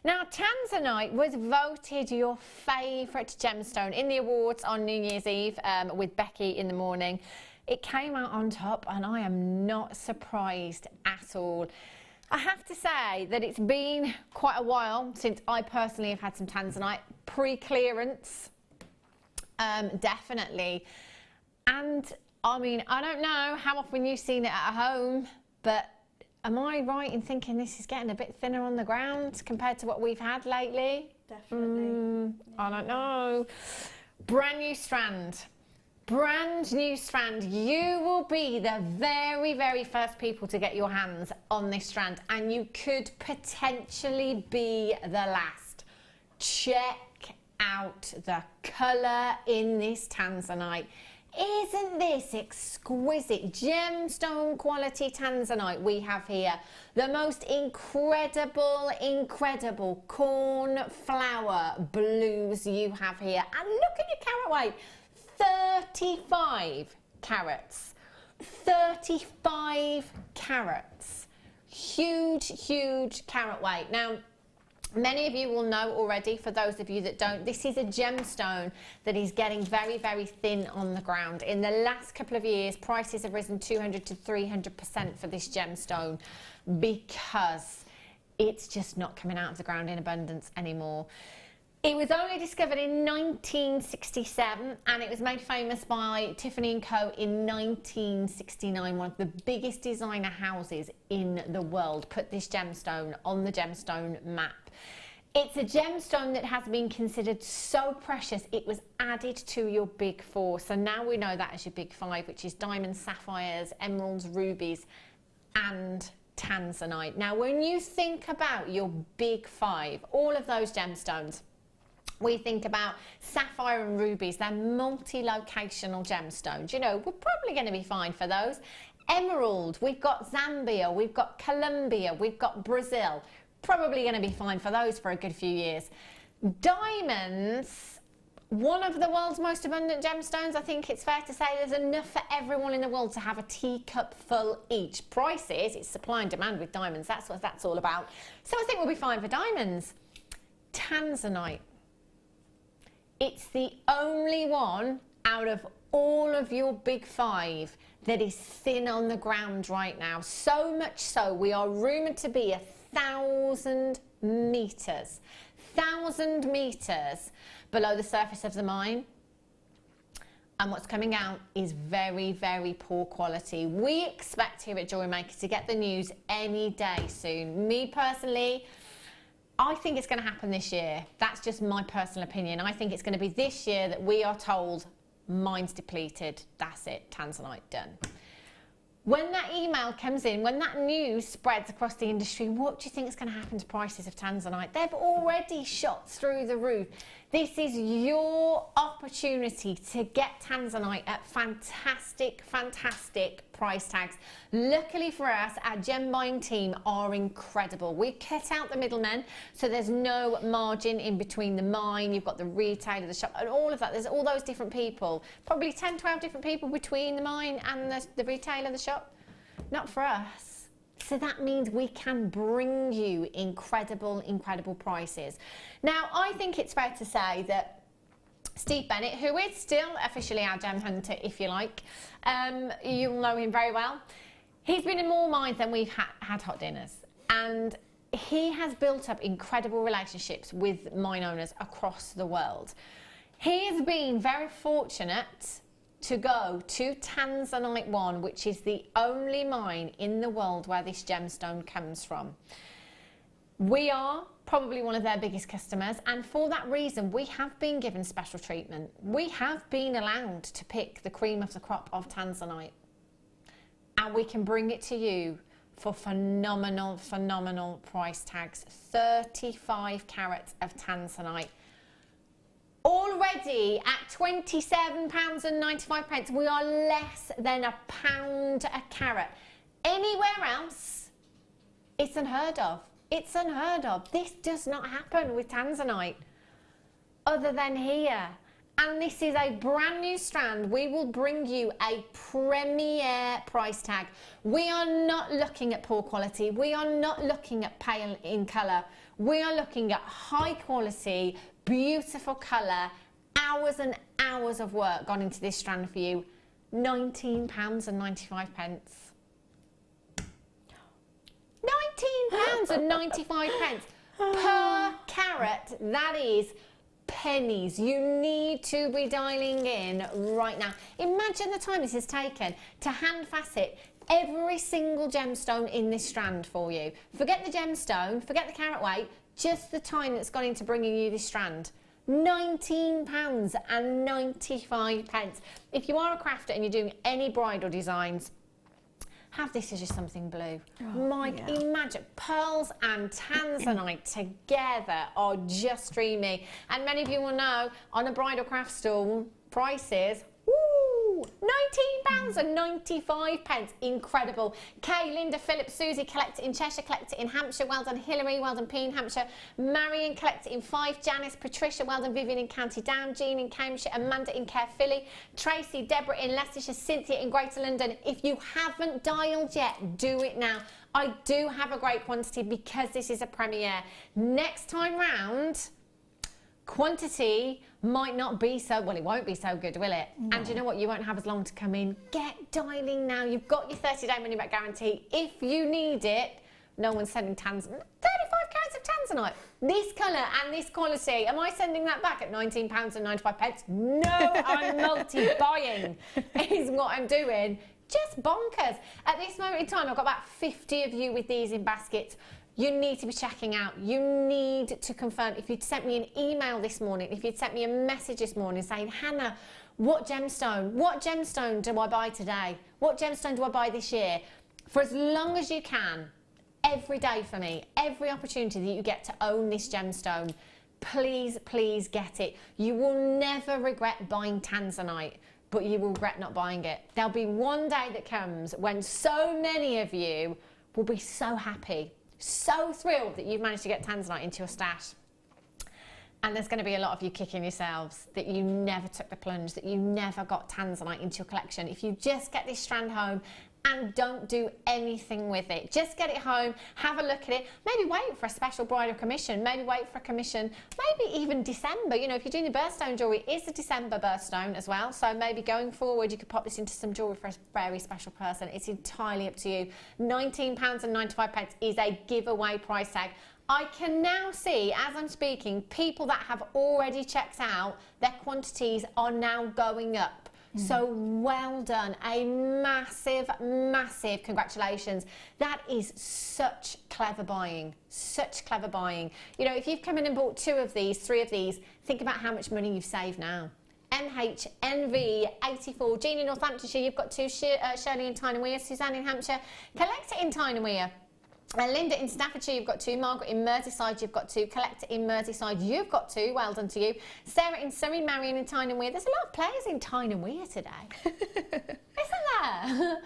Now Tanzanite was voted your favourite gemstone in the awards on New Year's Eve with Becky in the morning. It came out on top and I am not surprised at all. I have to say that it's been quite a while since I personally have had some Tanzanite pre-clearance, definitely. And I mean, I don't know how often you've seen it at home, but am I right in thinking this is getting a bit thinner on the ground compared to what we've had lately? Definitely. I don't know. Brand new strand. Brand new strand. You will be the very, very first people to get your hands on this strand, and you could potentially be the last. Check out the colour in this Tanzanite. Isn't this exquisite gemstone quality Tanzanite we have here? The most incredible, incredible cornflower blues you have here. And look at your carat weight. 35 carats. 35 carats. Huge, huge carat weight. Now, many of you will know already, for those of you that don't, this is a gemstone that is getting very, very thin on the ground. In the last couple of years, prices have risen 200 to 300% for this gemstone because it's just not coming out of the ground in abundance anymore. It was only discovered in 1967 and it was made famous by Tiffany & Co. in 1969. One of the biggest designer houses in the world put this gemstone on the gemstone map. It's a gemstone that has been considered so precious it was added to your big 4. So now we know that as your big 5, which is diamonds, sapphires, emeralds, rubies and Tanzanite. Now when you think about your big 5, all of those gemstones, we think about sapphire and rubies. They're multi-locational gemstones. You know, we're probably going to be fine for those. Emerald, we've got Zambia, we've got Colombia, we've got Brazil. Probably going to be fine for those for a good few years. Diamonds, one of the world's most abundant gemstones. I think it's fair to say there's enough for everyone in the world to have a teacup full each. Prices, it's supply and demand with diamonds. That's what that's all about. So I think we'll be fine for diamonds. Tanzanite. It's the only one out of all of your big 5 that is thin on the ground right now. So much so, we are rumoured to be 1,000 metres. 1,000 metres below the surface of the mine. And what's coming out is very, very poor quality. We expect here at Jewellery Maker to get the news any day soon. Me personally, I think it's going to happen this year. That's just my personal opinion. I think it's going to be this year that we are told mine's depleted. That's it. Tanzanite done. When that email comes in, when that news spreads across the industry, what do you think is going to happen to prices of Tanzanite? They've already shot through the roof. This is your opportunity to get Tanzanite at fantastic, fantastic price tags. Luckily for us, our gem buying team are incredible. We cut out the middlemen, so there's no margin in between the mine. You've got the retailer, the shop, and all of that. There's all those different people, probably 10, 12 different people between the mine and the retailer, the shop. Not for us. So that means we can bring you incredible, incredible prices. Now, I think it's fair to say that Steve Bennett, who is still officially our gem hunter, if you like, you'll know him very well. He's been in more mines than we've had hot dinners. And he has built up incredible relationships with mine owners across the world. He has been very fortunate to go to Tanzanite 1, which is the only mine in the world where this gemstone comes from. We are probably one of their biggest customers, and for that reason we have been given special treatment. We have been allowed to pick the cream of the crop of Tanzanite, and we can bring it to you for phenomenal price tags. 35 carats of Tanzanite. Already at £27.95, we are less than £1 a carat. Anywhere else, it's unheard of. It's unheard of. This does not happen with Tanzanite, other than here. And this is a brand new strand. We will bring you a premier price tag. We are not looking at poor quality. We are not looking at pale in colour. We are looking at high quality, beautiful colour. Hours and hours of work gone into this strand for you. £19.95. £19.95 per carat. That is pennies. You need to be dialing in right now. Imagine the time this has taken to hand facet every single gemstone in this strand for you. Forget the gemstone, forget the carat weight, just the time that's gone into bringing you this strand. £19.95. If you are a crafter and you're doing any bridal designs, have this as just something blue. Imagine pearls and Tanzanite together are just dreamy. And many of you will know, on a bridal craft stall, prices, woo, £19.95. Incredible. Kay, Linda, Philip, Susie, collect it in Cheshire, collect it in Hampshire. Well done, Hilary. Well done, P in Hampshire. Marion, collect it in Fife. Janice, Patricia. Well done, Vivian in County Down. Jean in Cambridgeshire. Amanda in Caerphilly. Tracy, Deborah in Leicestershire. Cynthia in Greater London. If you haven't dialed yet, do it now. I do have a great quantity because this is a premiere. Next time round, quantity might not be so, well, it won't be so good, will it? No. And you know what? You won't have as long to come in. Get dialing now. You've got your 30-day money-back guarantee. If you need it, no one's sending 35 carats of Tanzanite. This colour and this quality. Am I sending that back at £19.95? No, I'm multi-buying is what I'm doing. Just bonkers. At this moment in time, I've got about 50 of you with these in baskets. You need to be checking out. You need to confirm. If you'd sent me an email this morning, if you'd sent me a message this morning saying, Hannah, what gemstone do I buy today? What gemstone do I buy this year? For as long as you can, every day for me, every opportunity that you get to own this gemstone, please, please get it. You will never regret buying Tanzanite, but you will regret not buying it. There'll be one day that comes when so many of you will be so happy, so thrilled that you've managed to get Tanzanite into your stash. And there's going to be a lot of you kicking yourselves that you never took the plunge, that you never got Tanzanite into your collection. If you just get this strand home and don't do anything with it, just get it home, have a look at it, maybe wait for a special bridal commission, maybe wait for a commission, maybe even December. You know, if you're doing the birthstone jewellery, it's a December birthstone as well, so maybe going forward you could pop this into some jewellery for a very special person. It's entirely up to you. £19.95 is a giveaway price tag. I can now see, as I'm speaking, people that have already checked out, their quantities are now going up. So well done. A massive, massive congratulations. That is such clever buying. Such clever buying. You know, if you've come in and bought 2 of these, 3 of these, think about how much money you've saved now. MHNV84. Jean in Northamptonshire, you've got 2. Shirley in Tyne and Wear. Suzanne in Hampshire. Collect it in Tyne and Wear. Linda in Staffordshire, you've got 2. Margaret in Merseyside, you've got 2. Collector in Merseyside, you've got 2. Well done to you. Sarah in Surrey, Marion in Tyne and Wear. There's a lot of players in Tyne and Wear today. Isn't there?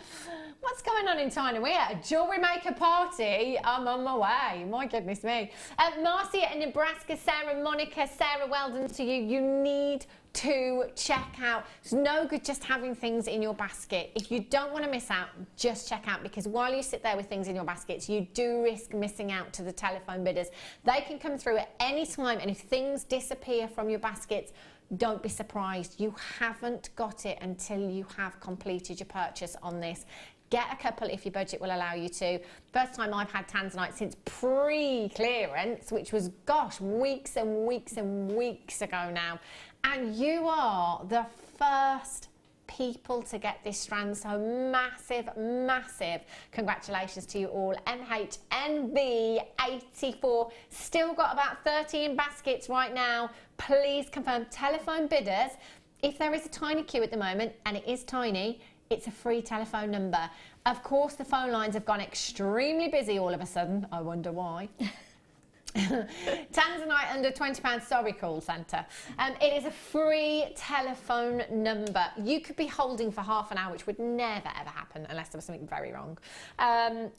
What's going on in Tyne and Wear? A Jewellery Maker party? I'm on my way. My goodness me. Marcia in Nebraska, Sarah, Monica. Sarah, well done to you. You need to check out. It's no good just having things in your basket. If you don't want to miss out, just check out, because while you sit there with things in your baskets, you do risk missing out to the telephone bidders. They can come through at any time, and if things disappear from your baskets, don't be surprised. You haven't got it until you have completed your purchase on this. Get a couple if your budget will allow you to. First time I've had tanzanite since pre-clearance, which was, gosh, weeks and weeks and weeks ago now. And you are the first people to get this strand, so massive, massive congratulations to you all. MHNV84, still got about 13 baskets right now. Please confirm telephone bidders. If there is a tiny queue at the moment, and it is tiny, it's a free telephone number. Of course, the phone lines have gone extremely busy all of a sudden. I wonder why. Tanzanite under £20, sorry call centre. It is a free telephone number. You could be holding for half an hour, which would never ever happen unless there was something very wrong.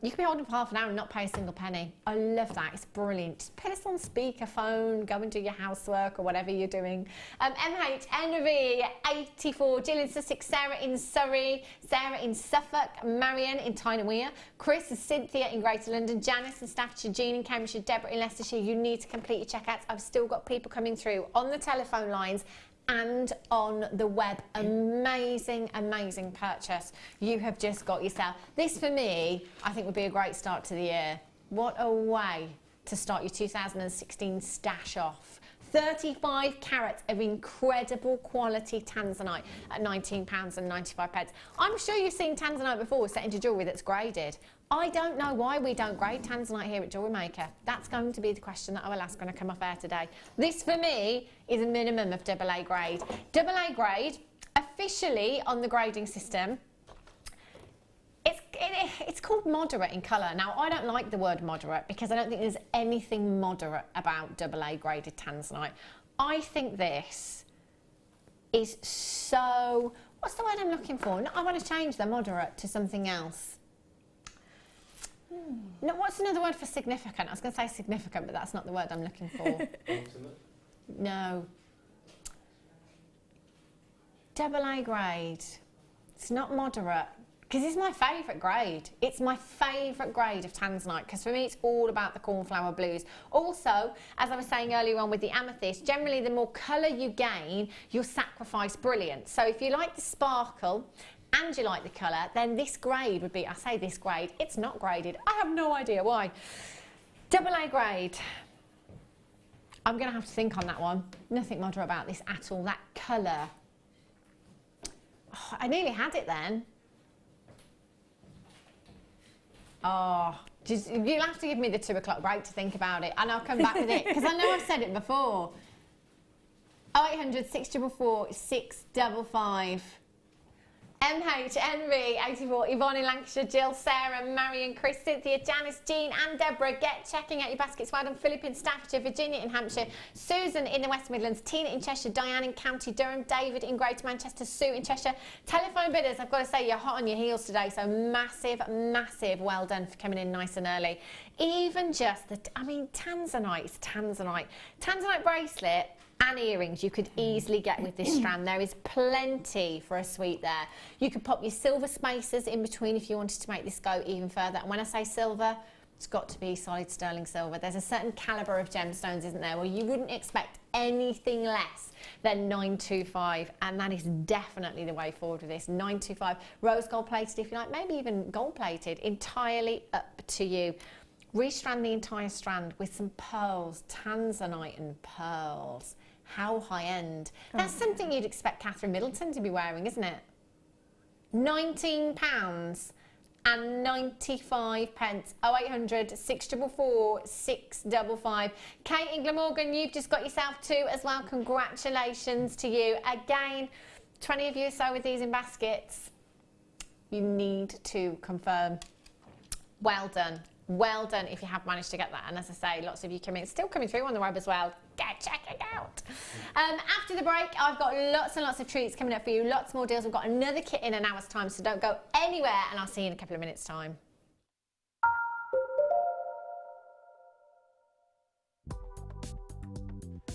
You could be holding for half an hour and not pay a single penny. I love that, it's brilliant. Just put us on speakerphone, go and do your housework or whatever you're doing. MHNV84, Jill in Sussex, Sarah in Surrey, Sarah in Suffolk, Marion in Tyne-Wear, Chris and Cynthia in Greater London, Janice in Staffordshire, Jean in Cambridgeshire, Deborah in Leicestershire. You need to complete your checkouts. I've still got people coming through on the telephone lines and on the web. Amazing, amazing purchase. You have just got yourself. This for me, I think would be a great start to the year. What a way to start your 2016 stash off. 35 carats of incredible quality tanzanite at £19.95. I'm sure you've seen tanzanite before set into jewellery that's graded. I don't know why we don't grade tanzanite here at Jewellery Maker. That's going to be the question that I will ask when I come off air today. This, for me, is a minimum of AA grade. AA grade, officially on the grading system, it's called moderate in colour. Now, I don't like the word moderate because I don't think there's anything moderate about AA graded tanzanite. I think this is so... What's the word I'm looking for? No, I want to change the moderate to something else. No, what's another word for significant? I was going to say significant, but that's not the word I'm looking for. No. AA grade. It's not moderate. Because it's my favourite grade. It's my favourite grade of tanzanite, because for me it's all about the cornflower blues. Also, as I was saying earlier on with the amethyst, generally the more colour you gain, you'll sacrifice brilliance. So if you like the sparkle and you like the colour, then this grade would be, I say this grade, it's not graded. I have no idea why. AA grade. I'm going to have to think on that one. Nothing moderate about this at all. That colour. Oh, I nearly had it then. Oh, you'll have to give me the 2 o'clock break to think about it, and I'll come back with it, because I know I've said it before. 0800 644 655. MHNV84, Yvonne in Lancashire, Jill, Sarah, Marion, Chris, Cynthia, Janice, Jean and Deborah. Get checking out your baskets. Well done. Philip in Staffordshire, Virginia in Hampshire, Susan in the West Midlands, Tina in Cheshire, Diane in County Durham, David in Greater Manchester, Sue in Cheshire. Telephone bidders, I've got to say you're hot on your heels today, so massive, massive well done for coming in nice and early. Even just the, I mean, tanzanite is tanzanite. Tanzanite bracelet and earrings you could easily get with this strand. There is plenty for a suite there. You could pop your silver spacers in between if you wanted to make this go even further. And when I say silver, it's got to be solid sterling silver. There's a certain calibre of gemstones, isn't there, where you wouldn't expect anything less than 925, and that is definitely the way forward with this. 925, rose gold plated if you like, maybe even gold plated, entirely up to you. Restrand the entire strand with some pearls, tanzanite and pearls. How high end. That's something you'd expect Catherine Middleton to be wearing, isn't it? £19 and 95 pence. 0800 644 655. Kate in Glamorgan, you've just got yourself 2 as well. Congratulations to you. Again, 20 of you or so with these in baskets. You need to confirm. Well done. Well done if you have managed to get that. And as I say, lots of you still coming through on the web as well. Get checking out. After the break, I've got lots and lots of treats coming up for you. Lots more deals. We've got another kit in an hour's time, so don't go anywhere. And I'll see you in a couple of minutes' time.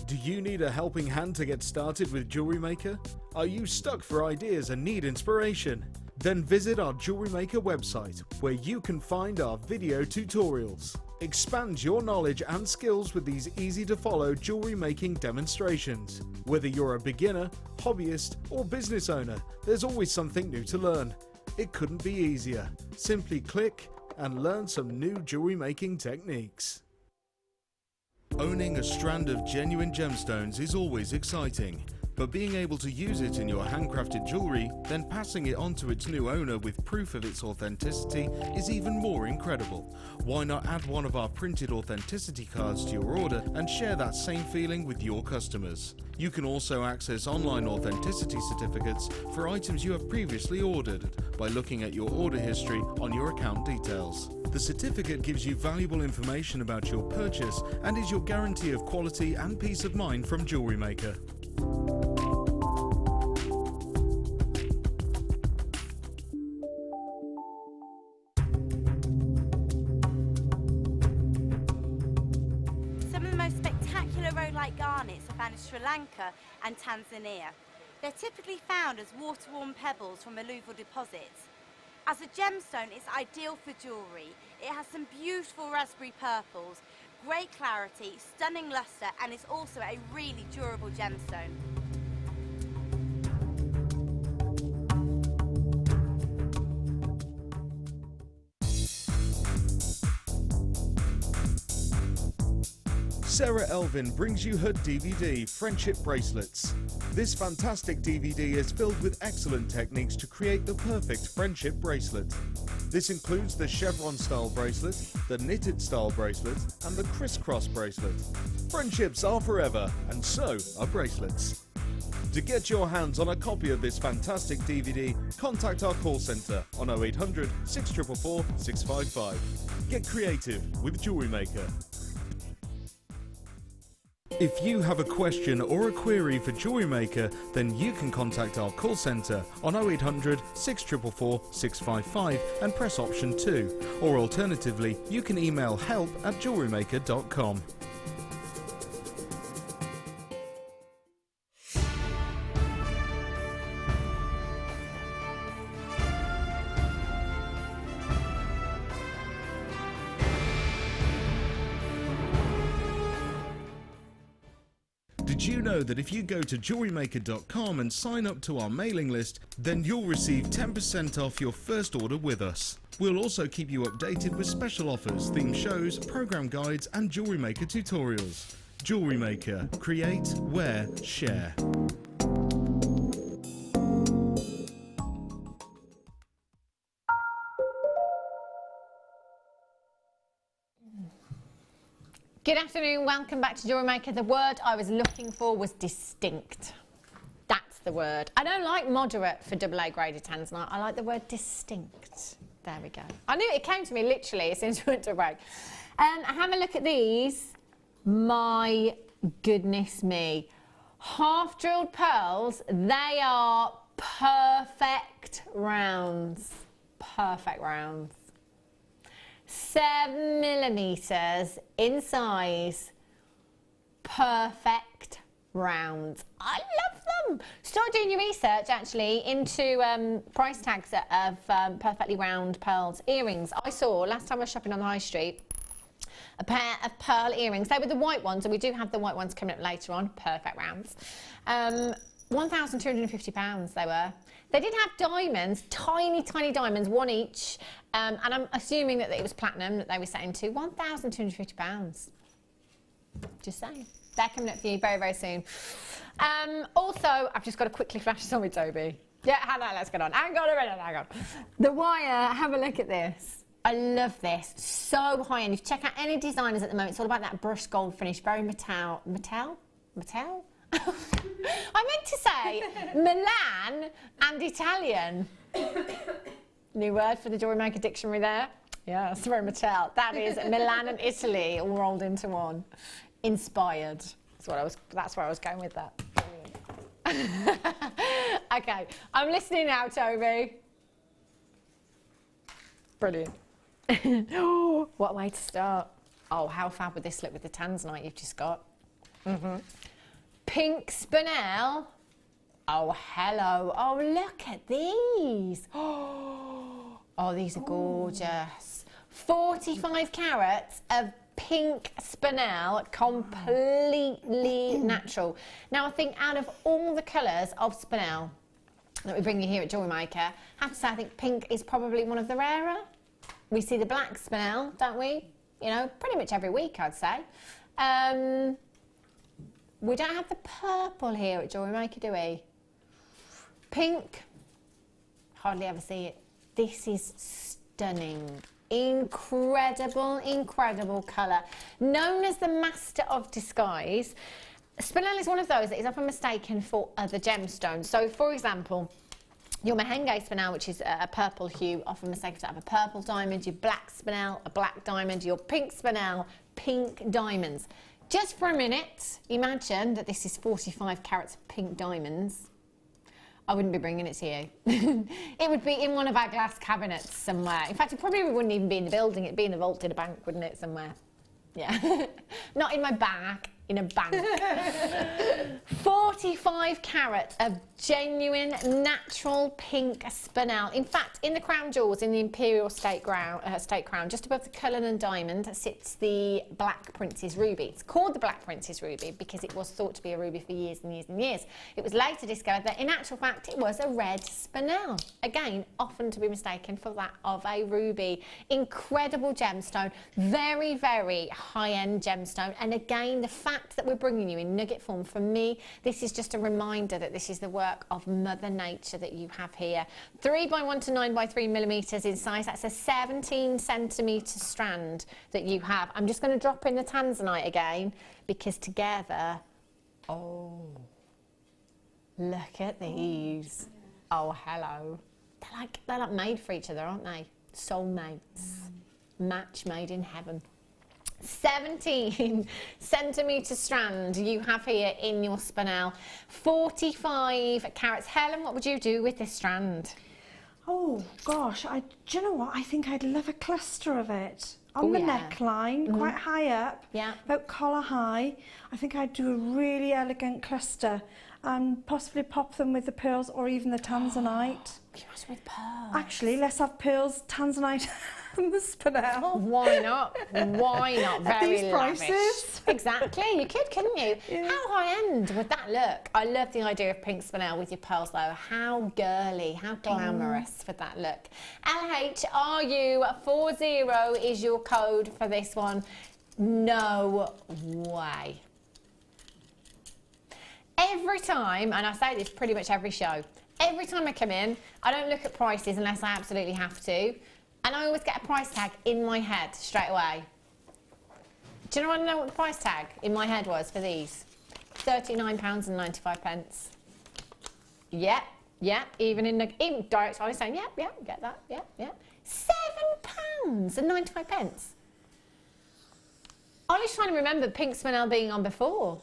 Do you need a helping hand to get started with Jewellery Maker? Are you stuck for ideas and need inspiration? Then visit our Jewellery Maker website, where you can find our video tutorials. Expand your knowledge and skills with these easy-to-follow jewellery making demonstrations. Whether you're a beginner, hobbyist or business owner, there's always something new to learn. It couldn't be easier. Simply click and learn some new jewellery making techniques. Owning a strand of genuine gemstones is always exciting, but being able to use it in your handcrafted jewellery, then passing it on to its new owner with proof of its authenticity is even more incredible. Why not add one of our printed authenticity cards to your order and share that same feeling with your customers? You can also access online authenticity certificates for items you have previously ordered by looking at your order history on your account details. The certificate gives you valuable information about your purchase and is your guarantee of quality and peace of mind from Jewellery Maker. Some of the most spectacular rhodolite garnets are found in Sri Lanka and Tanzania. They're typically found as water-worn pebbles from alluvial deposits. As a gemstone, it's ideal for jewellery. It has some beautiful raspberry purples, great clarity, stunning lustre, and is also a really durable gemstone. Sarah Elvin brings you her DVD, Friendship Bracelets. This fantastic DVD is filled with excellent techniques to create the perfect friendship bracelet. This includes the chevron style bracelet, the knitted style bracelet, and the crisscross bracelet. Friendships are forever, and so are bracelets. To get your hands on a copy of this fantastic DVD, contact our call centre on 0800 644 655. Get creative with Jewellery Maker. If you have a question or a query for Jewellery Maker, then you can contact our call centre on 0800 644 655 and press option 2, or alternatively you can email help@jewellerymaker.com. Did you know that if you go to JewelleryMaker.com and sign up to our mailing list, then you'll receive 10% off your first order with us. We'll also keep you updated with special offers, theme shows, program guides and Jewellery Maker tutorials. Jewellery Maker. Create, wear, share. Good afternoon, welcome back to Jewellery Maker. The word I was looking for was distinct. That's the word. I don't like moderate for AA graded tanzanite. I like the word distinct. There we go. I knew it came to me literally as soon as we went to a break. Have a look at these. My goodness me. Half drilled pearls, they are perfect rounds. Perfect rounds. 7mm in size, perfect rounds. I love them. Start doing your research actually into price tags of perfectly round pearls earrings. I saw last time I was shopping on the high street a pair of pearl earrings. They were the white ones, and we do have the white ones coming up later on. Perfect rounds. £1,250 they were. They did have diamonds, tiny, tiny diamonds, one each, and I'm assuming that it was platinum that they were saying to. £1,250. Just saying. They're coming up for you very, very soon. Also, I've just got to quickly flash this on with Toby. Yeah, Hannah, let's get on. Hang on a minute, hang on. The wire, have a look at this. I love this. So high end. If you check out any designers at the moment, it's all about that brushed gold finish, very metal? I meant to say Milan and Italian. New word for the Jewellery Maker dictionary there. Yeah, it's very Mattel. That is Milan and Italy all rolled into one. Inspired. That's where I was going with that. Okay, I'm listening now, Toby. Brilliant. What a way to start. Oh, how fab would this look with the tanzanite you've just got? Pink spinel. Oh, hello. Oh, look at these. Oh, these are gorgeous. 45 carats of pink spinel, completely natural. Now, I think out of all the colours of spinel, that we bring you here at Jewellery Maker. I have to say, I think pink is probably one of the rarer. We see the black spinel, don't we? You know, pretty much every week, I'd say. We don't have the purple here at Jewellery Maker, do we? Pink, hardly ever see it. This is stunning. Incredible, incredible colour. Known as the master of disguise, spinel is one of those that is often mistaken for other gemstones. So, for example, your Mahenge spinel, which is a purple hue, often mistaken to have a purple diamond. Your black spinel, a black diamond. Your pink spinel, pink diamonds. Just for a minute, imagine that this is 45 carats of pink diamonds. I wouldn't be bringing it to you. It would be in one of our glass cabinets somewhere. In fact, it probably wouldn't even be in the building. It'd be in a vault in a bank, wouldn't it, somewhere? Yeah. Not in my bag, in a bank. 45 carats of genuine, natural pink spinel. In fact, in the crown jewels, in the imperial state crown, just above the Cullinan diamond, sits the Black Princess ruby. It's called the Black Princess ruby because it was thought to be a ruby for years and years and years. It was later discovered that in actual fact it was a red spinel. Again, often to be mistaken for that of a ruby. Incredible gemstone, very, very high-end gemstone. And again, the fact that we're bringing you in nugget form, for me, this is just a reminder that this is the work of Mother Nature that you have here. 3 by 1 to 9 by 3 millimetres in size. That's a 17 centimetre strand that you have. I'm just going to drop in the tanzanite again because together, oh, look at these. Oh, hello. They're like made for each other, aren't they? Soulmates. Match made in heaven. 17 centimetre strand you have here in your spinel. 45 carats. Helen, what would you do with this strand? Oh gosh, do you know what? I think I'd love a cluster of it on the neckline, quite high up, about collar high. I think I'd do a really elegant cluster and possibly pop them with the pearls or even the tanzanite. Can you imagine with pearls? Actually, let's have pearls, tanzanite and the spinel. Why not? Why not? Very these lavish. Prices. Exactly, you could, couldn't you? Yeah. How high end would that look? I love the idea of pink spinel with your pearls though. How girly, how glamorous would that look? LHRU40 is your code for this one. No way. Every time, and I say this pretty much every show, every time I come in, I don't look at prices unless I absolutely have to. And I always get a price tag in my head straight away. Do you know what the price tag in my head was for these? £39.95. Yep, even direct I was saying, yep, get that, yep. £7.95. I was trying to remember pink spinel being on before.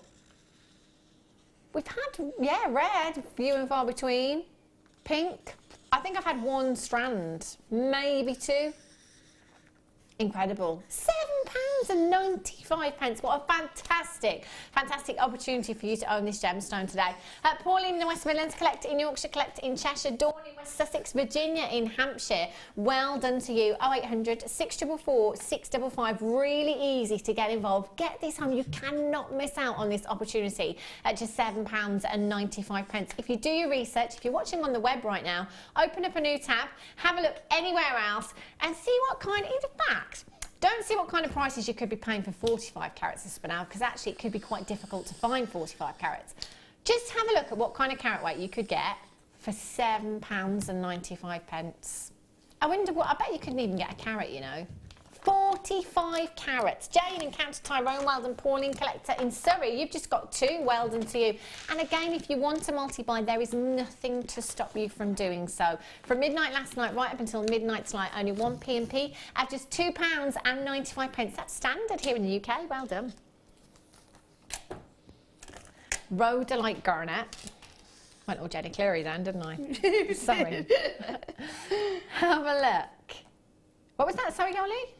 We've had, red, few and far between. Pink, I think I've had one strand, maybe two. Incredible. £7.95. What a fantastic opportunity for you to own this gemstone today. Pauline in the West Midlands, collect in Yorkshire, collect in Cheshire, Dawn in West Sussex, Virginia in Hampshire. Well done to you. 0800 644 655. Really easy to get involved. Get this home. You cannot miss out on this opportunity at just £7.95. If you do your research, if you're watching on the web right now, open up a new tab, have a look anywhere else and see what kind, in fact, don't see what kind of prices you could be paying for 45 carats of spinel, because actually it could be quite difficult to find 45 carats. Just have a look at what kind of carat weight you could get for £7.95. I wonder what, I bet you couldn't even get a carat, you know. 45 carats. Jane in County Tyrone, well done. Pauline Collector in Surrey, you've just got two. Well done to you. And again, if you want to multi-buy, there is nothing to stop you from doing so. From midnight last night right up until midnight tonight, only 1 P&P at just £2.95. That's standard here in the UK. Well done. Rhodolite Garnet. Went all Jenny Cleary then, didn't I? Sorry. Have a look. What was that? Sorry, Yoli?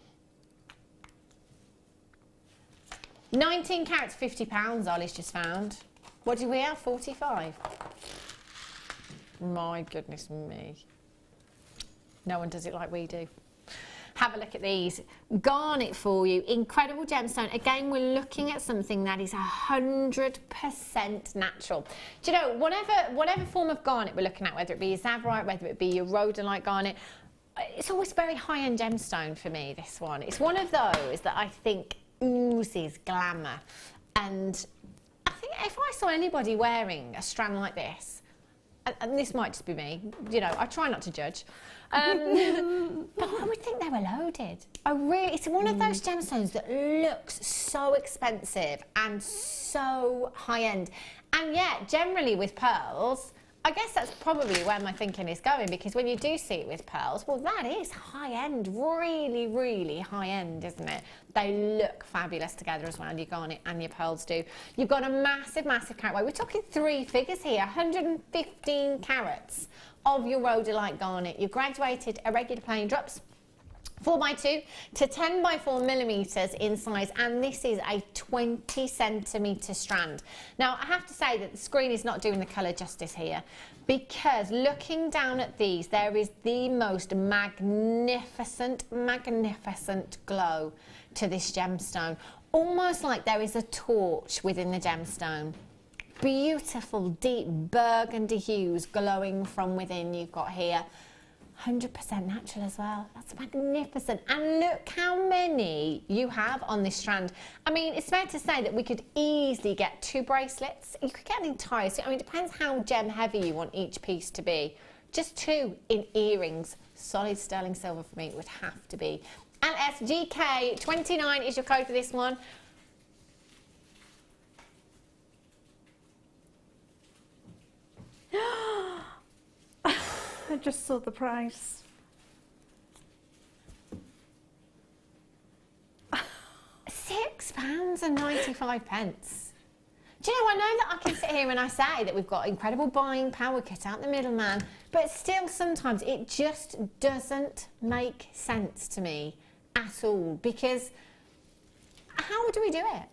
19 carats, £50, Ollie's just found. What do we have? 45. My goodness me. No one does it like we do. Have a look at these. Garnet for you. Incredible gemstone. Again, we're looking at something that is 100% natural. Do you know, whatever form of garnet we're looking at, whether it be your Zavarite, whether it be your rhodolite garnet, it's always very high-end gemstone for me, this one. It's one of those that I think oozes glamour. And I think if I saw anybody wearing a strand like this, and this might just be me, you know, I try not to judge, but I would think they were loaded. It's one of those gemstones that looks so expensive and so high-end. And yet, generally with pearls, I guess that's probably where my thinking is going, because when you do see it with pearls, well, that is high-end, really, really high-end, isn't it? They look fabulous together as well, your garnet and your pearls do. You've got a massive, massive carat weight. We're talking 3 figures here, 115 carats of your rhodolite garnet. Your graduated irregular plain drops, 4x2 to 10x4 millimetres in size, and this is a 20 centimetre strand. Now, I have to say that the screen is not doing the colour justice here, because looking down at these, there is the most magnificent, magnificent glow to this gemstone. Almost like there is a torch within the gemstone. Beautiful, deep burgundy hues glowing from within you've got here. 100% natural as well. That's magnificent. And look how many you have on this strand. I mean, it's fair to say that we could easily get 2 bracelets. You could get an entire set. I mean, it depends how gem heavy you want each piece to be. Just 2 in earrings. Solid sterling silver for me it would have to be. LSGK29 is your code for this one. I just saw the price. £6.95. Do you know, I know that I can sit here and I say that we've got incredible buying power, cut out the middleman, but still sometimes it just doesn't make sense to me at all, because how do we do it?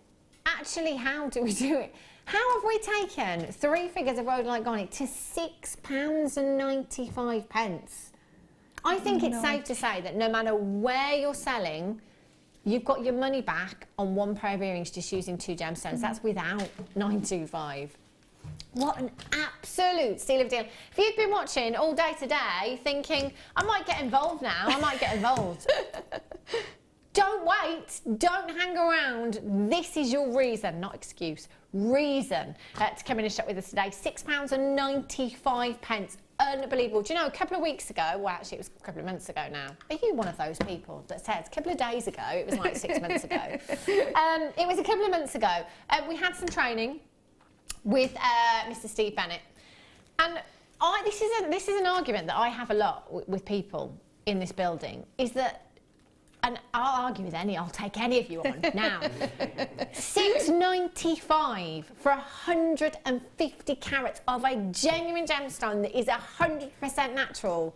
Actually, how do we do it? How have we taken 3 figures of rhodolite garnet to £6.95? I think it's safe to say that no matter where you're selling, you've got your money back on 1 pair of earrings just using 2 gemstones. That's without 925. What an absolute steal of a deal. If you've been watching all day today thinking, I might get involved now, I might get involved. Don't wait, don't hang around. This is your reason, not excuse, reason to come in and shop with us today. £6.95. Unbelievable. Do you know, a couple of weeks ago, well, actually, it was a couple of months ago now. Are you one of those people that says a couple of days ago? It was like 6 months ago. It was a couple of months ago. We had some training with Mr. Steve Bennett. And this is an argument that I have a lot with people in this building, is that, and I'll argue with I'll take any of you on now. £6.95 for 150 carats of a genuine gemstone that is 100% natural.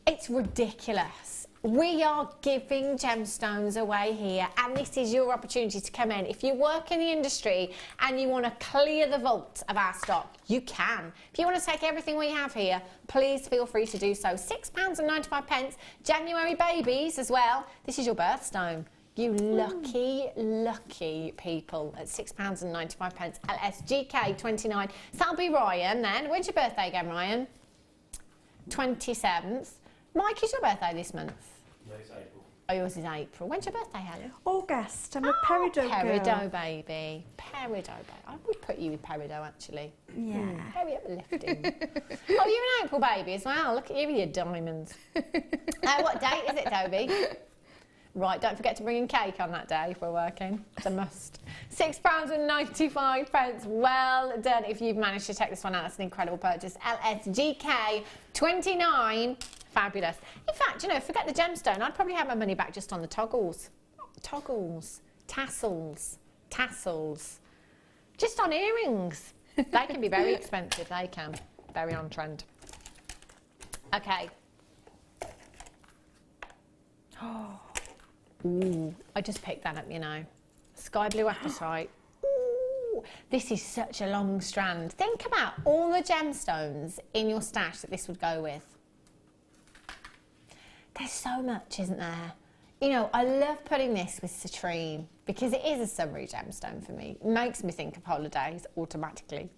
It's ridiculous. We are giving gemstones away here, and this is your opportunity to come in. If you work in the industry and you want to clear the vault of our stock, you can. If you want to take everything we have here, please feel free to do so. £6.95. January babies as well. This is your birthstone. You lucky, lucky people at £6.95. LSGK29. So that'll be Ryan then. When's your birthday again, Ryan? 27th. Mike, is your birthday this month? No, it's April. Oh, yours is April. When's your birthday, Helen? August. I'm a peridot peridot girl. baby. Peridot baby. I would put you with peridot, actually. Yeah. Very uplifting. Oh, you're an April baby as well. Look at you with your diamonds. What date is it, Toby? Right, don't forget to bring in cake on that day if we're working. It's a must. £6.95. Well done if you've managed to check this one out. That's an incredible purchase. LSGK29. Fabulous. In fact, you know, forget the gemstone. I'd probably have my money back just on the toggles. Toggles. Tassels. Tassels. Just on earrings. They can be very expensive. They can. Very on trend. Okay. Oh. Ooh, I just picked that up, you know. Sky blue apatite. Ooh, this is such a long strand. Think about all the gemstones in your stash that this would go with. There's so much, isn't there? You know, I love putting this with citrine because it is a summery gemstone for me. It makes me think of holidays automatically.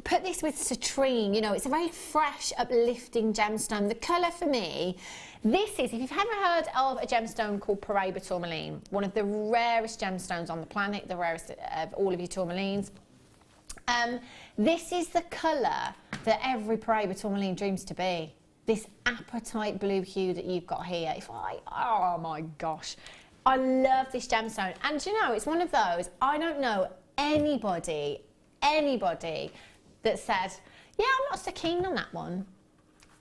Put this with citrine, you know, it's a very fresh, uplifting gemstone. The colour for me, this is, if you've ever heard of a gemstone called Paraiba tourmaline, one of the rarest gemstones on the planet, the rarest of all of your tourmalines. This is the colour that every Paraiba tourmaline dreams to be. This apatite blue hue that you've got here. Oh my gosh. I love this gemstone. And you know, it's one of those, I don't know anybody that said, yeah, I'm not so keen on that one.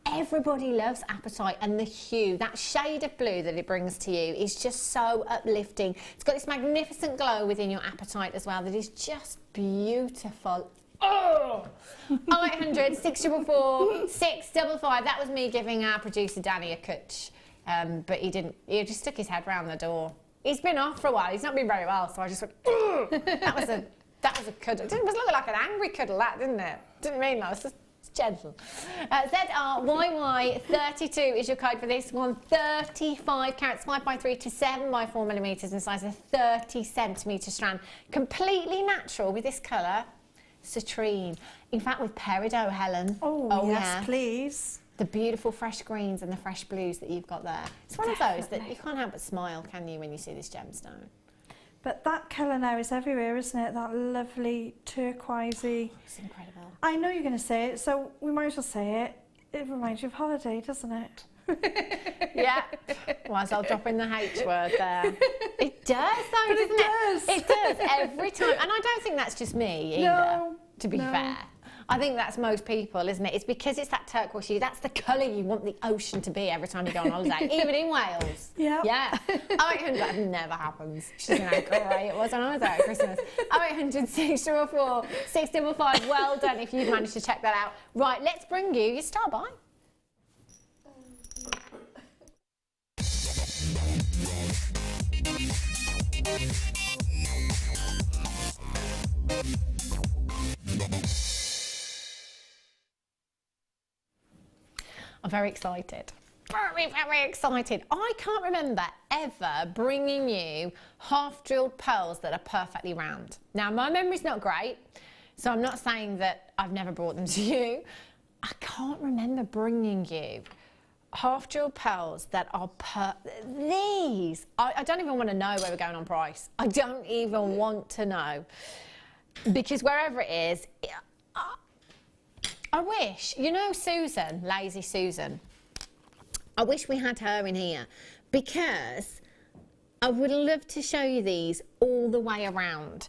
Everybody loves apatite, and the hue, that shade of blue that it brings to you is just so uplifting. It's got this magnificent glow within your apatite as well that is just beautiful. Oh! 0800 644 655. That was me giving our producer Danny a cutch, but he didn't. He just stuck his head round the door. He's been off for a while. He's not been very well, so I just went. That was a cuddle. It was looking like an angry cuddle, that, didn't it? Didn't mean that. It's gentle. ZRYY32 is your code for this one. 35 carats, 5x3 to 7x4 millimetres in size, a 30 centimetre strand. Completely natural with this colour. Citrine. In fact, with peridot, Helen. Oh yes, yeah. Please. The beautiful fresh greens and the fresh blues that you've got there. It's one of those that you can't help but smile, can you, when you see this gemstone? But that colour now is everywhere, isn't it? That lovely turquoisey. It's incredible. I know you're going to say it, so we might as well say it. It reminds you of holiday, doesn't it? Yeah. Might as well drop in the H word there. It does, though, doesn't it? It does every time. And I don't think that's just me either, to be fair. I think that's most people, isn't it? It's because it's that turquoise hue. That's the colour you want the ocean to be every time you go on holiday, even in Wales. Yeah. Yeah. 0800, that never happens. She's going, how great it was on holiday at Christmas. 0800 644 655. Well done if you've managed to check that out. Right, let's bring you your star buy. I'm very excited. Very, very excited. I can't remember ever bringing you half-drilled pearls that are perfectly round. Now, my memory's not great, so I'm not saying that I've never brought them to you. I can't remember bringing you half-drilled pearls that are these. I don't even want to know where we're going on price. I don't even want to know. Because wherever it is, I wish, you know Susan, Lazy Susan, I wish we had her in here because I would love to show you these all the way around.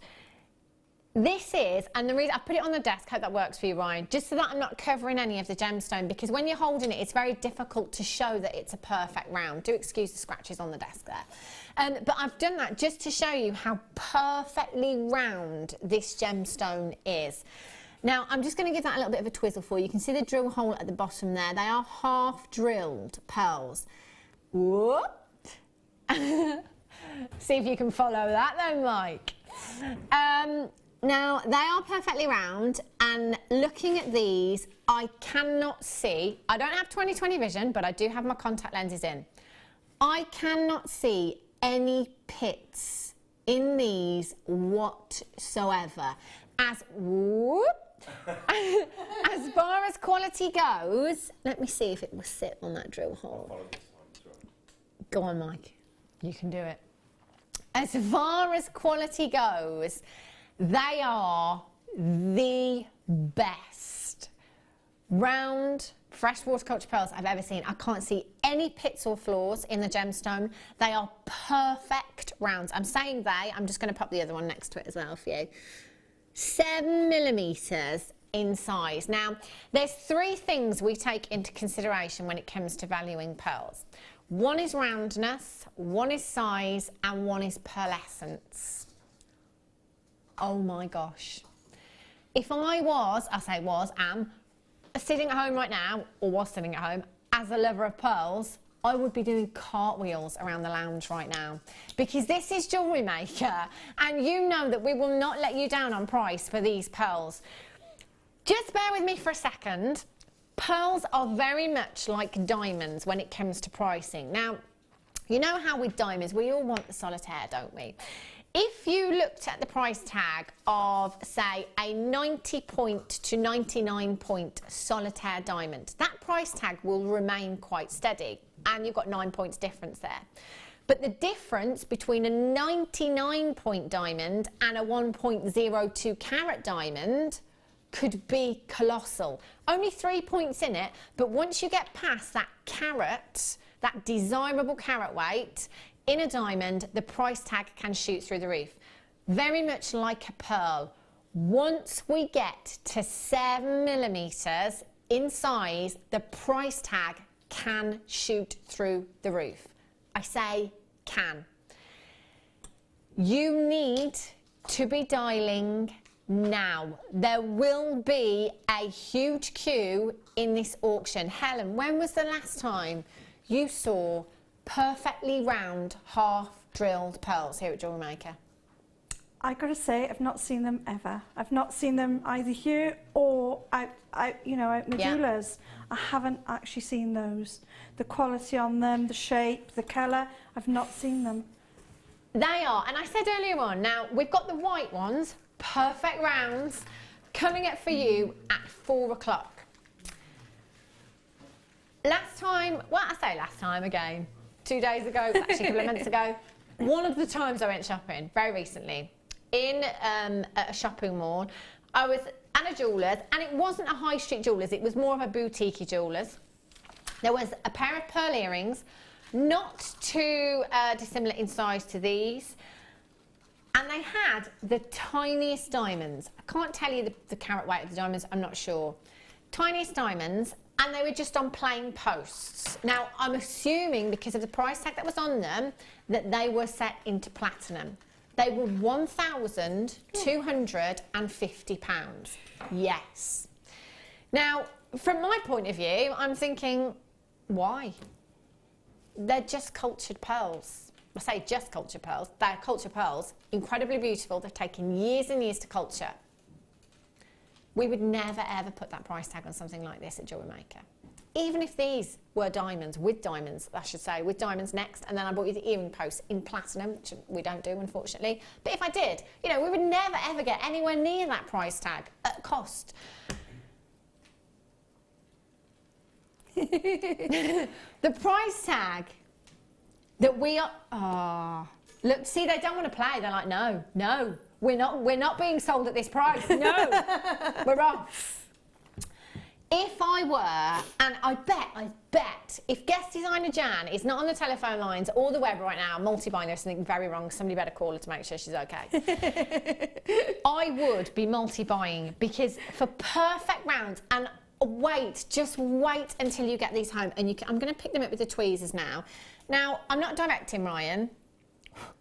This is, and the reason I put it on the desk, hope that works for you, Ryan, just so that I'm not covering any of the gemstone, because when you're holding it, it's very difficult to show that it's a perfect round. Do excuse the scratches on the desk there. But I've done that just to show you how perfectly round this gemstone is. Now, I'm just going to give that a little bit of a twizzle for you. You can see the drill hole at the bottom there. They are half-drilled pearls. Whoop. See if you can follow that then, Mike. Now, they are perfectly round, and looking at these, I cannot see, I don't have 20/20 vision, but I do have my contact lenses in. I cannot see any pits in these whatsoever. As far as quality goes, let me see if it will sit on that drill hole. Go on, Mike. You can do it. As far as quality goes, they are the best round freshwater culture pearls I've ever seen. I can't see any pits or flaws in the gemstone. They are perfect rounds. I'm saying they, I'm just going to pop the other one next to it as well for you. 7 millimetres in size. Now, there's three things we take into consideration when it comes to valuing pearls. One is roundness, one is size, and one is pearlescence. Oh my gosh. If I was, I say was, am, sitting at home right now, or was sitting at home, as a lover of pearls, I would be doing cartwheels around the lounge right now. Because this is Jewellery Maker, and you know that we will not let you down on price for these pearls. Just bear with me for a second. Pearls are very much like diamonds when it comes to pricing. Now, you know how with diamonds, we all want the solitaire, don't we? If you looked at the price tag of, say, a 90 point to 99 point solitaire diamond, that price tag will remain quite steady, and you've got 9 points difference there. But the difference between a 99 point diamond and a 1.02 carat diamond could be colossal. Only 3 points in it, but once you get past that carat, that desirable carat weight, in a diamond, the price tag can shoot through the roof. Very much like a pearl. Once we get to 7 millimeters in size, the price tag can shoot through the roof. I say can. You need to be dialing now. There will be a huge queue in this auction. Helen, when was the last time you saw perfectly round, half-drilled pearls here at Jewellery Maker? I got to say, I've not seen them ever. I've not seen them either here or out in the jewellers. I haven't actually seen those. The quality on them, the shape, the colour, I've not seen them. They are, and I said earlier on, now we've got the white ones, perfect rounds, coming up for you at 4 o'clock. Last time, well, I say last time again, 2 days ago, actually a couple of months ago, one of the times I went shopping, very recently, in a shopping mall, I was at a jeweller's, and it wasn't a high street jeweller's, it was more of a boutique jeweller's. There was a pair of pearl earrings, not too dissimilar in size to these, and they had the tiniest diamonds. I can't tell you the carat weight of the diamonds, I'm not sure. Tiniest diamonds, and they were just on plain posts. Now, I'm assuming because of the price tag that was on them, that they were set into platinum. They were £1,250. Yes. Now, from my point of view, I'm thinking, why? They're just cultured pearls. I say just cultured pearls. They're cultured pearls, incredibly beautiful. They've taken years and years to culture. We would never, ever put that price tag on something like this at Jewellery Maker. Even if these were diamonds, with diamonds, I should say, with diamonds next, and then I bought you the earring posts in platinum, which we don't do, unfortunately. But if I did, you know, we would never, ever get anywhere near that price tag at cost. The price tag that we are... look, see, they don't want to play. They're like, no, no. We're not being sold at this price. No, we're off. If I were, and I bet, if guest designer Jan is not on the telephone lines or the web right now, multi-buying, there's something very wrong. Somebody better call her to make sure she's okay. I would be multi-buying because for perfect rounds, and just wait until you get these home. And I'm going to pick them up with the tweezers now. Now, I'm not directing Ryan.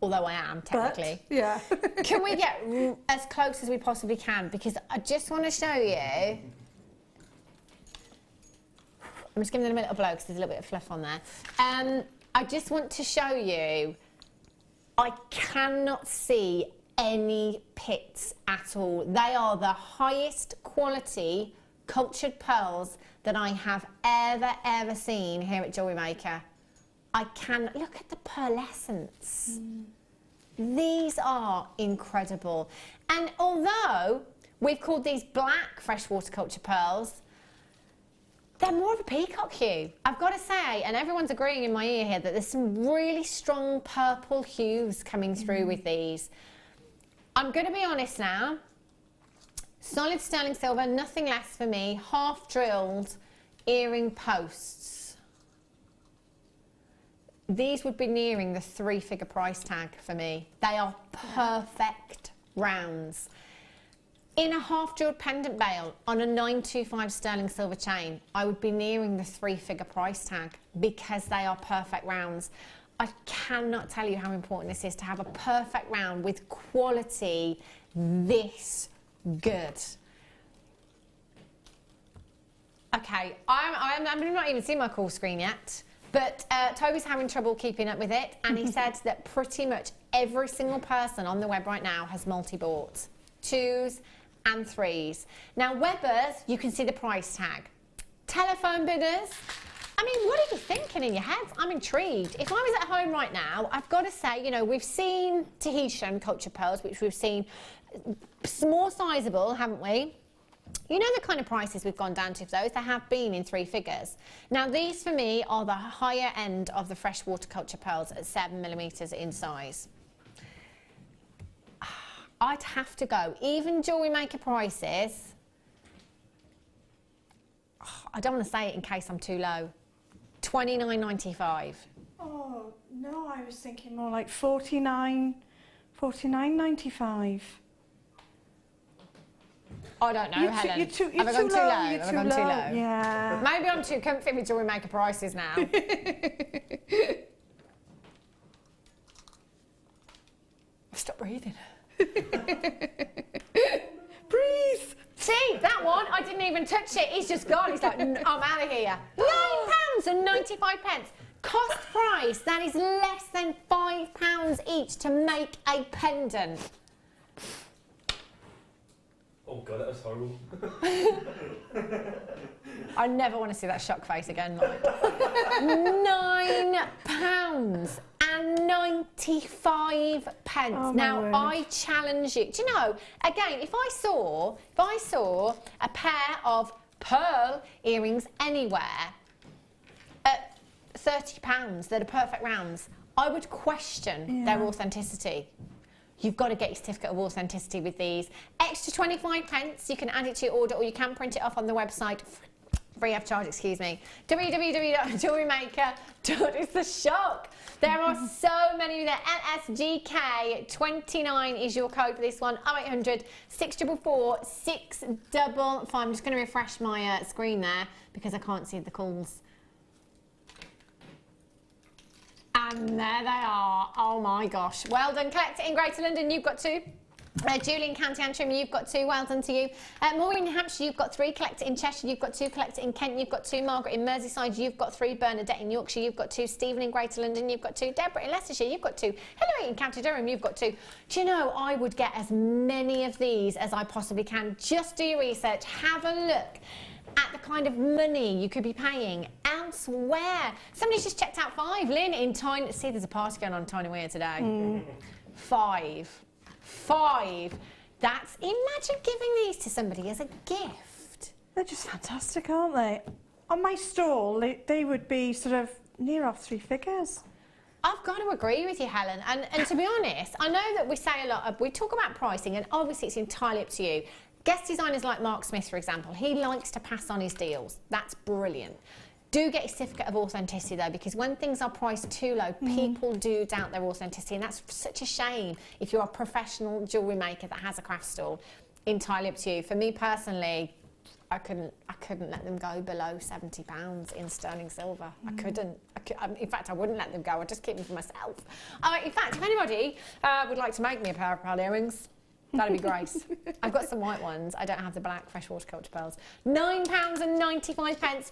Although I am, technically. But, yeah. Can we get as close as we possibly can? Because I just want to show you. I'm just giving them a little blow because there's a little bit of fluff on there. I just want to show you. I cannot see any pits at all. They are the highest quality cultured pearls that I have ever seen here at Jewellery Maker. I can look at the pearlescence. These are incredible. And although we've called these black freshwater culture pearls, they're more of a peacock hue. I've got to say, and everyone's agreeing in my ear here, that there's some really strong purple hues coming through with these. I'm going to be honest now. Solid sterling silver, nothing less for me. Half drilled earring posts. These would be nearing the 3-figure price tag for me. They are perfect rounds. In a half-drilled pendant bail on a 925 sterling silver chain, I would be nearing the 3-figure price tag because they are perfect rounds. I cannot tell you how important this is to have a perfect round with quality this good. Okay, I'm not even seen my call screen yet. But Toby's having trouble keeping up with it, and he said that pretty much every single person on the web right now has multi-bought, 2s and 3s. Now, Webbers, you can see the price tag. telephone bidders. I mean, what are you thinking in your heads? I'm intrigued. If I was at home right now, I've got to say, you know, we've seen Tahitian culture pearls, which we've seen more sizable, haven't we? You know the kind of prices we've gone down to for those. They have been in 3 figures. Now, these for me are the higher end of the freshwater culture pearls at 7mm in size. I'd have to go. Even Jewellery Maker prices, I don't want to say it in case I'm too low. $29.95. Oh, no, I was thinking more like $49.95. I don't know, Helen. Have I gone too low? Have I gone too low? Yeah. Maybe I'm too comfy with Jewellery Maker prices now. Stop breathing. Breathe. See, that one, I didn't even touch it. He's just gone. He's like, I'm out of here. £9.95. Cost price, that is less than £5 each to make a pendant. Oh God, that was horrible. I never want to see that shock face again, Mike. £9.95. Oh, now, word. I challenge you. Do you know, again, if I saw a pair of pearl earrings anywhere at £30 that are perfect rounds, I would question their authenticity. You've got to get your certificate of authenticity with these. Extra 25p, you can add it to your order or you can print it off on the website. Free of charge, excuse me. www.JewelleryMaker. It's the shock. There are so many there. LSGK29 is your code for this one. 0800 644 655. I'm just going to refresh my screen there because I can't see the calls. And there they are. Oh my gosh. Well done. Collect it in Greater London. You've got 2. Julie in County Antrim, you've got 2. Well done to you. Maureen in Hampshire, you've got 3. Collect it in Cheshire, you've got 2. Collect it in Kent, you've got 2. Margaret in Merseyside, you've got 3. Bernadette in Yorkshire, you've got 2. Stephen in Greater London, you've got 2. Deborah in Leicestershire, you've got 2. Hilary in County Durham, you've got 2. Do you know, I would get as many of these as I possibly can. Just do your research. Have a look at the kind of money you could be paying elsewhere. Somebody's just checked out 5. Lynn in Tyne. See, there's a party going on in Tyne Weir today. 5. That's, imagine giving these to somebody as a gift. They're just fantastic, aren't they? On my stall, they would be sort of near off 3 figures. I've got to agree with you, Helen. And to be honest, I know that we say a lot, we talk about pricing, and obviously it's entirely up to you. Guest designers like Mark Smith, for example, he likes to pass on his deals. That's brilliant. Do get a certificate of authenticity though, because when things are priced too low, people do doubt their authenticity, and that's such a shame if you're a professional jewellery maker that has a craft stall. Entirely up to you. For me personally, I couldn't let them go below £70 in sterling silver. I couldn't. In fact, I wouldn't let them go. I'd just keep them for myself. In fact, if anybody would like to make me a pair of pearl earrings, that'd be great. I've got some white ones. I don't have the black freshwater culture pearls. £9.95.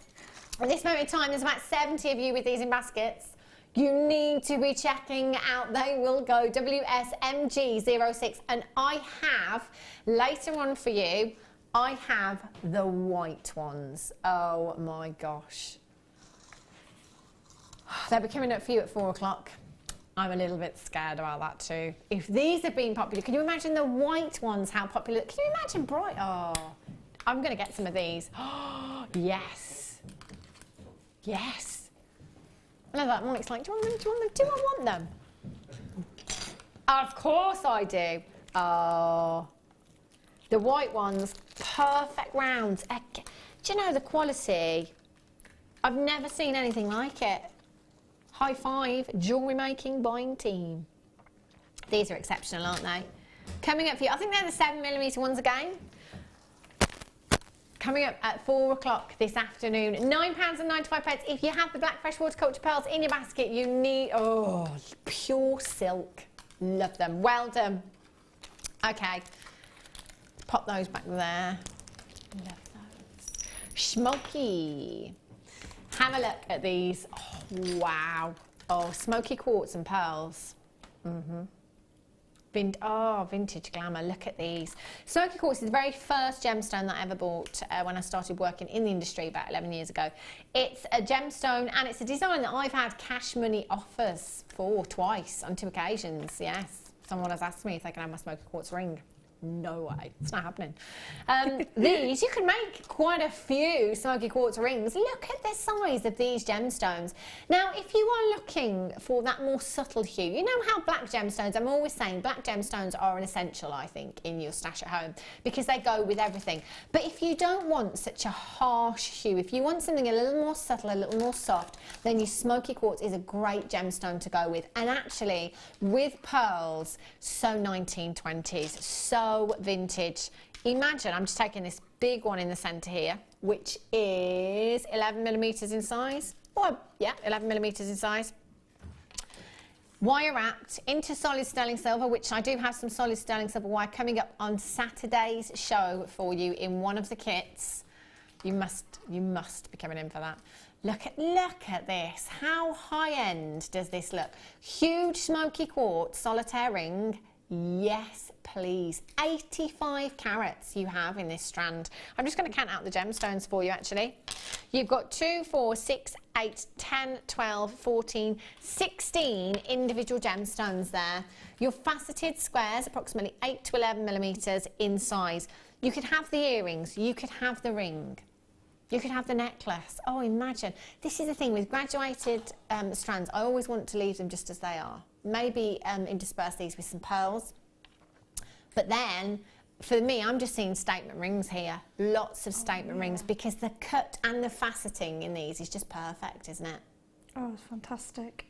At this moment in time, there's about 70 of you with these in baskets. You need to be checking out. They will go WSMG06. And I have, later on for you, I have the white ones. Oh my gosh. They'll be coming up for you at 4 o'clock. I'm a little bit scared about that too. If these have been popular, can you imagine the white ones, how popular? Can you imagine bright? Oh, I'm going to get some of these. Oh, yes. Yes. I know that Mike's like, do you want them? Do you want them? Do I want them? Of course I do. Oh. The white ones, perfect rounds. Do you know the quality? I've never seen anything like it. High five, jewellery making buying team. These are exceptional, aren't they? Coming up for you, I think they're the 7mm ones again. Coming up at 4 o'clock this afternoon, £9.95. If you have the black freshwater culture pearls in your basket, you need, oh, pure silk. Love them. Well done. Okay, pop those back there. Love those. Smoky. Have a look at these. Oh, wow. Oh, smoky quartz and pearls. Vintage glamour, look at these. Smoky quartz is the very first gemstone that I ever bought when I started working in the industry about 11 years ago. It's a gemstone and it's a design that I've had cash money offers for twice on 2 occasions, yes. Someone has asked me if they can have my smoky quartz ring. No way, it's not happening. These, you can make quite a few smoky quartz rings. Look at the size of these gemstones. Now, if you are looking for that more subtle hue, you know how black gemstones, I'm always saying black gemstones are an essential, I think, in your stash at home because they go with everything. But if you don't want such a harsh hue, if you want something a little more subtle, a little more soft, then your smoky quartz is a great gemstone to go with. And actually, with pearls, so 1920s, so vintage. Imagine, I'm just taking this big one in the centre here, which is 11mm in size. Oh, yeah, 11mm in size. Wire wrapped into solid sterling silver, which I do have some solid sterling silver wire coming up on Saturday's show for you in one of the kits. You must be coming in for that. Look at this. How high end does this look? Huge smoky quartz solitaire ring. Yes, please. 85 carats you have in this strand. I'm just going to count out the gemstones for you, actually. You've got 2, 4, 6, 8, 10, 12, 14, 16 individual gemstones there. Your faceted squares, approximately 8 to 11mm in size. You could have the earrings, you could have the ring. You could have the necklace. Oh, imagine. This is the thing with graduated strands. I always want to leave them just as they are. Maybe intersperse these with some pearls. But then, for me, I'm just seeing statement rings here. Lots of statement rings because the cut and the faceting in these is just perfect, isn't it? Oh, it's fantastic.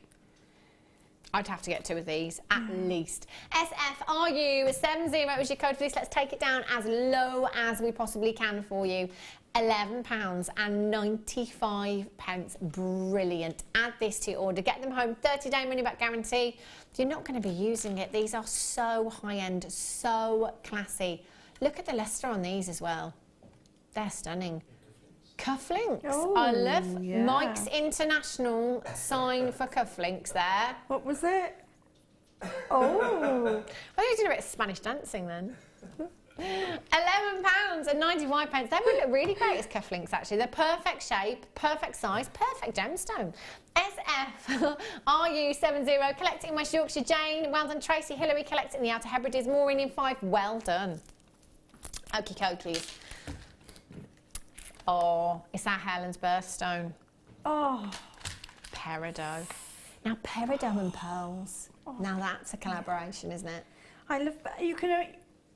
I'd have to get 2 of these, at least. SFRU70 is your code for this. Let's take it down as low as we possibly can for you. £11.95. Brilliant. Add this to your order. Get them home. 30-day money-back guarantee. You're not going to be using it. These are so high-end, so classy. Look at the lustre on these as well. They're stunning. Cufflinks. Oh, I love yeah. Mike's International sign for cufflinks there. What was it? Oh. I think you did a bit of Spanish dancing then. £11.95. They would look really great as cufflinks, actually. They're perfect shape, perfect size, perfect gemstone. SFRU70, collect it in West Yorkshire. Jane, well done. Tracy, Hillary, collect it in the Outer Hebrides. Maureen in 5, well done. Okie dokies. Oh, it's our Helen's birthstone. Oh. Peridot. Now, peridot and pearls. Oh. Now that's a collaboration, isn't it? I love, you can,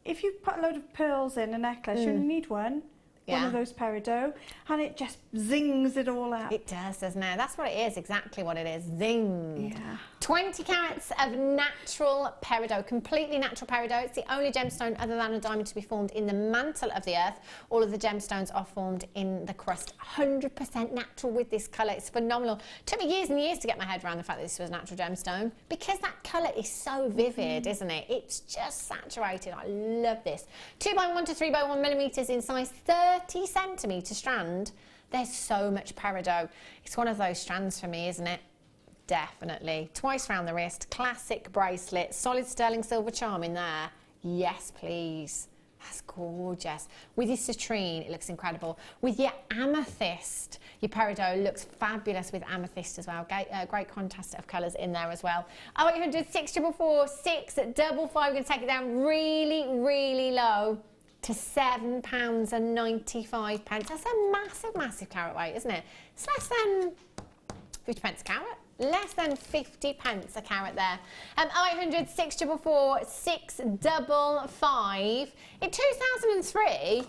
if you put a load of pearls in a necklace, you only need one. One of those peridot, and it just zings it all out. It does, doesn't it? That's what it is, exactly what it is. Zing. Yeah. 20 carats of natural peridot, completely natural peridot. It's the only gemstone other than a diamond to be formed in the mantle of the earth. All of the gemstones are formed in the crust. 100% natural with this colour. It's phenomenal. It took me years and years to get my head around the fact that this was a natural gemstone because that colour is so vivid, isn't it? It's just saturated. I love this. 2x1 to 3x1 millimetres in size, 30 centimetre strand. There's so much peridot. It's one of those strands for me, isn't it? Definitely. Twice round the wrist, classic bracelet, solid sterling silver charm in there. Yes, please. That's gorgeous. With your citrine, it looks incredible. With your amethyst, your peridot looks fabulous with amethyst as well. Great contrast of colours in there as well. 0800 644 655. We're going to take it down really, really low to £7.95. That's a massive, massive carat weight, isn't it? It's less than 50 pence a carat. Less than 50 pence a carat there. 0800 644 655. In 2003,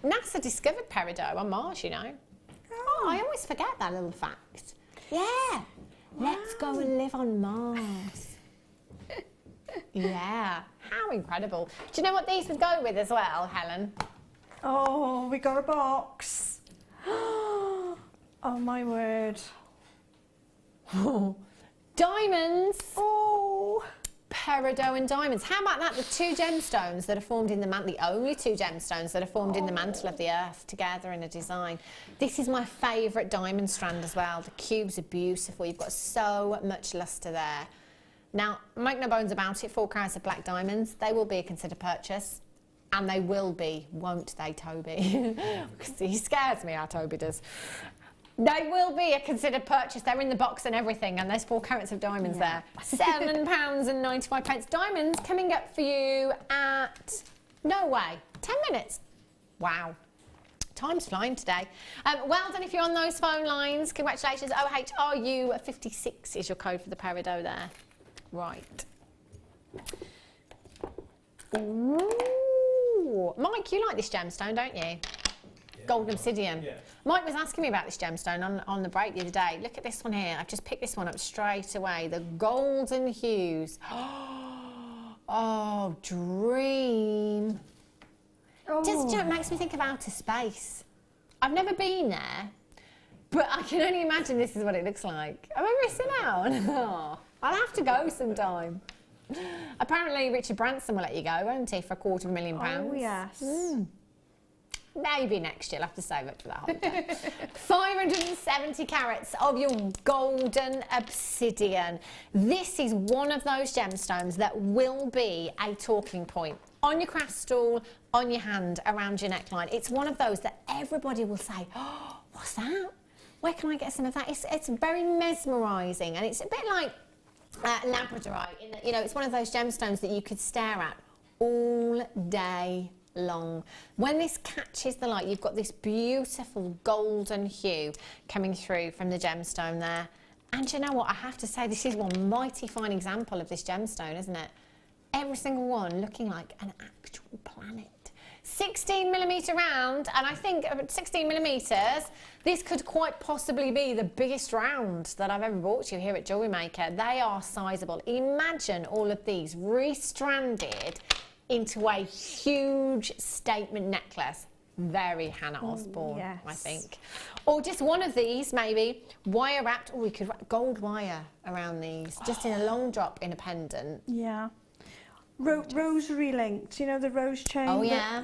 NASA discovered peridot on Mars, you know. Oh, I always forget that little fact. Yeah. Wow. Let's go and live on Mars. Yeah. How incredible. Do you know what these would go with as well, Helen? Oh, we got a box. Oh, my word. Diamonds. Oh, peridot and diamonds. How about that? The 2 gemstones that are formed in the mantle, the only 2 gemstones that are formed in the mantle of the earth together in a design. This is my favourite diamond strand as well. The cubes are beautiful. You've got so much lustre there. Now, make no bones about it, 4 carats of black diamonds, they will be a considered purchase. And they will be, won't they, Toby? Because he scares me, how Toby does. They will be a considered purchase. They're in the box and everything, and there's 4 carats of diamonds there. £7.95. Diamonds coming up for you at, no way, 10 minutes. Wow. Time's flying today. Well done if you're on those phone lines. Congratulations. OHRU56 is your code for the peridot there. Right. Ooh. Mike, you like this gemstone, don't you? Yeah. Gold obsidian. Yeah. Mike was asking me about this gemstone on the break the other day. Look at this one here. I've just picked this one up straight away. The golden hues. Oh, dream. Oh. Just makes me think of outer space. I've never been there, but I can only imagine this is what it looks like. Am I missing out? Oh, I'll have to go sometime. Apparently Richard Branson will let you go, won't he, for £250,000? Oh, yes. Maybe next year. I'll have to save it for that holiday. 570 carats of your golden obsidian. This is one of those gemstones that will be a talking point on your craft stool, on your hand, around your neckline. It's one of those that everybody will say, oh, what's that? Where can I get some of that? It's very mesmerising, and it's a bit like labradorite. In that, you know, it's one of those gemstones that you could stare at all day long. When this catches the light, you've got this beautiful golden hue coming through from the gemstone there. And you know what? I have to say, this is one mighty fine example of this gemstone, isn't it? Every single one looking like an actual planet. 16mm round, and I think 16mm, this could quite possibly be the biggest round that I've ever brought you here at Jewellery Maker. They are sizable. Imagine all of these restranded into a huge statement necklace. Very Hannah Osborne, yes. I think. Or just one of these, maybe, wire wrapped. Oh, we could wrap gold wire around these, just in a long drop in a pendant. Yeah. Rosary linked, you know, the rose chain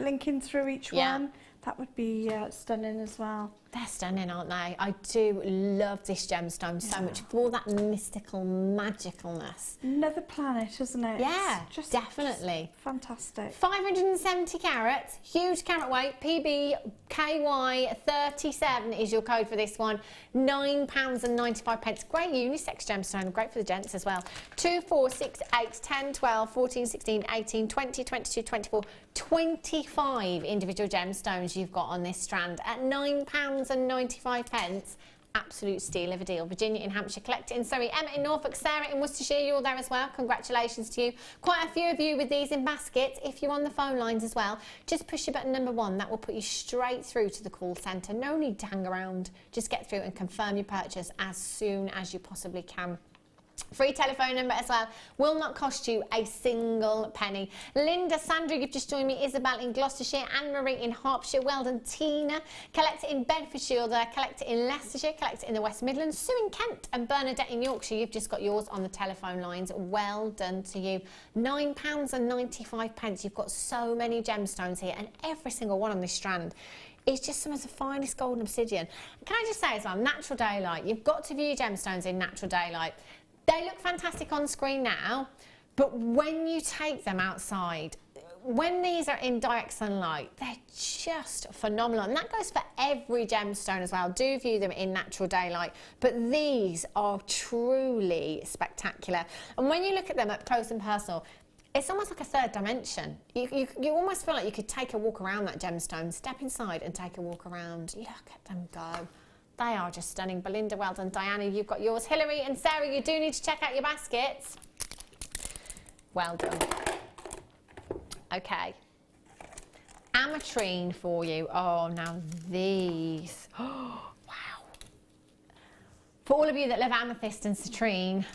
linking through each one. That would be stunning as well. They're stunning, aren't they? I do love this gemstone so much for that mystical magicalness. Another planet, isn't it? Yeah, just definitely. Just fantastic. 570 carats, huge carat weight, PBKY37 is your code for this one. £9.95. Great unisex gemstone, great for the gents as well. 2, 4, 6, 8, 10, 12, 14, 16, 18, 20, 22, 24, 25 individual gemstones you've got on this strand at £9.95. Absolute steal of a deal. Virginia in Hampshire, collect it in Surrey, Emma in Norfolk, Sarah in Worcestershire, you're there as well. Congratulations to you. Quite a few of you with these in baskets. If you're on the phone lines as well, just push your button number 1. That will put you straight through to the call centre. No need to hang around. Just get through and confirm your purchase as soon as you possibly can. Free telephone number as well, will not cost you a single penny. Linda, Sandra, you've just joined me. Isabel in Gloucestershire, Anne-Marie in Hertfordshire, well done. Tina, collect it in Bedfordshire, collect it in Leicestershire, collect it in the West Midlands. Sue in Kent and Bernadette in Yorkshire, you've just got yours on the telephone lines. Well done to you. £9.95. You've got so many gemstones here, and every single one on this strand is just some of the finest golden obsidian. Can I just say as well, natural daylight. You've got to view your gemstones in natural daylight. They look fantastic on screen now, but when you take them outside, when these are in direct sunlight, they're just phenomenal. And that goes for every gemstone as well. Do view them in natural daylight, but these are truly spectacular. And when you look at them up close and personal, it's almost like a third dimension. You almost feel like you could take a walk around that gemstone, step inside and take a walk around. Look at them go. They are just stunning. Belinda, well done. Diana, you've got yours. Hilary and Sarah, you do need to check out your baskets. Well done. Okay. Ametrine for you. Oh, now these. Oh, wow. For all of you that love amethyst and citrine,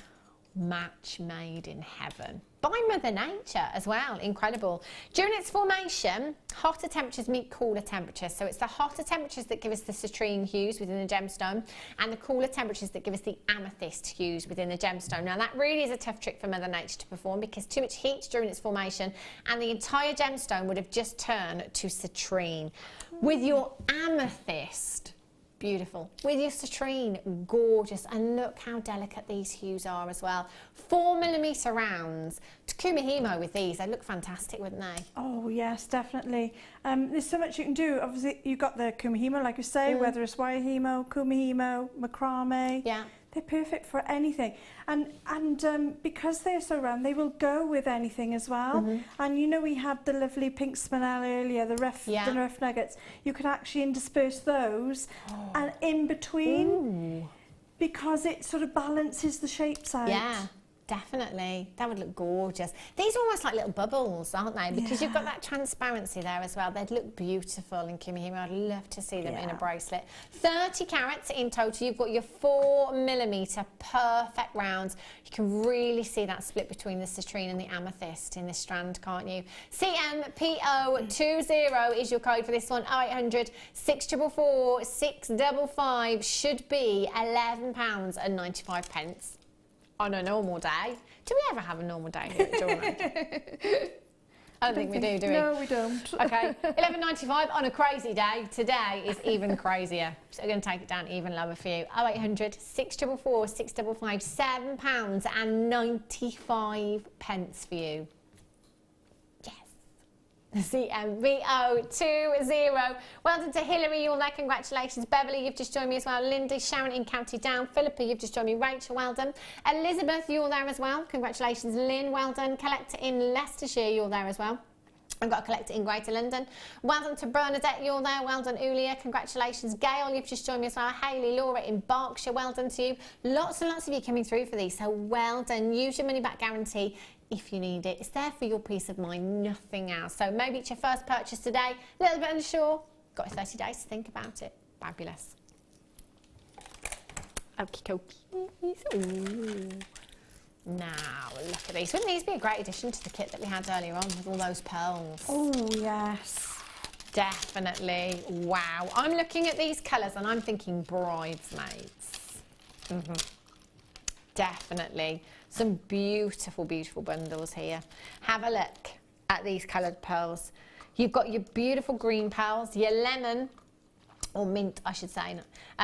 match made in heaven. By Mother Nature as well, incredible. During its formation, hotter temperatures meet cooler temperatures. So it's the hotter temperatures that give us the citrine hues within the gemstone, and the cooler temperatures that give us the amethyst hues within the gemstone. Now that really is a tough trick for Mother Nature to perform, because too much heat during its formation and the entire gemstone would have just turned to citrine. With your amethyst, Beautiful. With your citrine, gorgeous. And look how delicate these hues are as well. 4mm rounds. Takuma Himo with these, they look fantastic, wouldn't they? Oh yes, definitely. There's so much you can do. Obviously, you've got the Kuma Himo, like you say, whether it's wire hemo, Kuma Himo, macrame. Yeah. They're perfect for anything. And because they're so round, they will go with anything as well. And you know, we had the lovely pink spinel earlier, the rough nuggets. You could actually intersperse those and in between because it sort of balances the shapes out. Yeah. Definitely, that would look gorgeous. These are almost like little bubbles, aren't they? Because you've got that transparency there as well. They'd look beautiful in Kuma Himo. I'd love to see them in a bracelet. 30 carats in total. You've got your 4mm perfect rounds. You can really see that split between the citrine and the amethyst in this strand, can't you? CMPO20 is your code for this one. 0800 644 655 should be £11.95. On a normal day. Do we ever have a normal day here at JewelleryMaker? I don't think we do we? No, we don't. Okay, £11.95 on a crazy day. Today is even crazier. So we're going to take it down even lower for you. 0800 644 655 £7.95 for you. CMVO20. Well done to Hilary, you're there, congratulations. Beverly, you've just joined me as well. Linda, Sharon in County Down. Philippa, you've just joined me. Rachel, well done. Elizabeth, you're there as well, congratulations. Lynn, well done. Collector in Leicestershire, you're there as well. I've got a collector in Greater London. Well done to Bernadette, you're there. Well done, Ulia. Congratulations. Gail, you've just joined me as well. Hayley, Laura in Berkshire, well done to you. Lots and lots of you coming through for these, so well done. Use your money back guarantee if you need it. It's there for your peace of mind, nothing else. So maybe it's your first purchase today, a little bit unsure. Got 30 days to think about it. Fabulous. Okie dokies. Ooh. Now, look at these. Wouldn't these be a great addition to the kit that we had earlier on with all those pearls? Oh, yes. Definitely. Wow. I'm looking at these colours and I'm thinking bridesmaids. Definitely. Some beautiful, beautiful bundles here. Have a look at these coloured pearls. You've got your beautiful green pearls, your lemon, or mint, I should say.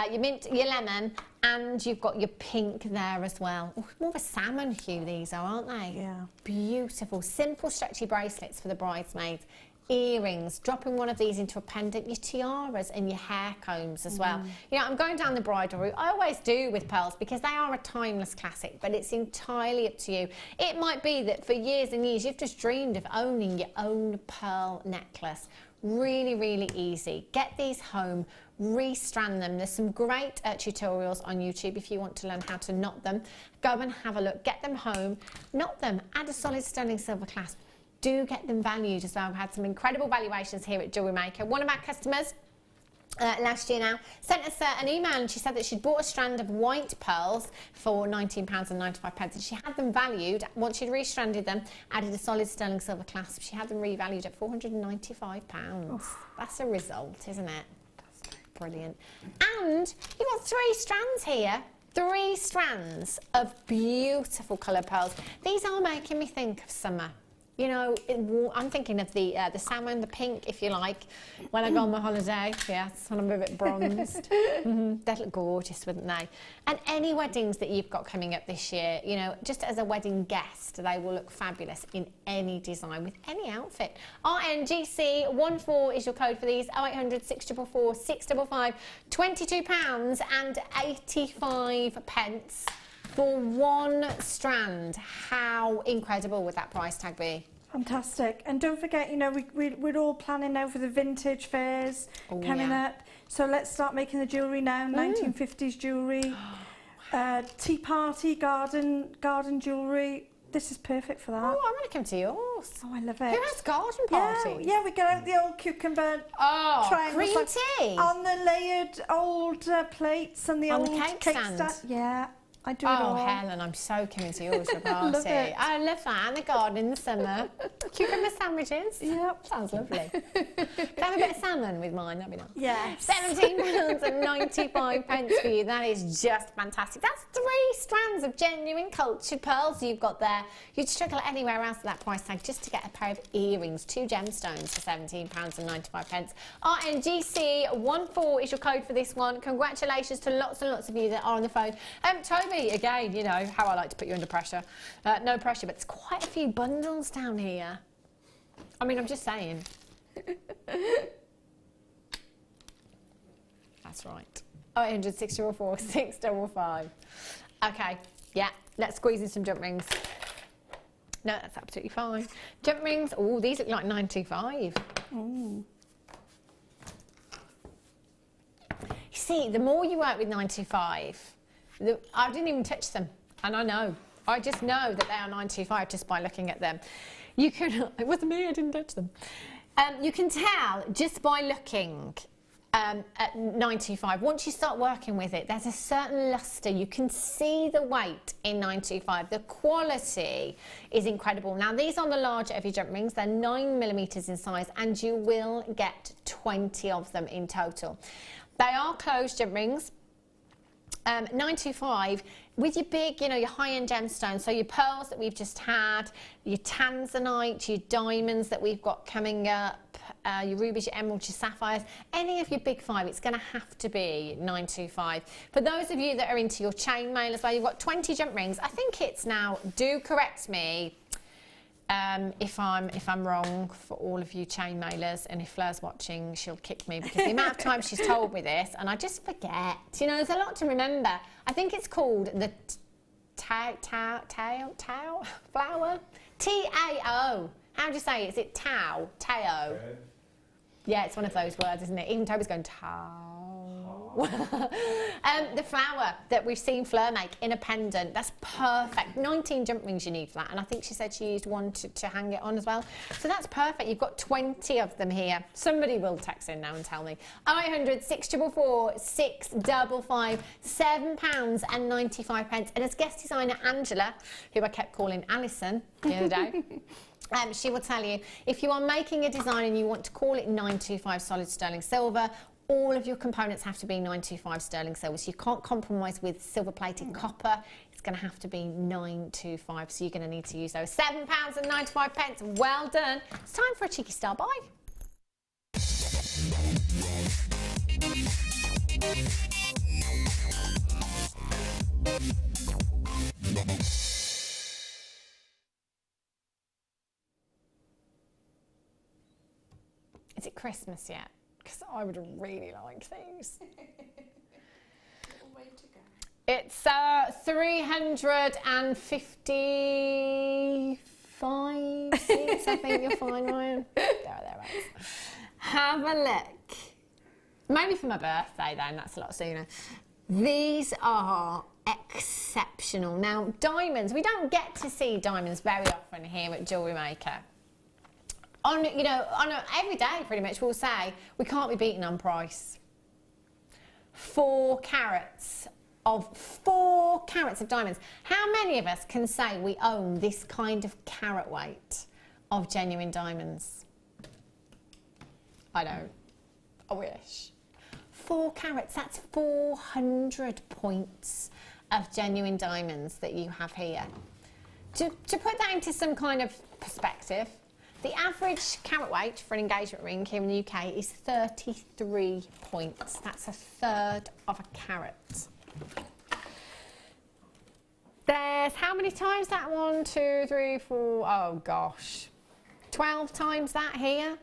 Your mint, your lemon, and you've got your pink there as well. Oh, more of a salmon hue these are, aren't they? Yeah. Beautiful, simple stretchy bracelets for the bridesmaids. Earrings, dropping one of these into a pendant, your tiaras and your hair combs as well. You know, I'm going down the bridal route. I always do with pearls because they are a timeless classic, but it's entirely up to you. It might be that for years and years you've just dreamed of owning your own pearl necklace. Really, really easy. Get these home, restrand them. There's some great tutorials on YouTube if you want to learn how to knot them. Go and have a look, get them home, knot them, add a solid sterling silver clasp. Do get them valued as well. We've had some incredible valuations here at Jewellery Maker. One of our customers last year now sent us an email and she said that she'd bought a strand of white pearls for £19.95 and she had them valued. Once she'd restranded them, added a solid sterling silver clasp, she had them revalued at £495. That's a result, isn't it? That's brilliant. And you've got 3 strands here. 3 strands of beautiful coloured pearls. These are making me think of summer. You know, I'm thinking of the salmon, the pink, if you like, when I go on my holiday. Yes, when I'm a bit bronzed. They'd look gorgeous, wouldn't they? And any weddings that you've got coming up this year, you know, just as a wedding guest, they will look fabulous in any design, with any outfit. RNGC14 is your code for these. 0800 644 655. £22.85 for 1 strand. How incredible would that price tag be? Fantastic. And don't forget, you know, we're all planning now for the vintage fairs coming up. So let's start making the jewellery now. 1950s jewellery, tea party, garden jewellery. This is perfect for that. Oh, I'm going to come to yours. Oh, I love it. Who has garden parties? Yeah, we get out the old cucumber cream tea. On the layered old plates and the old cake stand. Yeah. I do it all. Oh, Helen, I'm so coming to yours for a party. Love it. I love that. And the garden in the summer. Cucumber sandwiches. Yep. Sounds lovely. Can I have a bit of salmon with mine? That'd be nice. Yes. £17.95 for you. That is just fantastic. That's 3 strands of genuine cultured pearls you've got there. You'd struggle anywhere else at that price tag just to get a pair of earrings, 2 gemstones for £17.95. RNGC14 is your code for this one. Congratulations to lots and lots of you that are on the phone. Toby, again, you know how I like to put you under pressure. No pressure, but there's quite a few bundles down here. I mean, I'm just saying. That's right. 800 644 655. Okay, yeah, let's squeeze in some jump rings. No, that's absolutely fine. Jump rings, oh, these look like 925. Mm. You see, the more you work with 925, I didn't even touch them, and I know. I just know that they are 925 just by looking at them. You can, it wasn't me, I didn't touch them. You can tell just by looking at 925. Once you start working with it, there's a certain lustre. You can see the weight in 925. The quality is incredible. Now, these are the larger of your jump rings. They're 9mm in size, and you will get 20 of them in total. They are closed jump rings. 925 with your big, you know, your high-end gemstones, so your pearls that we've just had, your tanzanite, your diamonds that we've got coming up, your rubies, your emeralds, your sapphires, any of your big 5, it's going to have to be 925. For those of you that are into your chainmail as well, you've got 20 jump rings. I think it's now, do correct me if I'm wrong, for all of you chain mailers, and if Fleur's watching, she'll kick me, because the amount of times she's told me this and I just forget. You know, there's a lot to remember. I think it's called the Tao flower? T-A-O. How do you say it? Is it Tao? Tao? Yeah, it's one of those words, isn't it? Even Toby's going, Tao. The flower that we've seen Fleur make in a pendant, that's perfect. 19 jump rings you need for that, and I think she said she used one to hang it on as well. So that's perfect. You've got 20 of them here. Somebody will text in now and tell me. 0800 644 655, £7.95. And as guest designer Angela, who I kept calling Alison the other day, she will tell you, if you are making a design and you want to call it 925 solid sterling silver, all of your components have to be 925 sterling silver. So you can't compromise with silver-plated copper. It's going to have to be 925. So you're going to need to use those. £7.95. Well done. It's time for a cheeky star buy. Is it Christmas yet? Because I would really like these. Way to go. It's 355 seats, I think you'll find, Ryan. Thereabouts. Have a look. Maybe for my birthday then, that's a lot sooner. These are exceptional. Now, diamonds, we don't get to see diamonds very often here at Jewellery Maker. Every day pretty much we'll say we can't be beaten on price. 4 carats of diamonds. How many of us can say we own this kind of carat weight of genuine diamonds? I don't. I wish. 4 carats, that's 400 points of genuine diamonds that you have here. To put that into some kind of perspective, the average carat weight for an engagement ring here in the UK is 33 points. That's a third of a carat. There's how many times that? 1, 2, 3, 4, oh gosh. 12 times that here.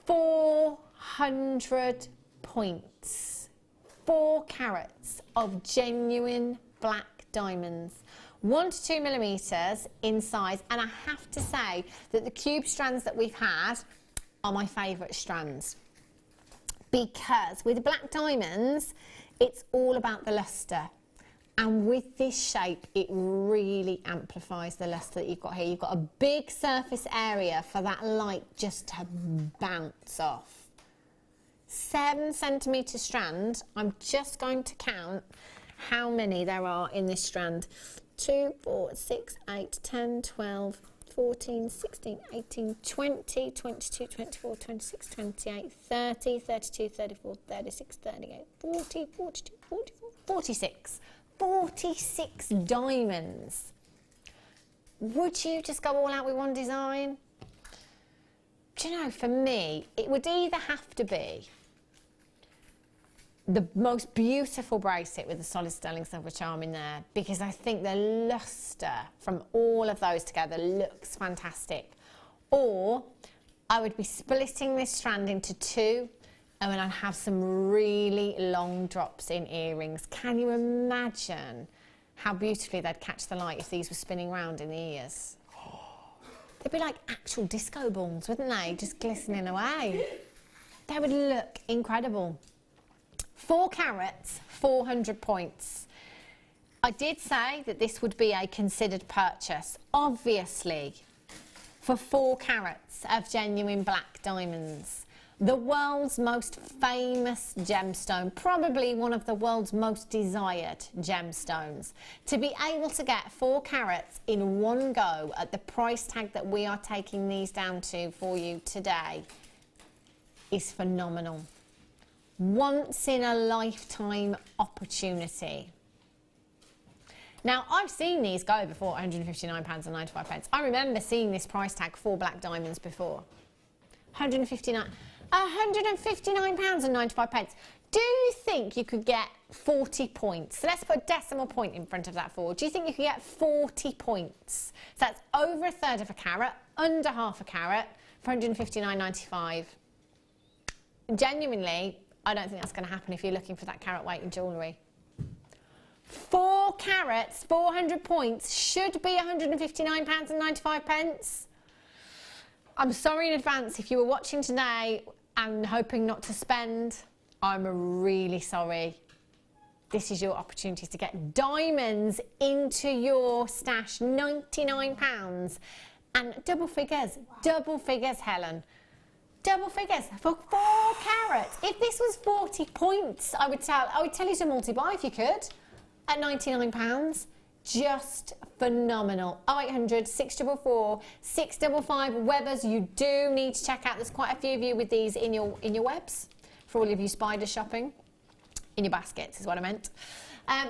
400 points. 4 carats of genuine black diamonds. 1 to 2 millimetres in size, and I have to say that the cube strands that we've had are my favourite strands, because with black diamonds it's all about the lustre, and with this shape it really amplifies the lustre that you've got here. You've got a big surface area for that light just to bounce off. 7 centimetre strand. I'm just going to count how many there are in this strand. 2, 4, 6, 8, 10, 12, 14, 16, 18, 20, 22, 24, 26, 28, 30, 32, 34, 36, 38, 40, 42, 44, 46. 46 diamonds. Would you just go all out with one design? Do you know, for me, it would either have to be the most beautiful bracelet with the solid sterling silver charm in there, because I think the lustre from all of those together looks fantastic. Or I would be splitting this strand into 2, and then I'd have some really long drops in earrings. Can you imagine how beautifully they'd catch the light if these were spinning round in the ears? They'd be like actual disco balls, wouldn't they? Just glistening away. They would look incredible. 4 carats, 400 points. I did say that this would be a considered purchase. Obviously, for 4 carats of genuine black diamonds. The world's most famous gemstone, probably one of the world's most desired gemstones. To be able to get 4 carats in one go at the price tag that we are taking these down to for you today is phenomenal. Once in a lifetime opportunity. Now, I've seen these go before £159.95. I remember seeing this price tag for black diamonds before. £159.95. Do you think you could get 40 points? So let's put a decimal point in front of that 4. Do you think you could get 40 points? So that's over 1/3 of a carat, under half a carat, for £159.95. Genuinely, I don't think that's going to happen if you're looking for that carat weight in jewellery. 4 carats, 400 points, should be £159.95. I'm sorry in advance if you were watching today and hoping not to spend. I'm really sorry. This is your opportunity to get diamonds into your stash. £99 and double figures, Helen. Double figures for 4 carats. If this was 40 points, I would tell you to multiply if you could at £99. Just phenomenal. 0800 644 655 Webbers. You do need to check out. There's quite a few of you with these in your webs. For all of you spider shopping, in your baskets is what I meant.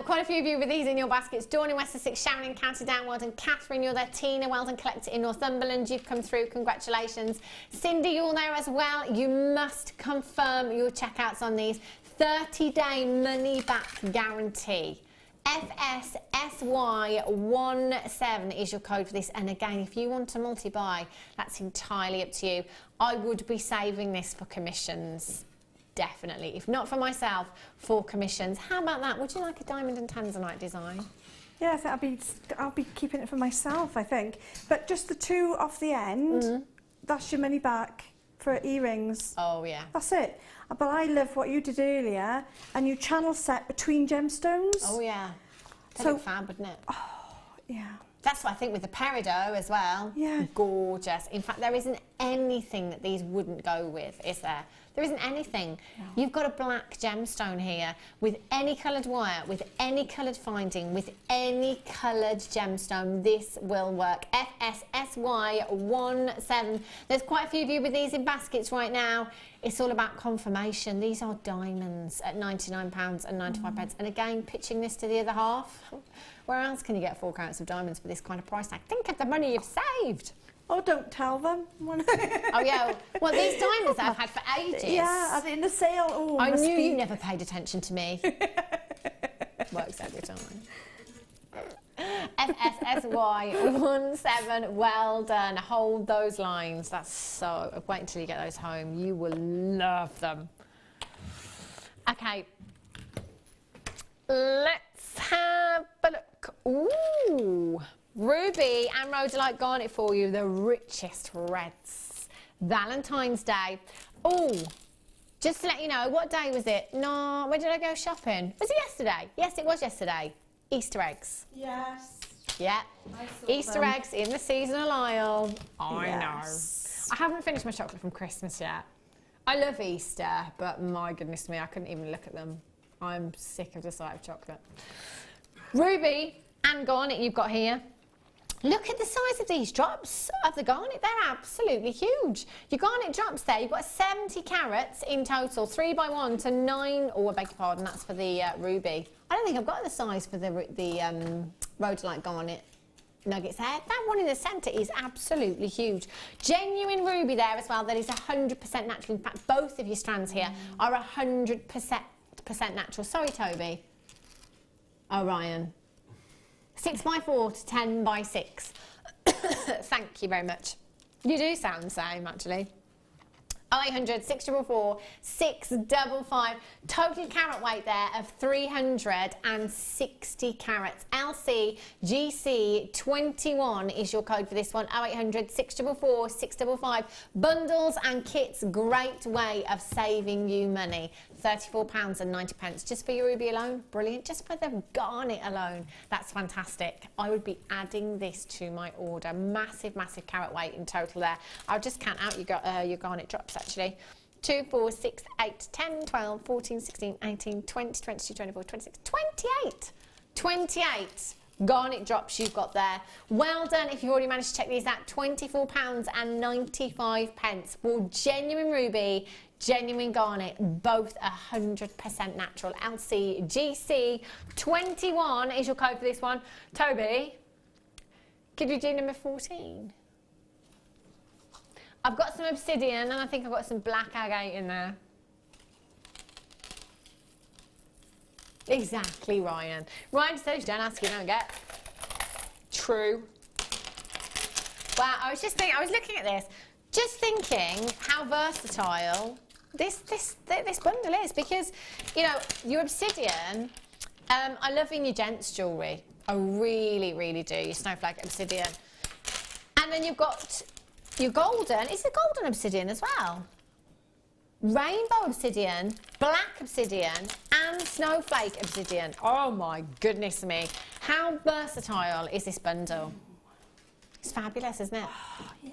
Quite a few of you with these in your baskets. Dawn in West Sussex, Sharon in County Down, Weldon, Catherine, you're there. Tina, Weldon Collector in Northumberland, you've come through, congratulations. Cindy, you're there as well. You must confirm your checkouts on these. 30-day money-back guarantee. FSSY17 is your code for this, and again, if you want to multi-buy, that's entirely up to you. I would be saving this for commissions. Definitely. If not for myself, for commissions. How about that? Would you like a diamond and tanzanite design? Yeah, I think I'll be keeping it for myself, I think. But just the 2 off the end, that's your money back for earrings. Oh, yeah. That's it. But I love what you did earlier, and you channel set between gemstones. Oh, yeah. That'd look fab, wouldn't it? Oh, yeah. That's what I think with the peridot as well. Yeah. Gorgeous. In fact, there isn't anything that these wouldn't go with, is there? There isn't anything. No. You've got a black gemstone here with any coloured wire, with any coloured finding, with any coloured gemstone. This will work. FSSY17. There's quite a few of you with these in baskets right now. It's all about confirmation. These are diamonds at £99.95. And again, pitching this to the other half. Where else can you get 4 carats of diamonds for this kind of price tag? Think of the money you've saved. Oh, don't tell them. Oh, yeah. Well, these diamonds that I've had for ages. Yeah, in the sale. Oh, I knew you never paid attention to me. Works every time. FSSY17. Well done. Hold those lines. That's so... Wait until you get those home. You will love them. Okay. Let's have a look. Ooh. Ruby and Rhodolite Garnet for you, the richest reds. Valentine's Day. Oh, just to let you know, what day was it? No, where did I go shopping? Was it yesterday? Yes, it was yesterday. Easter eggs. Yes. Yeah. Easter eggs in the seasonal aisle. I know. I haven't finished my chocolate from Christmas yet. I love Easter, but my goodness me, I couldn't even look at them. I'm sick of the sight of chocolate. Ruby and garnet you've got here. Look at the size of these drops of the garnet. They're absolutely huge. Your garnet drops there, you've got 70 carats in total, 3x1 to 9, oh, I beg your pardon, that's for the ruby. I don't think I've got the size for the rhodolite garnet nuggets there. That one in the centre is absolutely huge. Genuine ruby there as well, that is 100% natural. In fact, both of your strands here are 100% natural. Sorry, Toby. Orion. 6x4 to 10x6. Thank you very much. You do sound the same, actually. 0800 644 655. Total carat weight there of 360 carats. LC GC 21 is your code for this one. 0800 644 655. Bundles and kits, great way of saving you money. £34.90 just for your ruby alone. Brilliant. Just for the garnet alone. That's fantastic. I would be adding this to my order. Massive, massive carat weight in total there. I'll just count out your garnet drops actually. 2, 4, 6, 8, 10, 12, 14, 16, 18, 20, 22, 24, 26, 28. 28 garnet drops you've got there. Well done if you've already managed to check these out. £24.95 for genuine ruby, genuine garnet, both 100% natural. LC GC 21 is your code for this one. Toby, could you do number 14? I've got some obsidian and I think I've got some black agate in there. Exactly, Ryan. Ryan says you don't ask, you don't get. True. Wow, I was looking at this, just thinking how versatile this bundle is, because, you know, your obsidian, I love in your gents jewellery. I really, really do, your snowflake obsidian. And then you've got your golden, is it golden obsidian as well? Rainbow obsidian, black obsidian, and snowflake obsidian. Oh my goodness me. How versatile is this bundle? It's fabulous, isn't it? Yeah.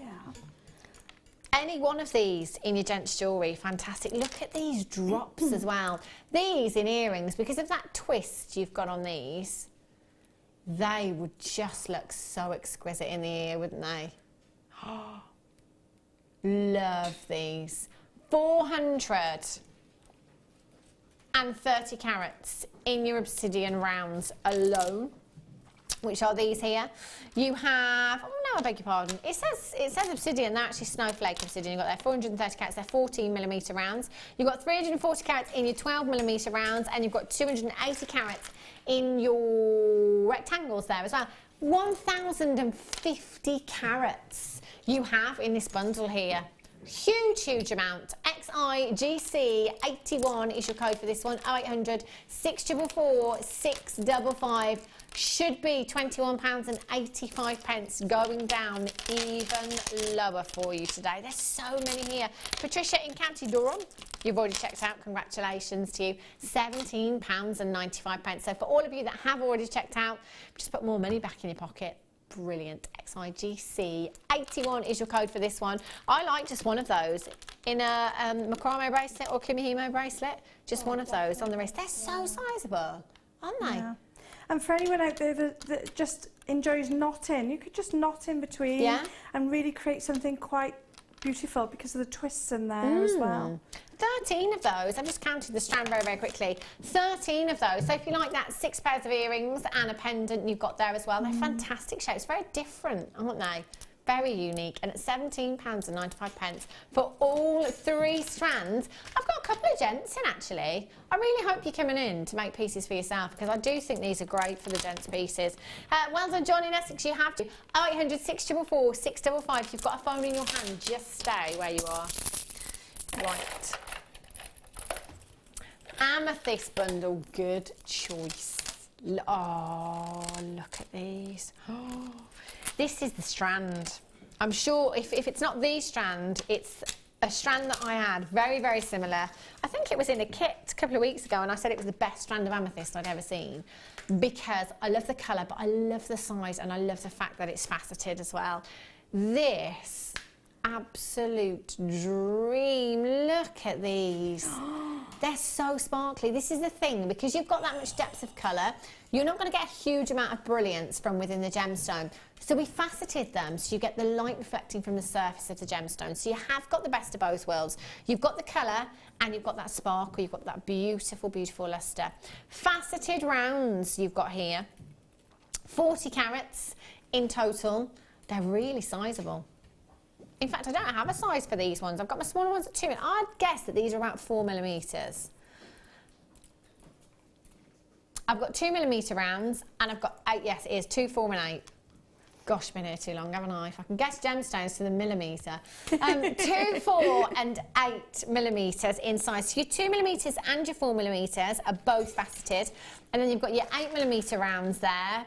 Any one of these in your gents jewellery, fantastic. Look at these drops as well. These in earrings, because of that twist you've got on these, they would just look so exquisite in the ear, wouldn't they? Love these. 430 carats in your obsidian rounds alone, which are these here. You have, oh no, I beg your pardon. It says obsidian, they're actually snowflake obsidian. You've got there 430 carats, they're 14mm rounds. You've got 340 carats in your 12mm rounds, and you've got 280 carats in your rectangles there as well. 1,050 carats you have in this bundle here. Huge, huge amount. XIGC 81 is your code for this one. 0800 644 655. Should be £21.85, going down even lower for you today. There's so many here. Patricia in County Durham, you've already checked out. Congratulations to you. £17.95. So for all of you that have already checked out, just put more money back in your pocket. Brilliant. XIGC 81 is your code for this one. I like just one of those in a macrame bracelet or kumihimo bracelet. Just one of those on the wrist. They're so sizable, aren't they? Yeah. And for anyone out there that just enjoys knotting, you could just knot in between and really create something quite beautiful because of the twists in there as well. 13 of those, I've just counted the strand very, very quickly. 13 of those. So if you like that, 6 pairs of earrings and a pendant you've got there as well. They're fantastic shapes, very different, aren't they? Very unique, and at £17.95 for all 3 strands. I've got a couple of gents in actually. I really hope you're coming in to make pieces for yourself, because I do think these are great for the gents pieces. Well done, John in Essex, you have to. 0800 644 655. If you've got a phone in your hand, just stay where you are. Right. Amethyst bundle, good choice. Oh, look at these. Oh. This is the strand. I'm sure if it's not the strand, it's a strand that I had, very, very similar. I think it was in a kit a couple of weeks ago, and I said it was the best strand of amethyst I'd ever seen, because I love the colour, but I love the size, and I love the fact that it's faceted as well. This, absolute dream. Look at these. they're so sparkly. This is the thing, because you've got that much depth of colour, you're not going to get a huge amount of brilliance from within the gemstone. So we faceted them so you get the light reflecting from the surface of the gemstone. So you have got the best of both worlds. You've got the colour and you've got that sparkle, you've got that beautiful, beautiful lustre. Faceted rounds you've got here, 40 carats in total. They're really sizable. In fact, I don't have a size for these ones. I've got my smaller ones at 2. I'd guess that these are about 4mm. I've got 2mm rounds, and I've got 8, yes, it is 2, 4 and 8. Gosh, been here too long, haven't I? If I can guess gemstones to the millimetre. 2, 4 and 8mm in size. So your 2mm and your 4mm are both faceted. And then you've got your 8mm rounds there.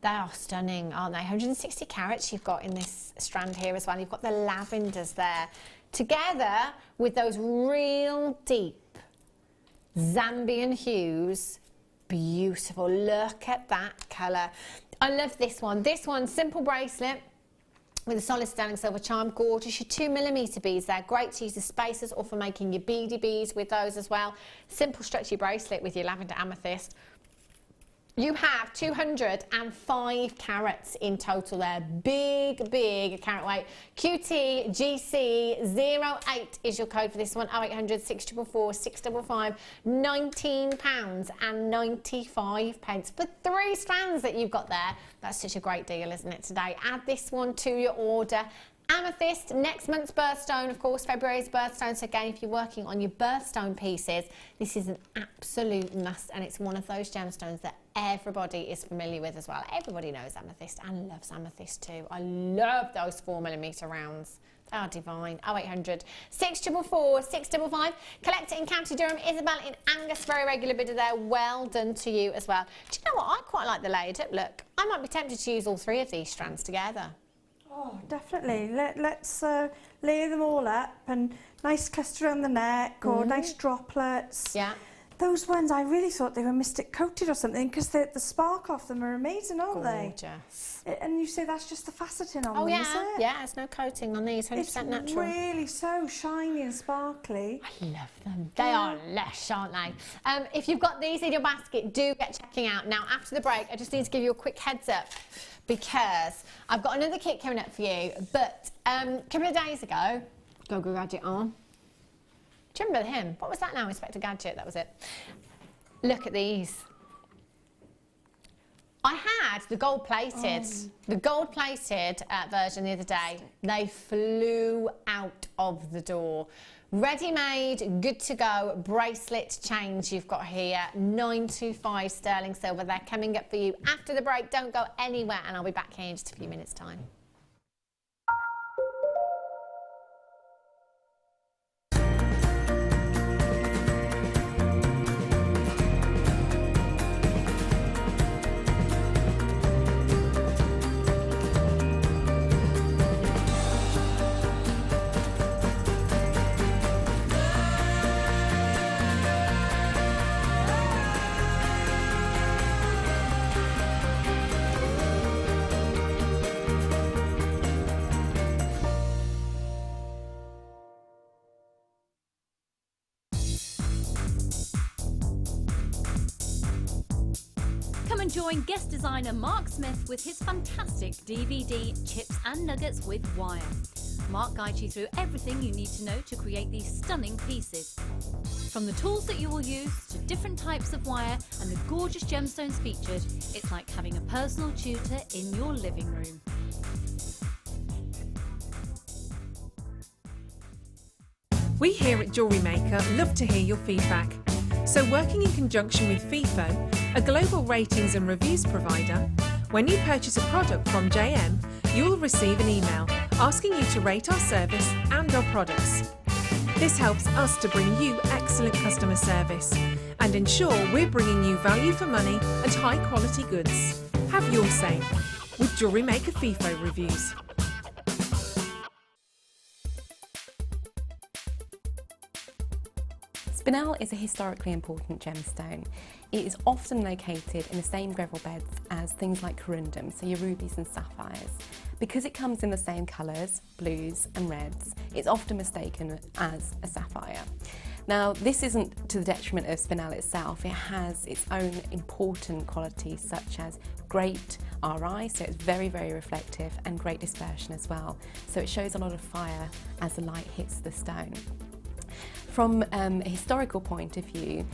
They are stunning, aren't they? 160 carats you've got in this strand here as well. You've got the lavenders there, together with those real deep Zambian hues. Beautiful. Look at that colour. I love this one. This one, simple bracelet with a solid sterling silver charm. Gorgeous. Your 2mm beads there. Great to use as spacers or for making your beady beads with those as well. Simple stretchy bracelet with your lavender amethyst. You have 205 carats in total there. Big, big carat weight. QTGC08 is your code for this one. 0800 644 655. £19.95 for 3 strands that you've got there. That's such a great deal, isn't it, today? Add this one to your order. Amethyst, next month's birthstone, of course, February's birthstone. So again, if you're working on your birthstone pieces, this is an absolute must, and it's one of those gemstones that everybody is familiar with as well. Everybody knows amethyst and loves amethyst too. I love those 4mm rounds. They are divine. 0800 644 655. Collector in County Durham. Isabel in Angus, very regular bidder there. Well done to you as well. Do you know what? I quite like the layered up look. I might be tempted to use all 3 of these strands together. Oh, definitely. Let's layer them all up, and nice cluster on the neck, or nice droplets. Yeah. Those ones, I really thought they were Mystic coated or something, because the sparkle off them are amazing, aren't they? Gorgeous. And you say that's just the faceting on them, yeah. is it? Yeah, there's no coating on these, 100% natural. It's really so shiny and sparkly. I love them. They are lush, aren't they? If you've got these in your basket, do get checking out. Now, after the break, I just need to give you a quick heads up, because I've got another kit coming up for you. But a couple of days ago, Go Gadget on. Do you remember him? What was that now, Inspector Gadget? That was it. Look at these. I had the gold-plated version the other day. They flew out of the door. Ready-made, good to go, bracelet chains you've got here. 925 sterling silver. They're coming up for you after the break. Don't go anywhere, and I'll be back here in just a few minutes' time. Join guest designer Mark Smith with his fantastic DVD Chips and Nuggets with Wire. Mark guides you through everything you need to know to create these stunning pieces. From the tools that you will use to different types of wire and the gorgeous gemstones featured, it's like having a personal tutor in your living room. We here at Jewellery Maker love to hear your feedback. So working in conjunction with FIFO, a global ratings and reviews provider, when you purchase a product from JM, you'll receive an email asking you to rate our service and our products. This helps us to bring you excellent customer service and ensure we're bringing you value for money and high quality goods. Have your say with Jewellery Maker FIFO reviews. Spinel is a historically important gemstone. It is often located in the same gravel beds as things like corundum, so your rubies and sapphires. Because it comes in the same colours, blues and reds, it's often mistaken as a sapphire. Now, this isn't to the detriment of spinel itself. It has its own important qualities such as great RI, so it's very, very reflective, and great dispersion as well. So it shows a lot of fire as the light hits the stone. From a historical point of view,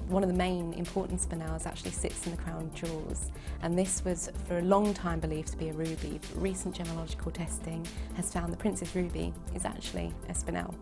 one of the main important spinels actually sits in the crown jewels, and this was for a long time believed to be a ruby, but recent gemological testing has found the Princess Ruby is actually a spinel.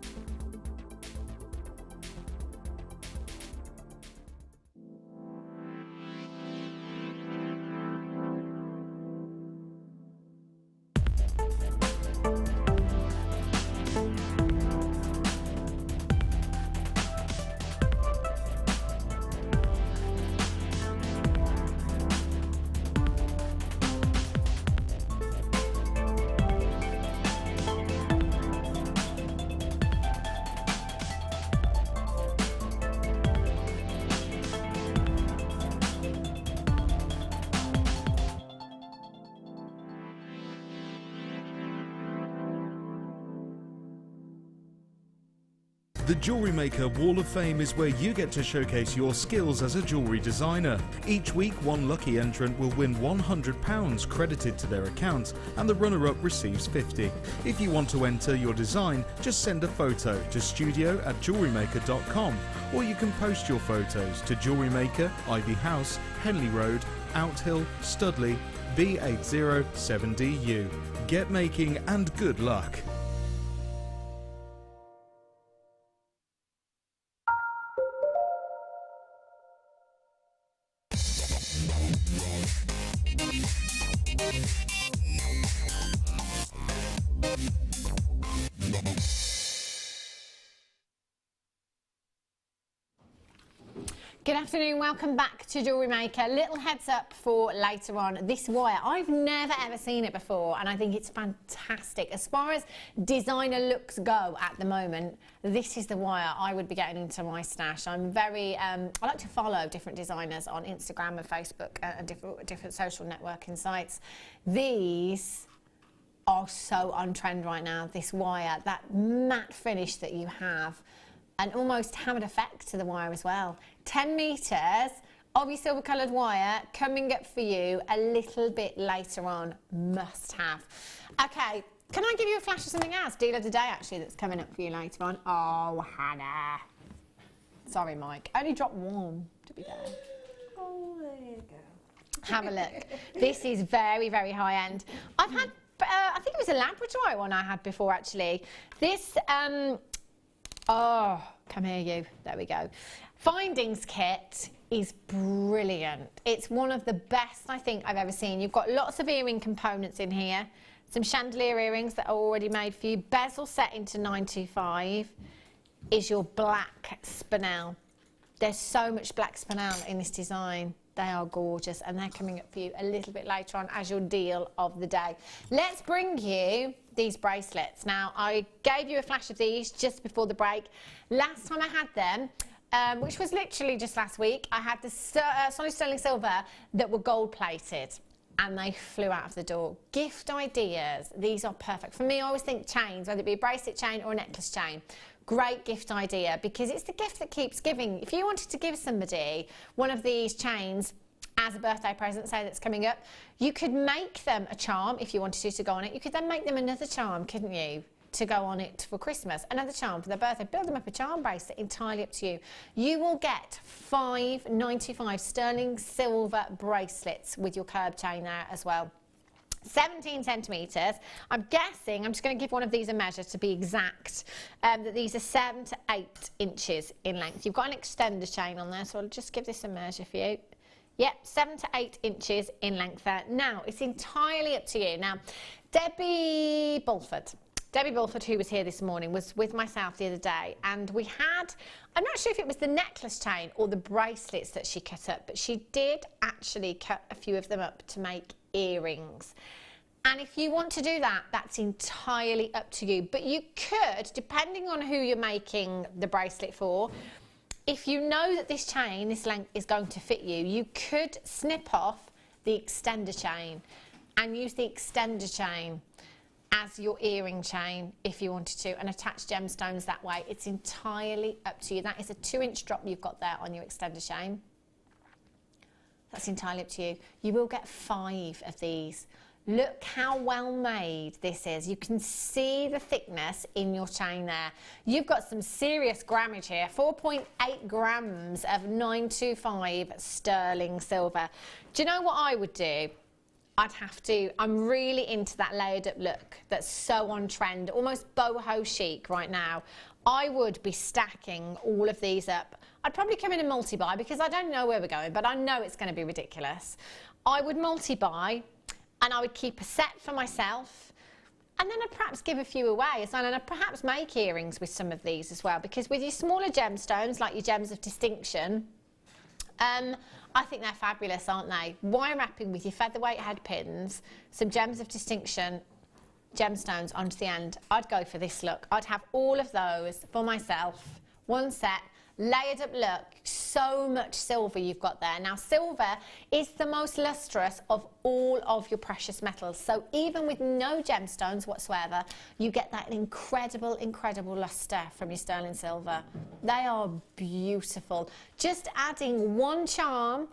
The Jewellery Maker Wall of Fame is where you get to showcase your skills as a jewellery designer. Each week, one lucky entrant will win £100 credited to their account, and the runner-up receives £50. If you want to enter your design, just send a photo to studio@jewellerymaker.com, or you can post your photos to Jewellery Maker, Ivy House, Henley Road, Outhill, Studley, B807DU. Get making and good luck. Good afternoon, welcome back to Jewellery Maker. Little heads up for later on. This wire, I've never ever seen it before, and I think it's fantastic. As far as designer looks go at the moment, this is the wire I would be getting into my stash. I'm very, I like to follow different designers on Instagram and Facebook and different social networking sites. These are so on trend right now. This wire, that matte finish that you have, an almost hammered effect to the wire as well. 10 metres of your silver coloured wire coming up for you a little bit later on. Must have. Okay, can I give you a flash of something else? Deal of the day actually that's coming up for you later on. Oh, Hannah. Sorry, Mike. Only dropped one, to be fair. Oh, there you go. Have a look. This is very, very high end. I've had, I think it was a Labradorite one I had before actually. This, oh, come here you. There we go. Findings kit is brilliant. It's one of the best I think I've ever seen. You've got lots of earring components in here. Some chandelier earrings that are already made for you. Bezel set into 925 is your black spinel. There's so much black spinel in this design. They are gorgeous, and they're coming up for you a little bit later on as your deal of the day. Let's bring you these bracelets. Now, I gave you a flash of these just before the break. Last time I had them, which was literally just last week, I had the solid sterling silver that were gold plated, and they flew out of the door. Gift ideas, these are perfect. For me, I always think chains, whether it be a bracelet chain or a necklace chain. Great gift idea, because it's the gift that keeps giving. If you wanted to give somebody one of these chains as a birthday present, say that's coming up, you could make them a charm if you wanted to go on it. You could then make them another charm, couldn't you, to go on it for Christmas, another charm for their birthday. Build them up a charm bracelet, entirely up to you. You will get 5.95 sterling silver bracelets with your curb chain there as well. 17 centimetres. I'm guessing, I'm just going to give one of these a measure to be exact, that these are 7 to 8 inches in length. You've got an extender chain on there, so I'll just give this a measure for you. Yep, 7 to 8 inches in length there. Now, it's entirely up to you. Now, Debbie Bulford, who was here this morning, was with myself the other day, and we had, I'm not sure if it was the necklace chain or the bracelets that she cut up, but she did actually cut a few of them up to make earrings. And if you want to do that, that's entirely up to you. But you could, depending on who you're making the bracelet for, if you know that this chain, this length, is going to fit you, you could snip off the extender chain and use the extender chain as your earring chain if you wanted to, and attach gemstones that way. It's entirely up to you. That is a 2-inch drop you've got there on your extender chain. That's entirely up to you. You will get 5 of these. Look how well made this is. You can see the thickness in your chain there. You've got some serious grammage here. 4.8 grams of 925 sterling silver. Do you know what I would do? I'm really into that layered up look that's so on trend, almost boho chic right now. I would be stacking all of these up. I'd probably come in and multi-buy because I don't know where we're going, but I know it's going to be ridiculous. I would multi-buy and I would keep a set for myself, and then I'd perhaps give a few away as well, and I'd perhaps make earrings with some of these as well, because with your smaller gemstones, like your gems of distinction, I think they're fabulous, aren't they? Wire wrapping with your featherweight head pins, some gems of distinction, gemstones onto the end. I'd go for this look. I'd have all of those for myself, one set, layered up look. So much silver you've got there. Now, silver is the most lustrous of all of your precious metals. So even with no gemstones whatsoever, you get that incredible, incredible luster from your sterling silver. They are beautiful. Just adding one charm,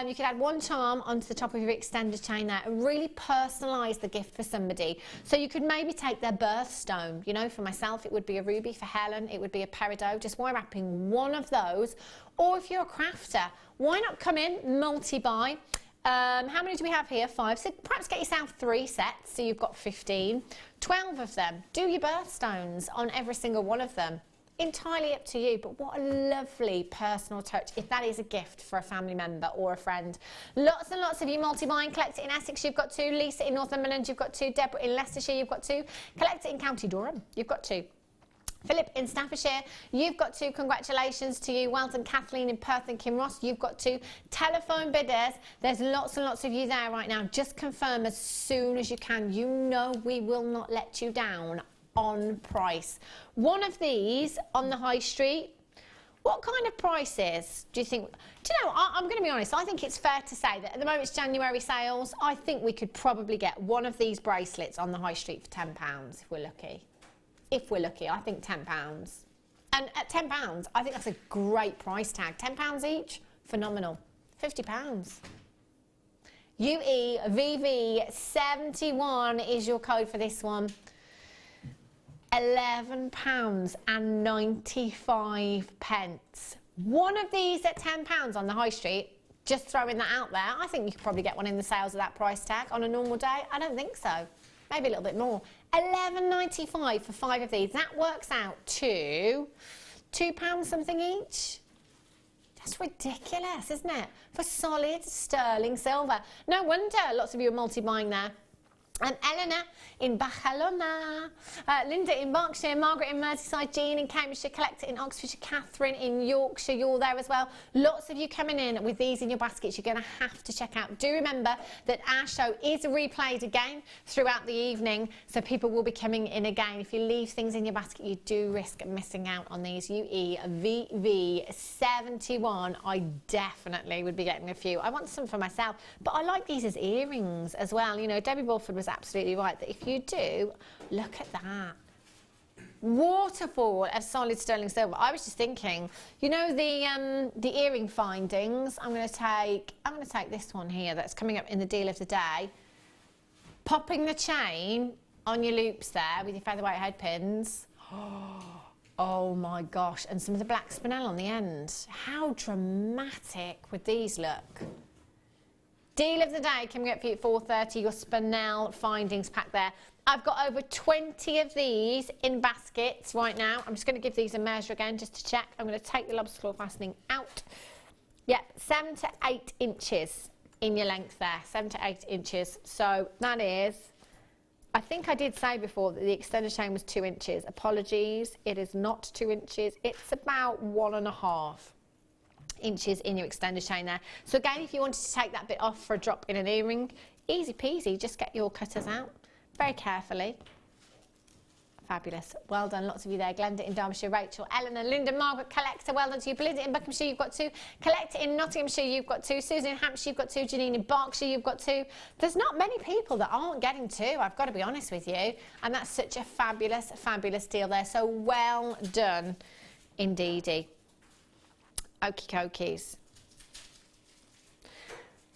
you could add one charm onto the top of your extended chain there and really personalise the gift for somebody. So you could maybe take their birthstone. You know, for myself, it would be a ruby. For Helen, it would be a peridot. Just wire wrapping one of those. Or if you're a crafter, why not come in, multi-buy? How many do we have here? 5. So perhaps get yourself 3 sets, so you've got 15. 12 of them. Do your birthstones on every single one of them. Entirely up to you, but what a lovely personal touch if that is a gift for a family member or a friend. Lots and lots of you multi-buy and collect it in Essex, you've got 2. Lisa in Northumberland, you've got 2. Deborah in Leicestershire, you've got 2. Collect it in County Durham, you've got 2. Philip in Staffordshire, you've got 2. Congratulations to you. Well done, Kathleen in Perth and Kim Ross, you've got 2. Telephone bidders, there's lots and lots of you there right now. Just confirm as soon as you can. You know we will not let you down on price. One of these on the high street, what kind of prices do you think? Do you know, I'm going to be honest, I think it's fair to say that at the moment it's January sales. I think we could probably get one of these bracelets on the high street for £10 if we're lucky. If we're lucky, I think £10. And at £10, I think that's a great price tag. £10 each, phenomenal. £50. UEVV71 is your code for this one. £11.95. One of these at £10 on the high street, just throwing that out there. I think you could probably get one in the sales of that price tag on a normal day. I don't think so. Maybe a little bit more. £11.95 for 5 of these. That works out to £2 something each. That's ridiculous, isn't it? For solid sterling silver. No wonder lots of you are multi-buying there. Eleanor in Barcelona, Linda in Berkshire, Margaret in Merseyside, Jean in Cambridgeshire, Collector in Oxfordshire, Catherine in Yorkshire, you're there as well. Lots of you coming in with these in your baskets you're going to have to check out. Do remember that our show is replayed again throughout the evening, so people will be coming in again. If you leave things in your basket, you do risk missing out on these. UEVV71, I definitely would be getting a few. I want some for myself, but I like these as earrings as well. You know, Debbie Bulford was absolutely right that if you do, look at that waterfall of solid sterling silver. I was just thinking, you know, the earring findings. I'm going to take this one here that's coming up in the deal of the day. Popping the chain on your loops there with your featherweight head pins. Oh my gosh, and some of the black spinel on the end. How dramatic would these look? Deal of the day coming up for you at 4:30, your spinel findings pack there. I've got over 20 of these in baskets right now. I'm just going to give these a measure again just to check. I'm going to take the lobster claw fastening out. Yeah, 7 to 8 inches in your length there, 7 to 8 inches. So that is, I think I did say before that the extended chain was 2 inches. Apologies, it is not 2 inches. It's about 1.5 inches in your extended chain there. So again, if you wanted to take that bit off for a drop in an earring, easy peasy, just get your cutters out very carefully. Fabulous. Well done. Lots of you there. Glenda in Derbyshire, Rachel, Eleanor, Linda, Margaret, Collector. Well done to you. Belinda in Buckinghamshire, you've got 2. Collector in Nottinghamshire, you've got 2. Susan in Hampshire, you've got 2. Janine in Berkshire, you've got 2. There's not many people that aren't getting 2, I've got to be honest with you. And that's such a fabulous, fabulous deal there. So well done indeedy. Okie dokies.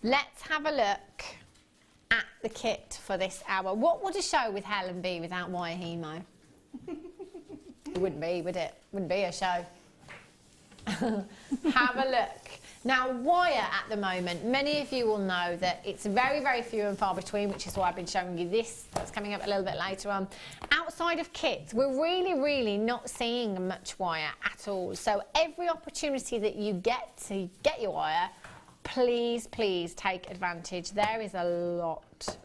Let's have a look at the kit for this hour. What would a show with Helen be without wire hemo? It wouldn't be, would it? Wouldn't be a show. Have a look. Now, wire at the moment, many of you will know that it's very, very few and far between, which is why I've been showing you this. That's coming up a little bit later on. Outside of kits, we're really, really not seeing much wire at all. So every opportunity that you get to get your wire, please, please take advantage. There is a lot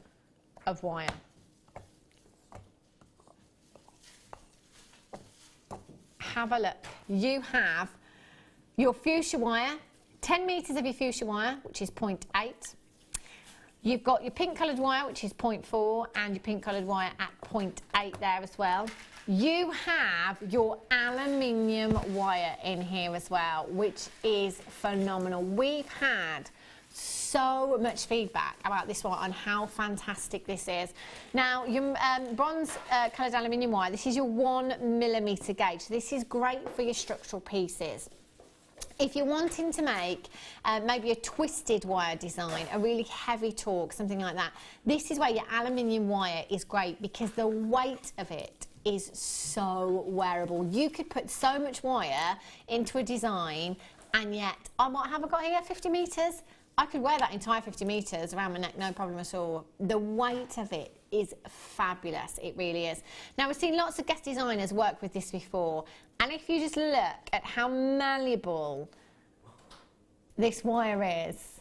of wire. Have a look. You have your fuchsia wire, 10 metres of your fuchsia wire, which is 0.8. You've got your pink coloured wire, which is 0.4, and your pink coloured wire at 0.8 there as well. You have your aluminium wire in here as well, which is phenomenal. We've had so much feedback about this one and how fantastic this is. Now, your bronze coloured aluminium wire, this is your 1mm gauge. This is great for your structural pieces. If you're wanting to make maybe a twisted wire design, a really heavy torque, something like that, this is where your aluminium wire is great because the weight of it is so wearable. You could put so much wire into a design and yet, what have I got here, 50 metres? I could wear that entire 50 metres around my neck, no problem at all. The weight of it is fabulous, it really is. Now, we've seen lots of guest designers work with this before, and if you just look at how malleable this wire is,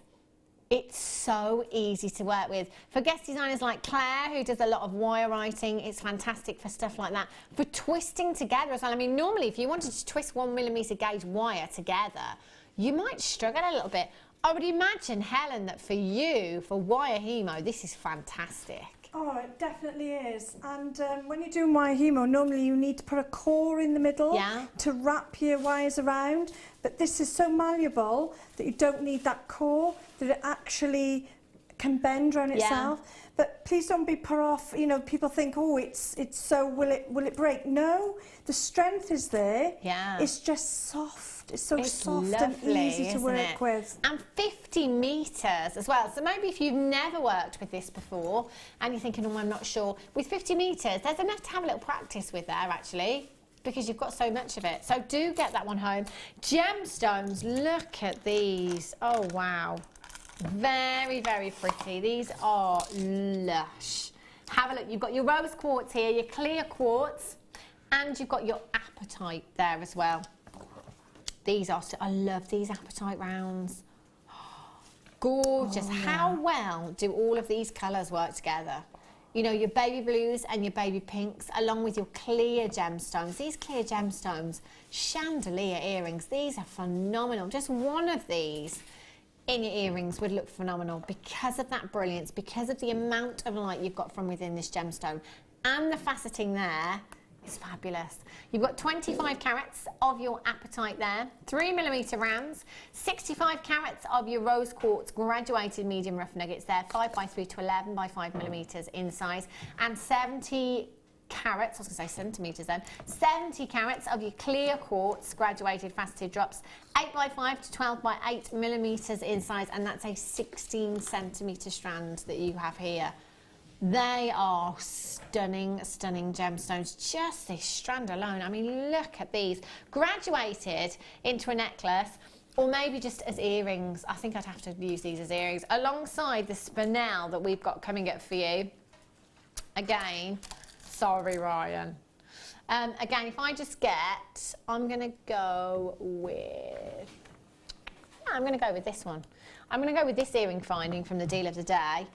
it's so easy to work with. For guest designers like Claire, who does a lot of wire writing, it's fantastic for stuff like that. For twisting together as well, I mean, normally if you wanted to twist 1mm gauge wire together, you might struggle a little bit. I would imagine, Helen, that for you, for wire hemo, this is fantastic. Oh, it definitely is. And when you're doing wire hemo, normally you need to put a core in the middle to wrap your wires around. But this is so malleable that you don't need that core, that it actually can bend around itself. But please don't be put off. You know, people think, oh, it's so, will it break? No, the strength is there. Yeah. It's just soft. It's so soft lovely, and easy to work with. And 50 metres as well. So maybe if you've never worked with this before and you're thinking, oh, I'm not sure. With 50 metres, there's enough to have a little practice with there, actually, because you've got so much of it. So do get that one home. Gemstones, look at these. Oh, wow. Very, very pretty. These are lush. Have a look. You've got your rose quartz here, your clear quartz, and you've got your apatite there as well. These are, I love these apatite rounds. Gorgeous. Oh, yeah. How well do all of these colours work together? You know, your baby blues and your baby pinks, along with your clear gemstones. These clear gemstones, chandelier earrings, these are phenomenal. Just one of these in your earrings would look phenomenal because of that brilliance, because of the amount of light you've got from within this gemstone. And the faceting there is fabulous. You've got 25 carats of your apatite there, 3mm rounds, 65 carats of your rose quartz graduated medium rough nuggets there, 5x3 to 11 by 5mm in size, and 70 carats, I was going to say centimetres then, 70 carats of your clear quartz graduated faceted drops, 8x5 to 12x8mm in size, and that's a 16cm strand that you have here. They are stunning, stunning gemstones. Just this strand alone, I mean, look at these. Graduated into a necklace, or maybe just as earrings. I think I'd have to use these as earrings, alongside the spinel that we've got coming up for you. Again, sorry, Ryan. Again, if I just get, I'm going to go with, I'm going to go with this one. I'm going to go with this earring finding from the deal of the day,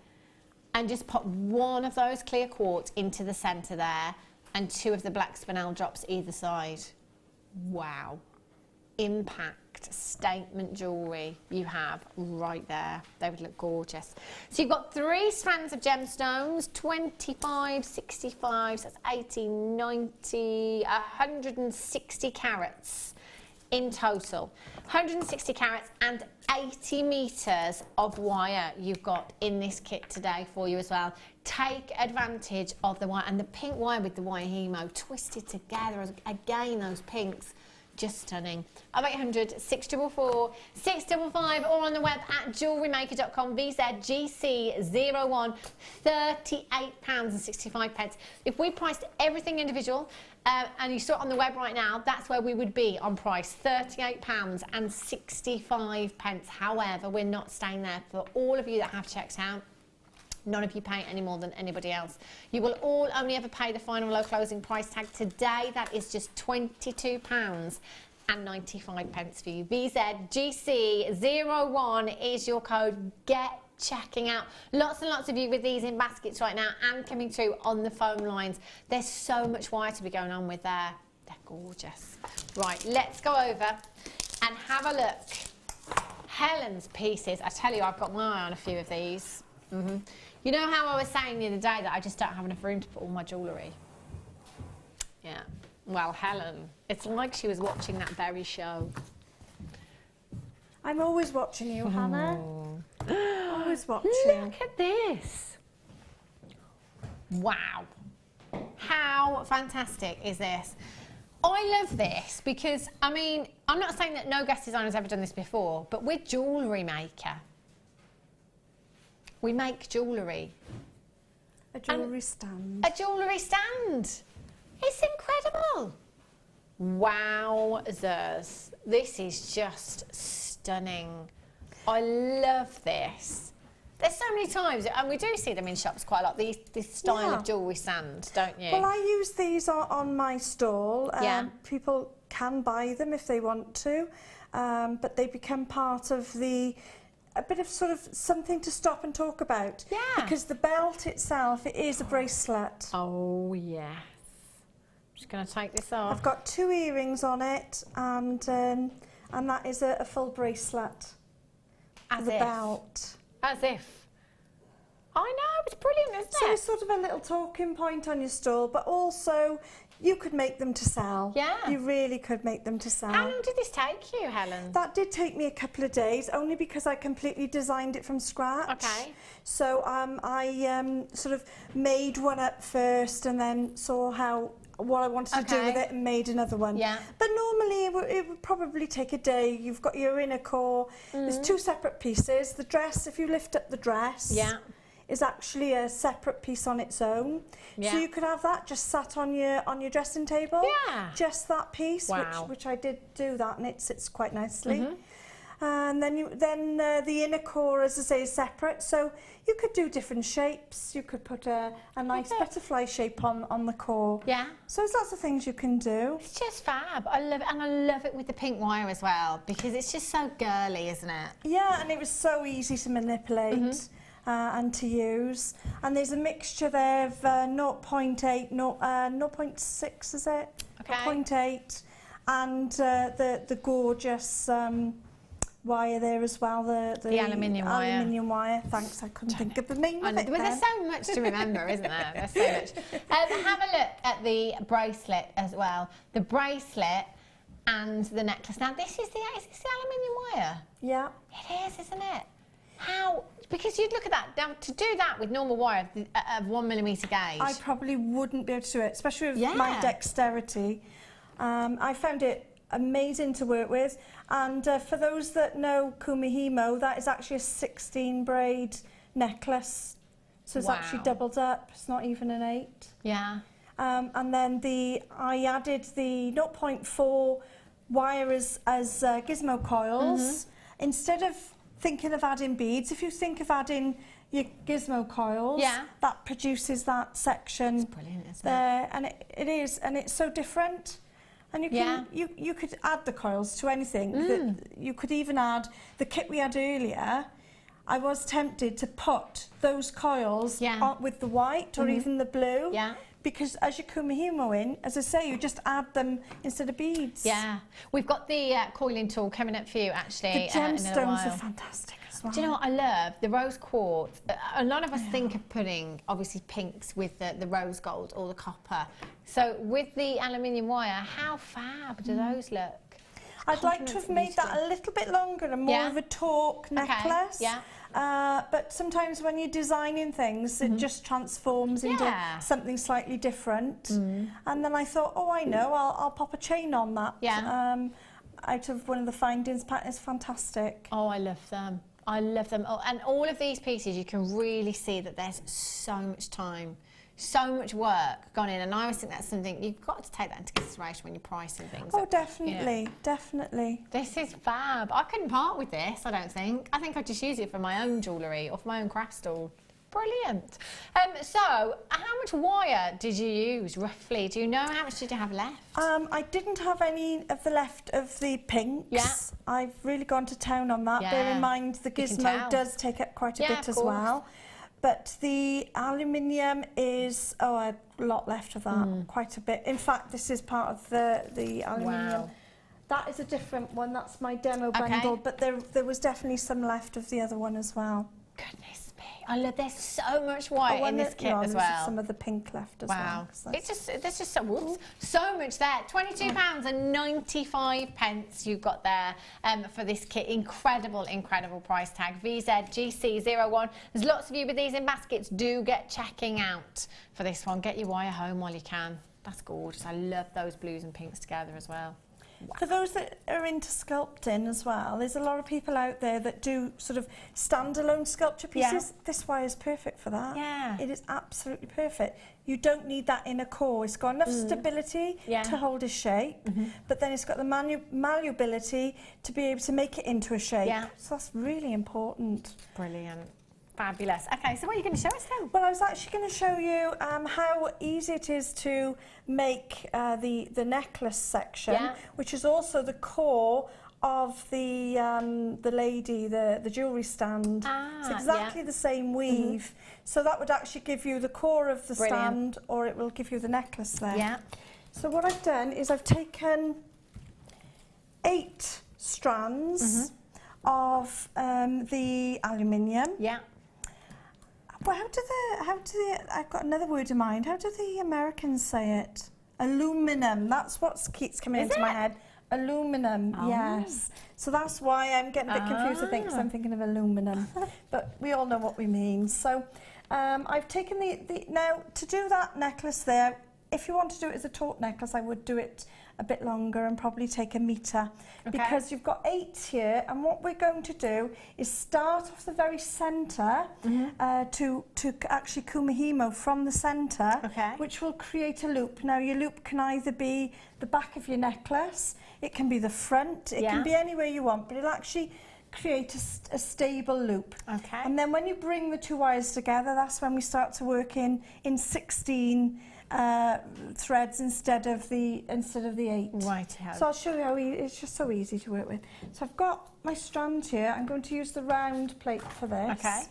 and just pop one of those clear quartz into the centre there and 2 of the black spinel drops either side. Wow. Impact exact statement jewellery you have right there. They would look gorgeous. So you've got 3 strands of gemstones, 25, 65, so that's 80, 90, 160 carats in total. 160 carats and 80 metres of wire you've got in this kit today for you as well. Take advantage of the wire, and the pink wire with the wire hemo twisted together. Again, those pinks, just stunning. 0800 644 655, or on the web at jewellerymaker.com. VZGC01, £38.65. If we priced everything individual, and you saw it on the web right now, that's where we would be on price, £38.65. However, we're not staying there. For all of you that have checked out, none of you pay any more than anybody else. You will all only ever pay the final low closing price tag today. That is just £22.95 for you. VZGC01 is your code. Get checking out. Lots and lots of you with these in baskets right now and coming through on the phone lines. There's so much wire to be going on with there. They're gorgeous. Right, let's go over and have a look. Helen's pieces. I tell you, I've got my eye on a few of these. You know how I was saying the other day that I just don't have enough room to put all my jewellery? Yeah. Well, Helen, it's like she was watching that very show. I'm always watching you, Hannah. Always watching. Look at this. Wow. How fantastic is this? I love this because, I mean, I'm not saying that no guest designer's ever done this before, but we're Jewellery Maker. We make jewellery. A jewellery stand. A jewellery stand. It's incredible. Wowzers. This is just stunning. I love this. There's so many times, and we do see them in shops quite a lot, this style of jewellery stand, don't you? Well, I use these on my stall. People can buy them if they want to, but they become part of a bit of sort of something to stop and talk about. Yeah. Because the belt itself, it is a bracelet. Oh, yes. I'm just going to take this off. I've got 2 earrings on it, and that is a full bracelet. As the if. Belt. As if. I know, it's brilliant, isn't it? So it's sort of a little talking point on your stall, but also you could make them to sell. Yeah. You really could make them to sell. How long did this take you, Helen? That did take me a couple of days, only because I completely designed it from scratch. Okay. So I sort of made one up first and then saw what I wanted to do with it and made another one. Yeah. But normally it would probably take a day. You've got your inner core. There's 2 separate pieces. The dress, if you lift up the dress, is actually a separate piece on its own. Yeah. So you could have that just sat on your dressing table. Yeah. Just that piece, which I did do that, and it sits quite nicely. And then the inner core, as I say, is separate. So you could do different shapes. You could put a nice butterfly shape on the core. Yeah. So there's lots of things you can do. It's just fab. I love it, and I love it with the pink wire as well, because it's just so girly, isn't it? Yeah, and it was so easy to manipulate. And to use, and there's a mixture there of 0.8, 0.6 is it? Okay. 0.8, and the gorgeous wire there as well, the aluminium wire. Aluminium wire. Thanks, I couldn't think of the name of it. Well, there's so much to remember, isn't there? There's so much. Have a look at the bracelet as well. The bracelet and the necklace. Now, is this the aluminium wire? Yeah. It is, isn't it? How? Because you'd look at that. Now, to do that with normal wire of 1mm gauge. I probably wouldn't be able to do it, especially with my dexterity. I found it amazing to work with. And for those that know Kumihimo, that is actually a 16 braid necklace. So it's actually doubled up. It's not even an 8. Yeah. And then I added the 0.4 wire as gizmo coils. Instead of thinking of adding beads, if you think of adding your gizmo coils, that produces that section. It's brilliant, isn't it? And it is, and it's so different. And you can you could add the coils to anything. You could even add the kit we had earlier. I was tempted to put those coils on with the white or even the blue, because as you kumihimo in, as I say, you just add them instead of beads. Yeah, we've got the coiling tool coming up for you actually. The gemstones are fantastic as well. Do you know what I love? The rose quartz. A lot of us think of putting obviously pinks with the rose gold or the copper. So with the aluminium wire, how fab do those look? I'd like to have made that a little bit longer and more of a taut necklace. Yeah. But sometimes when you're designing things, it just transforms into something slightly different. And then I thought, oh, I know, I'll pop a chain on that. Yeah. Out of one of the findings pattern. Is fantastic. Oh, I love them. I love them. Oh, and all of these pieces, you can really see that there's so much time, so much work gone in, and I always think that's something you've got to take that into consideration when you're pricing things. Oh, definitely, definitely. This is fab. I couldn't part with this, I don't think. I think I'd just use it for my own jewellery or for my own craft stall. Brilliant. So, how much wire did you use, roughly? Do you know how much did you have left? I didn't have any of the left of the pinks. Yeah. I've really gone to town on that. Bear in mind, the gizmo does take up quite a bit as well. But the aluminium is, a lot left of that, quite a bit. In fact, this is part of the aluminium. Wow. That is a different one, that's my demo bundle, but there was definitely some left of the other one as well. Goodness me, I love, there's so much white in this kit as well. Some of the pink left as well. It's just, there's just so much there. £22.95 you've got there for this kit. Incredible, incredible price tag. VZGC01. There's lots of you with these in baskets. Do get checking out for this one. Get your wire home while you can. That's gorgeous. I love those blues and pinks together as well. Wow. For those that are into sculpting as well, there's a lot of people out there that do sort of standalone sculpture pieces. This wire is perfect for that. Yeah. It is absolutely perfect. You don't need that inner core. It's got enough stability to hold a shape, but then it's got the malleability to be able to make it into a shape. Yeah. So that's really important. Brilliant. Fabulous. Okay, so what are you going to show us then? Well, I was actually going to show you how easy it is to make the necklace section, which is also the core of the lady, the jewellery stand. It's exactly the same weave. So that would actually give you the core of the stand, or it will give you the necklace there. Yeah. So what I've done is I've taken 8 strands of the aluminium. Yeah. Well, how do the, I've got another word in mind. How do the Americans say it? Aluminum. That's what keeps coming into my head. Aluminum, yes. So that's why I'm getting a bit confused, I think, because I'm thinking of aluminum. But we all know what we mean. So I've taken now, to do that necklace there, if you want to do it as a taut necklace, I would do it a bit longer and probably take 1 metre, because you've got 8 here, and what we're going to do is start off the very centre to actually kumihimo from the centre, which will create a loop. Now your loop can either be the back of your necklace, it can be the front, it can be anywhere you want, but it'll actually create a stable loop. And then when you bring the 2 wires together, that's when we start to work in 16 threads instead of the 8. Right. So I'll show you how it's just so easy to work with. So I've got my strands here. I'm going to use the round plate for this.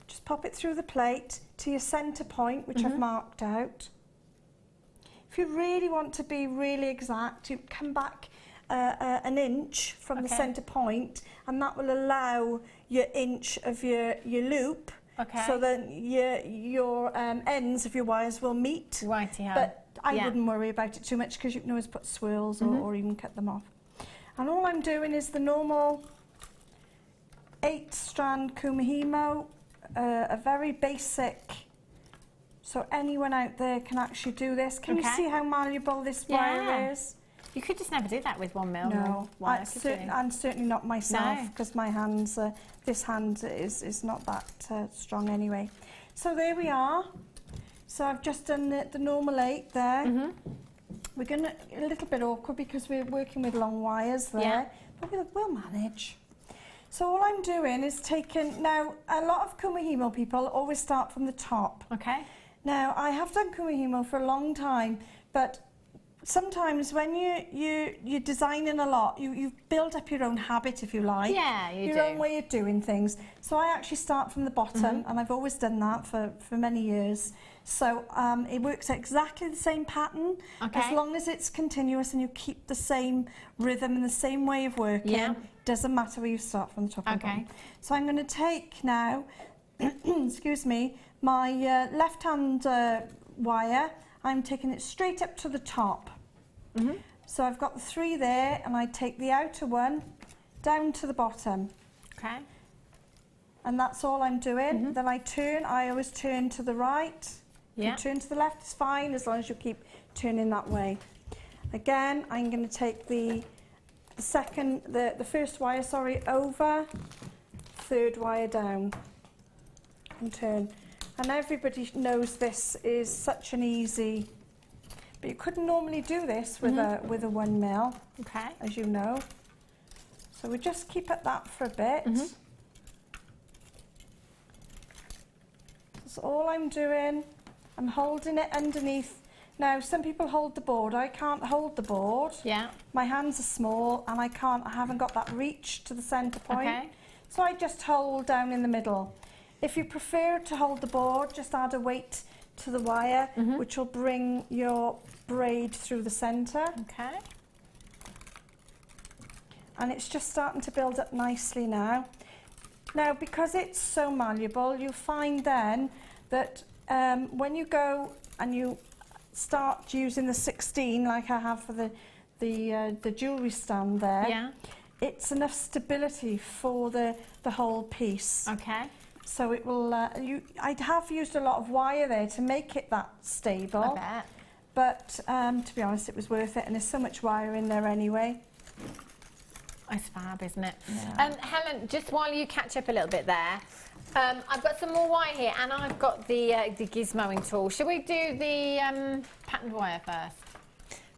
Just pop it through the plate to your centre point, which I've marked out. If you really want to be really exact, you come back 1 inch from the centre point, and that will allow your inch of your loop. So then your ends of your wires will meet. But I wouldn't worry about it too much, because you can always put swirls or even cut them off. And all I'm doing is the normal 8-strand kumihimo, a very basic. So anyone out there can actually do this. Can you see how malleable this wire is? You could just never do that with 1 mil. No, and certainly not myself, because my hands, this hand is not that strong anyway. So there we are. So I've just done the normal 8 there. We're going to, a little bit awkward because we're working with long wires there, but we'll manage. So all I'm doing is taking, now a lot of kumihimo people always start from the top. Now I have done kumihimo for a long time, but sometimes when you're designing a lot, you build up your own habit, if you like. Yeah, you do. Your own way of doing things. So I actually start from the bottom, and I've always done that for many years. So it works exactly the same pattern, as long as it's continuous and you keep the same rhythm and the same way of working. Yeah. Doesn't matter where you start from the top and bottom. So I'm going to take now, excuse me, my left-hand wire. I'm taking it straight up to the top. So I've got the 3 there, and I take the outer one down to the bottom. Okay. And that's all I'm doing. Then I turn. I always turn to the right. Yeah. You turn to the left, it's fine, as long as you keep turning that way. Again, I'm going to take the first wire, sorry, over, 3rd wire down, and turn. And everybody knows this is such an easy, but you couldn't normally do this with a 1 mil, as you know. So we just keep at that for a bit. That's all I'm doing. I'm holding it underneath. Now, some people hold the board. I can't hold the board. Yeah. My hands are small, and I haven't got that reach to the centre point. So I just hold down in the middle. If you prefer to hold the board, just add a weight to the wire, which will bring your braid through the centre. Okay. And it's just starting to build up nicely now. Now, because it's so malleable, you find then that when you go and you start using the 16, like I have for the jewellery stand there, it's enough stability for the whole piece. Okay. So it will. I have used a lot of wire there to make it that stable. I bet. But to be honest, it was worth it, and there's so much wire in there anyway. It's fab, isn't it? Yeah. Helen, just while you catch up a little bit there, I've got some more wire here, and I've got the gizmoing tool. Shall we do the patterned wire first?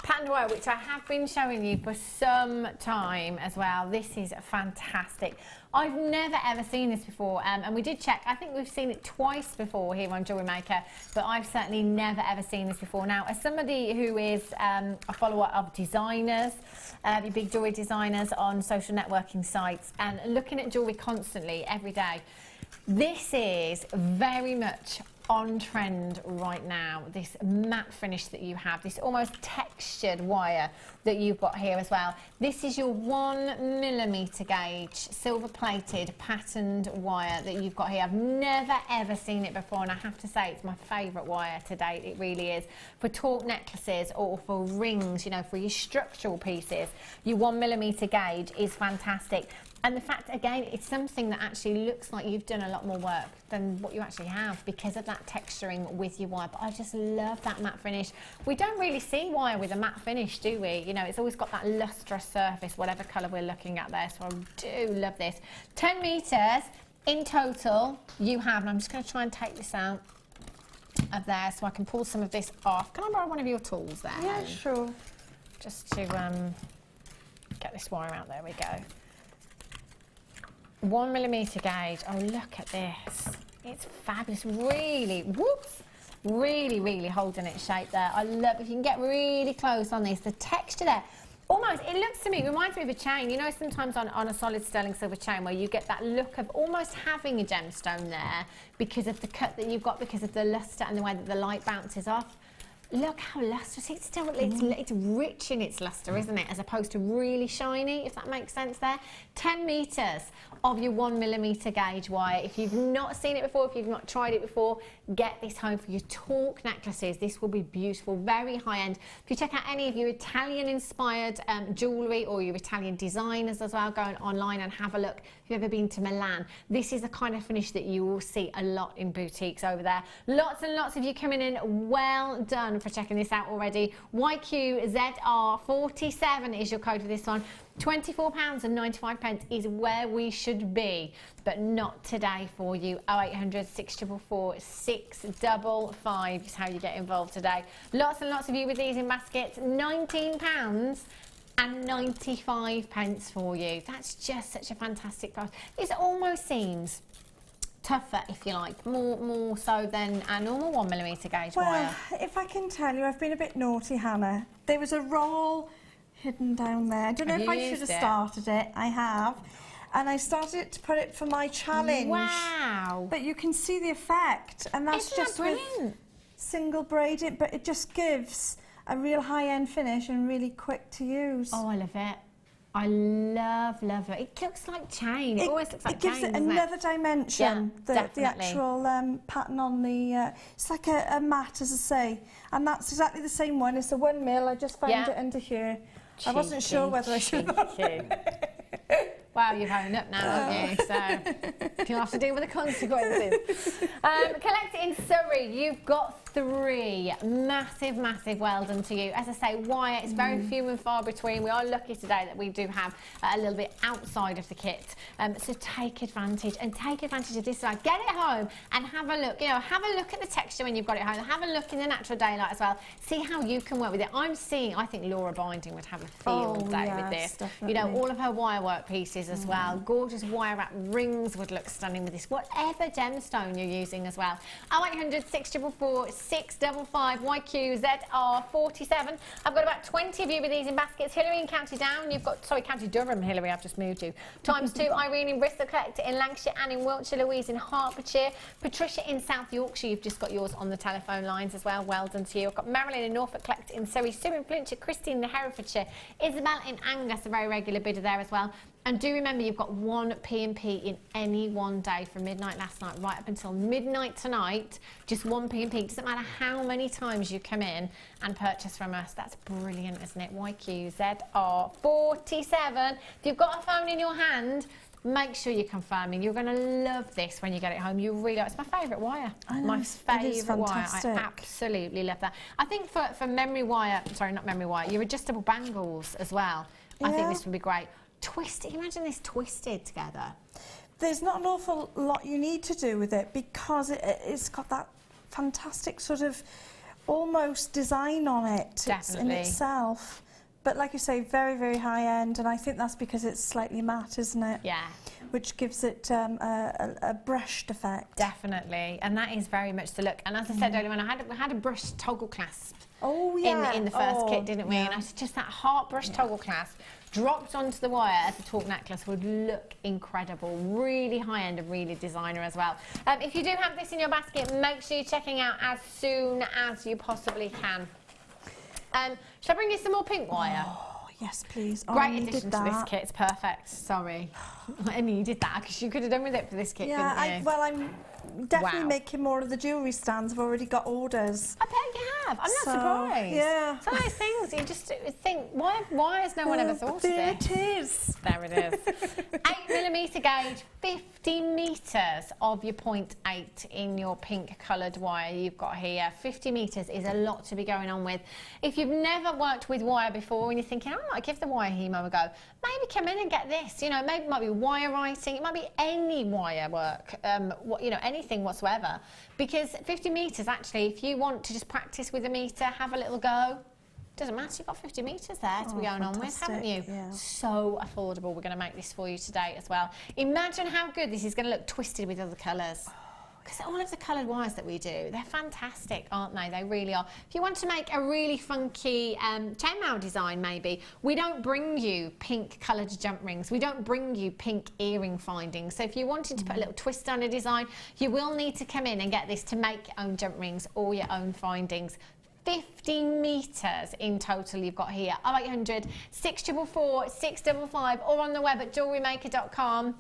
Patterned wire, which I have been showing you for some time as well. This is fantastic. I've never ever seen this before, and we did check. I think we've seen it twice before here on Jewellery Maker, but I've certainly never ever seen this before. Now, as somebody who is a follower of designers, the big jewellery designers on social networking sites, and looking at jewellery constantly every day, this is very much on trend right now. This matte finish that you have, this almost textured wire that you've got here as well. This is your 1mm gauge silver plated patterned wire that you've got here. I've never ever seen it before, and I have to say it's my favourite wire to date. It really is. For taupe necklaces or for rings, you know, for your structural pieces, your 1mm gauge is fantastic. And the fact, again, it's something that actually looks like you've done a lot more work than what you actually have because of that texturing with your wire. But I just love that matte finish. We don't really see wire with a matte finish, do we? You know, it's always got that lustrous surface, whatever colour we're looking at there. So I do love this. 10 metres in total you have, and I'm just going to try and take this out of there so I can pull some of this off. Can I borrow one of your tools there? Yeah, sure. Just to get this wire out. There we go. 1mm gauge. Oh, look at this. It's fabulous. Really, whoops, really holding its shape there. I love, if you can get really close on this, the texture there, almost, it looks to me, reminds me of a chain. You know, sometimes on a solid sterling silver chain where you get that look of almost having a gemstone there because of the cut that you've got, because of the lustre and the way that the light bounces off. Look how lustrous, it's still, it's rich in its lustre, isn't it? As opposed to really shiny, if that makes sense there. 10 metres of your 1mm gauge wire. If you've not seen it before, if you've not tried it before, get this home for your taupe necklaces. This will be beautiful, very high end. If you check out any of your Italian inspired jewellery or your Italian designers as well, go online and have a look. If you've ever been to Milan, this is the kind of finish that you will see a lot in boutiques over there. Lots and lots of you coming in, well done for checking this out already. YQZR47 is your code for this one. £24.95 is where we should be, but not today for you. 0800 644 655 is how you get involved today. Lots and lots of you with these in baskets. £19.95 for you. That's just such a fantastic price. It almost seems tougher, if you like, more so than a normal 1mm gauge well, wire? If I can tell you, I've been a bit naughty, Hannah. There was a roll hidden down there. I don't know if I should have started it. I have. And I started to put it for my challenge. Wow. But you can see the effect. And that's just with single braiding, but it just gives a real high-end finish and really quick to use. Oh, I love it. I love it. It looks like chain. It always looks like chain, gives it another dimension. Yeah, the actual pattern on the... it's like a mat, as I say. And that's exactly the same one. It's a 1mm. I just found it under here. I wasn't sure whether I should... Wow, you've had enough now, haven't you? So you'll have to deal with the consequences. Collect it in Surrey. You've got 3. Massive well done to you. As I say, wire is very few and far between. We are lucky today that we do have a little bit outside of the kit. So take advantage of this side. Get it home and have a look. You know, have a look at the texture when you've got it home. Have a look in the natural daylight as well. See how you can work with it. I think Laura Binding would have a field day with this. Definitely. You know, all of her wire work pieces as well. Gorgeous wire wrap rings would look stunning with this. Whatever gemstone you're using as well. 0800 644 655 YQ ZR47. I've got about 20 of you with these in baskets. Hilary in County Down. You've got, sorry, County Durham, Hilary, I've just moved you. ×2. Irene in Bristol, Collector in Lancashire, Anne in Wiltshire, Louise in Hertfordshire, Patricia in South Yorkshire. You've just got yours on the telephone lines as well. Well done to you. I've got Marilyn in Norfolk, Collector in Surrey, Sue in Flintshire, Christine in Herefordshire, Isabel in Angus, a very regular bidder there as well. And do remember, you've got 1 P&P in any one day from midnight last night right up until midnight tonight. Just 1 P&P. Doesn't matter how many times you come in and purchase from us. That's brilliant, isn't it? YQZR47. If you've got a phone in your hand, make sure you're confirming. You're going to love this when you get it home. You really are. It's my favourite wire. I know, My favourite wire. I absolutely love that. I think for memory wire, sorry, not memory wire, your adjustable bangles as well. I think this would be great. Twisted, imagine this twisted together. There's not an awful lot you need to do with it because it's got that fantastic sort of almost design on it in itself. But like you say, very high end, and I think that's because it's slightly matte, isn't it? Yeah. Which gives it a brushed effect. Definitely, and that is very much the look. And as I said earlier, when we had a brushed toggle clasp. Oh yeah. In the first kit, didn't we? And it's just that heart brush toggle clasp dropped onto the wire as a talk necklace would look incredible. Really high end and really designer as well. If you do have this in your basket, make sure you're checking out as soon as you possibly can. Shall I bring you some more pink wire? Oh, yes, please. Great addition to this kit. It's perfect. Sorry. I needed that because you could have done with it for this kit, couldn't you? Well, I'm definitely making more of the jewellery stands. I've already got orders. I bet you have. I'm not surprised. Yeah. Some of those things you just think, why has no one ever thought of this? There it is. There it is. 8mm gauge, 50 metres of your 0.8 in your pink coloured wire you've got here. 50 metres is a lot to be going on with. If you've never worked with wire before and you're thinking, I might give the wire hemo a go, maybe come in and get this. You know, maybe it might be wire writing, it might be any wire work, you know, anything whatsoever. Because 50 metres, actually, if you want to just practice with a metre, have a little go, doesn't matter, you've got 50 metres there to be going on with, haven't you? Yeah. So affordable. We're going to make this for you today as well. Imagine how good this is going to look twisted with other colours. Because all of the coloured wires that we do, they're fantastic, aren't they? They really are. If you want to make a really funky chainmail design, maybe, we don't bring you pink coloured jump rings. We don't bring you pink earring findings. So if you wanted to put a little twist on a design, you will need to come in and get this to make your own jump rings or your own findings. 50 metres in total you've got here. 0800 644 655 or on the web at jewellerymaker.com.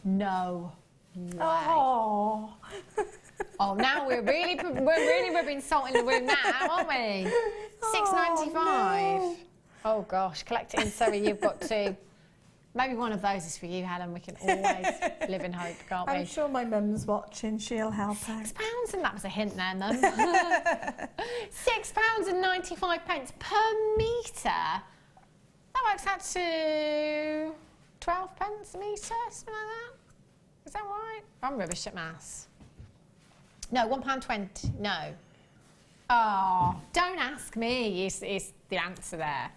No way. Oh. Oh, now we're really rubbing salt in the wound now, aren't we? $6.95. No. Oh gosh, collect it in Surrey. You've got to. Maybe one of those is for you, Helen. We can always live in hope, can't we? I'm sure my mum's watching. She'll help out. £6, and that was a hint there, Mum. £6.95 per metre. That works out to 12 pence a metre, something like that. Is that right? I'm rubbish at maths. No, £1.20. No. Oh, don't ask me. Is the answer there?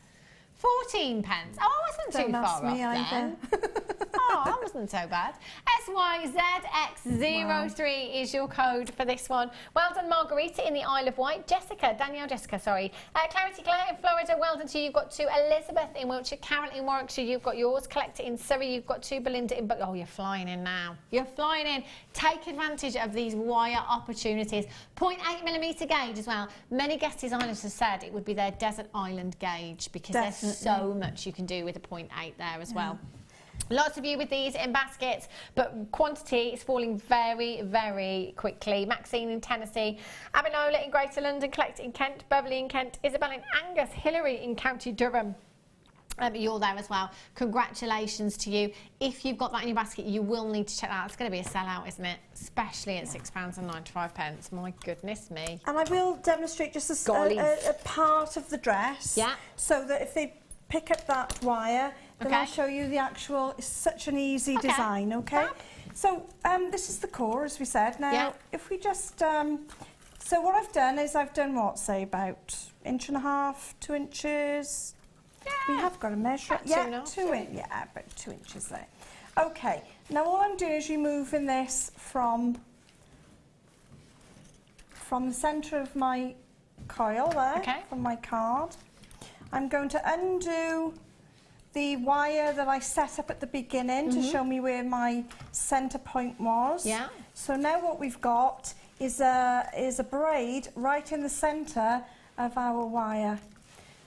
14 pence. Oh, I wasn't too far off then. Oh, that wasn't so bad. SYZX03 is your code for this one. Well done, Margarita in the Isle of Wight. Danielle Jessica, sorry. Clarity Claire in Florida, well done to you. You've got 2. Elizabeth in Wiltshire. Carol in Warwickshire, you've got yours. Collector in Surrey, you've got 2. Belinda in... Oh, you're flying in now. You're flying in. Take advantage of these wire opportunities. 0.8mm gauge as well. Many guest designers have said it would be their desert island gauge because there's so much you can do with a 0.8 there as well. Lots of you with these in baskets, but quantity is falling very, very quickly. Maxine in Tennessee, Abinola in Greater London, Collector in Kent, Beverly in Kent, Isabel in Angus, Hillary in County Durham. You're there as well. Congratulations to you. If you've got that in your basket, you will need to check that out. It's going to be a sellout, isn't it? Especially at £6.95. My goodness me. And I will demonstrate just a part of the dress. Yeah. So that if they pick up that wire, then I'll show you the actual. It's such an easy design, okay? So this is the core, as we said. Now, if we just... so what I've done is I've done what, say about 1.5 inches, 2 inches... We have got to measure it. Yeah, 2 inches. Yeah, about 2 inches there. Okay, now all I'm doing is removing this from the centre of my coil there, from my card. I'm going to undo the wire that I set up at the beginning to show me where my centre point was. Yeah. So now what we've got is a braid right in the centre of our wire.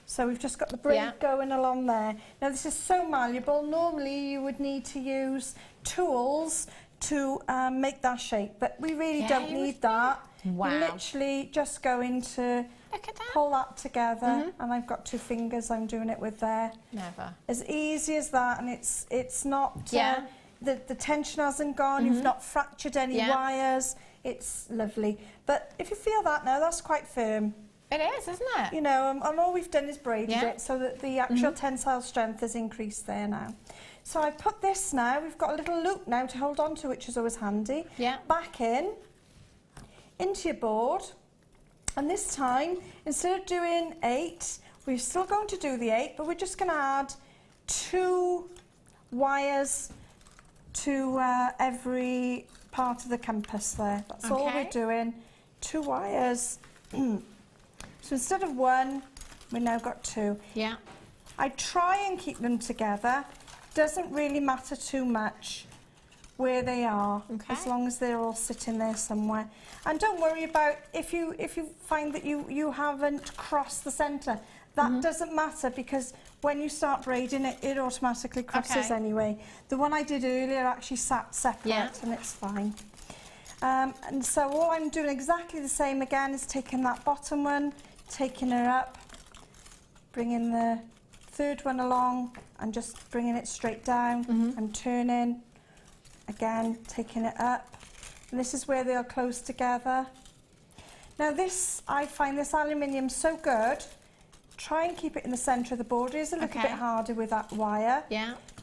So we've just got the braid going along there. Now this is so malleable. Normally you would need to use tools to make that shape, but we really don't need that. Wow. You're literally just going to pull that together, and I've got 2 fingers I'm doing it with there. Never. As easy as that, and it's not, the tension hasn't gone, you've not fractured any wires. It's lovely. But if you feel that now, that's quite firm. It is, isn't it? You know, and all we've done is braided it so that the actual tensile strength has increased there now. So I put this now, we've got a little loop now to hold on to, which is always handy. Yeah. Back into your board, and this time, instead of doing 8, we're still going to do the 8, but we're just going to add 2 wires to every part of the compass there. That's all we're doing, 2 wires. So instead of 1, we've now got 2. Yeah. I try and keep them together. Doesn't really matter too much where they are, as long as they're all sitting there somewhere. And don't worry about if you find that you haven't crossed the centre. That doesn't matter, because when you start braiding it, it automatically crosses anyway. The one I did earlier actually sat separate, and it's fine. And so all I'm doing exactly the same again is taking that bottom one, taking her up, bringing the 3rd one along and just bringing it straight down and turning, again taking it up, and this is where they'll close together. Now this, I find this aluminium so good, try and keep it in the centre of the board. It is a little bit harder with that wire,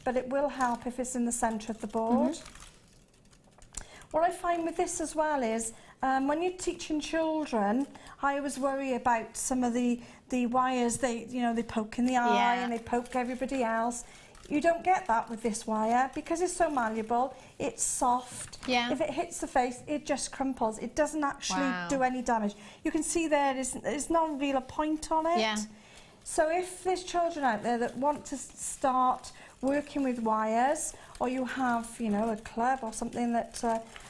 but it will help if it's in the centre of the board. What I find with this as well is, when you're teaching children, I always worry about some of the wires, they poke in the eye and they poke everybody else. You don't get that with this wire because it's so malleable, it's soft. If it hits the face, it just crumples. It doesn't actually do any damage. You can see there's no real point on it. So if there's children out there that want to start working with wires, or you have, a club or something that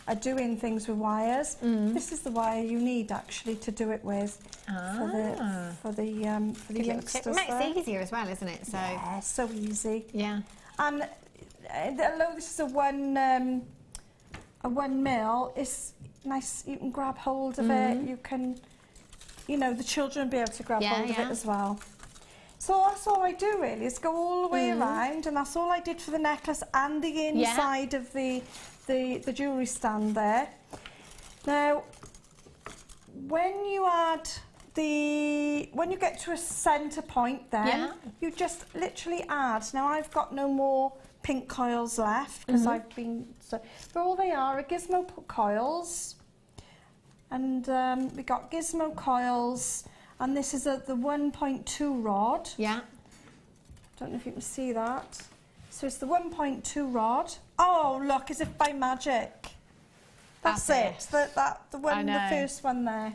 are doing things with wires, this is the wire you need actually to do it with for the youngsters. It makes it easier as well, isn't it? So yeah, so easy. Yeah. And although this is a 1 mil, it's nice. You can grab hold of it. You can, the children will be able to grab hold of it as well. So that's all I do really, is go all the way around, and that's all I did for the necklace and the inside of the jewellery stand there. Now, when you get to a centre point then, you just literally add. Now I've got no more pink coils left, because I've been, but all they are gizmo coils, and we got gizmo coils. And this is the 1.2 rod. Yeah. Don't know if you can see that. So it's the 1.2 rod. Oh, look, as if by magic. That's it. The first one there.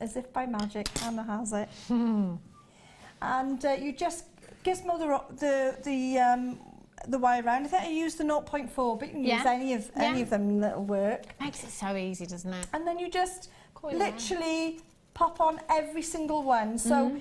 As if by magic, Hannah has it. And you just gizmo the wire around. I think I used the 0.4, but you can use any of them that'll work. Makes it so easy, doesn't it? And then you just literally pop on every single one. So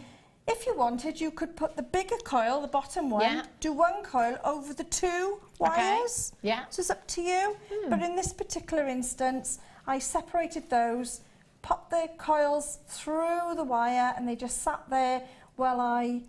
if you wanted, you could put the bigger coil, the bottom one, do one coil over the 2 wires. Yeah. So it's up to you. But in this particular instance, I separated those, popped the coils through the wire, and they just sat there while I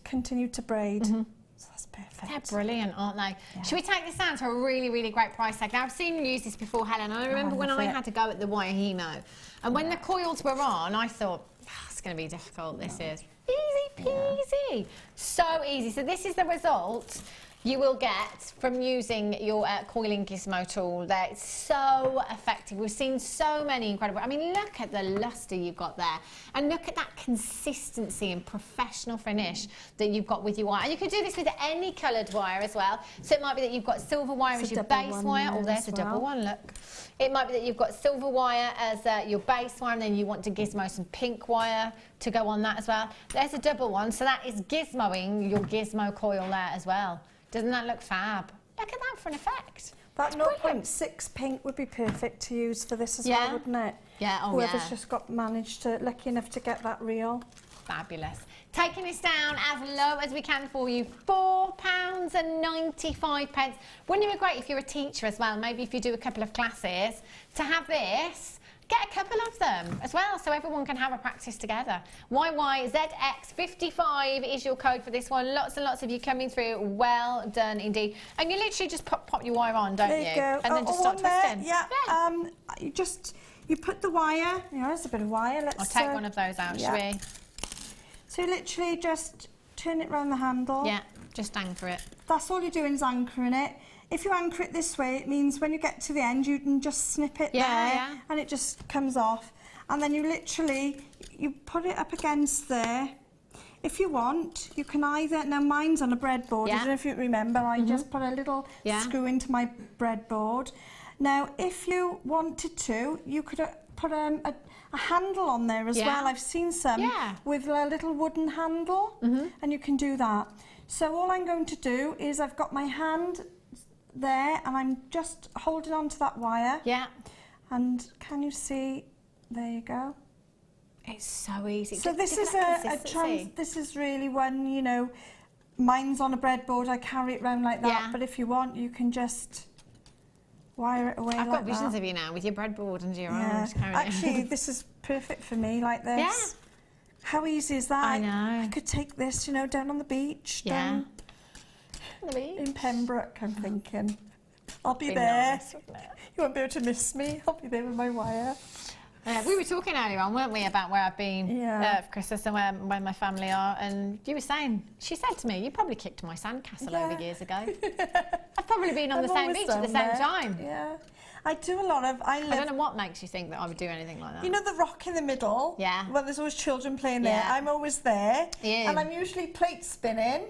continued to braid. So that's perfect. They're brilliant, aren't they? Should we take this down to a really, really great price tag? Now, I've seen you use this before, Helen. I remember when I had to go at the wire hemo. And when the coils were on, I thought, it's going to be difficult, this is. Easy peasy. So easy. So this is the result you will get from using your coiling gizmo tool there. It's so effective. We've seen so many incredible, I mean, look at the luster you've got there. And look at that consistency and professional finish that you've got with your wire. And you can do this with any coloured wire as well. So it might be that you've got silver wire as your base wire. Oh, there's a double one, look. It might be that you've got silver wire as your base wire, and then you want to gizmo some pink wire to go on that as well. There's a double one, so that is gizmoing your gizmo coil there as well. Doesn't that look fab? Look at that for an effect. That 0.6 pink would be perfect to use for this as well, wouldn't it? Yeah, Whoever's just managed to, lucky enough to get that reel. Fabulous. Taking this down as low as we can for you, £4.95. Wouldn't it be great if you're a teacher as well, maybe if you do a couple of classes, to have this, get a couple of them as well, so everyone can have a practice together. YYZX55 is your code for this one. Lots and lots of you coming through. Well done indeed. And you literally just pop your wire on, don't you? There you go. And then just start twisting. You put the wire, there's a bit of wire. I'll take one of those out, shall we? So you literally just turn it round the handle. Yeah, just anchor it. That's all you're doing is anchoring it. If you anchor it this way, it means when you get to the end, you can just snip it there, and it just comes off. And then you literally, you put it up against there. If you want, you can either, now mine's on a breadboard, I don't know if you remember, I just put a little screw into my breadboard. Now, if you wanted to, you could put a handle on there as well. I've seen some with a little wooden handle, and you can do that. So all I'm going to do is I've got my hand there, and I'm just holding on to that wire. Yeah. And can you see? There you go. It's so easy. So this is this is really one, mine's on a breadboard, I carry it around like that, but if you want, you can just wire it away. I've got visions of you now with your breadboard and your arms carrying Actually, this is perfect for me, like this. Yeah. How easy is that? I know. I could take this, down on the beach. Yeah. In Pembroke, I'm thinking. I'll be there. Nice, wouldn't it? You won't be able to miss me. I'll be there with my wire. We were talking earlier on, weren't we, about where I've been for Christmas and where my family are, and you were saying, she said to me, you probably kicked my sandcastle over years ago. I've probably been on the same beach at the same time. Yeah. I do a lot of... I don't know what makes you think that I would do anything like that. You know the rock in the middle? Yeah. Well, there's always children playing there. I'm always there. Yeah. And I'm usually plate spinning.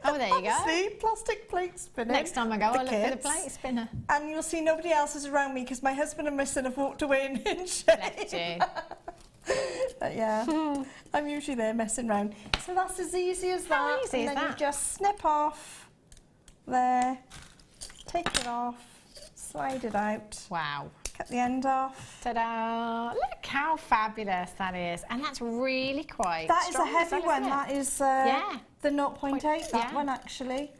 Oh, there you go. See, plastic plate spinning. Next time I go, I'll look for the plate spinner. And you'll see nobody else is around me because my husband and my son have walked away in shame. Left you. But yeah, I'm usually there messing around. So that's as easy as that. How easy is and then that? you just snip off there, take it off, slide it out. Wow. Cut the end off. Ta-da! Look how fabulous that is. And that's really quite That strong, is a heavy one. That is the 0.8, that one actually.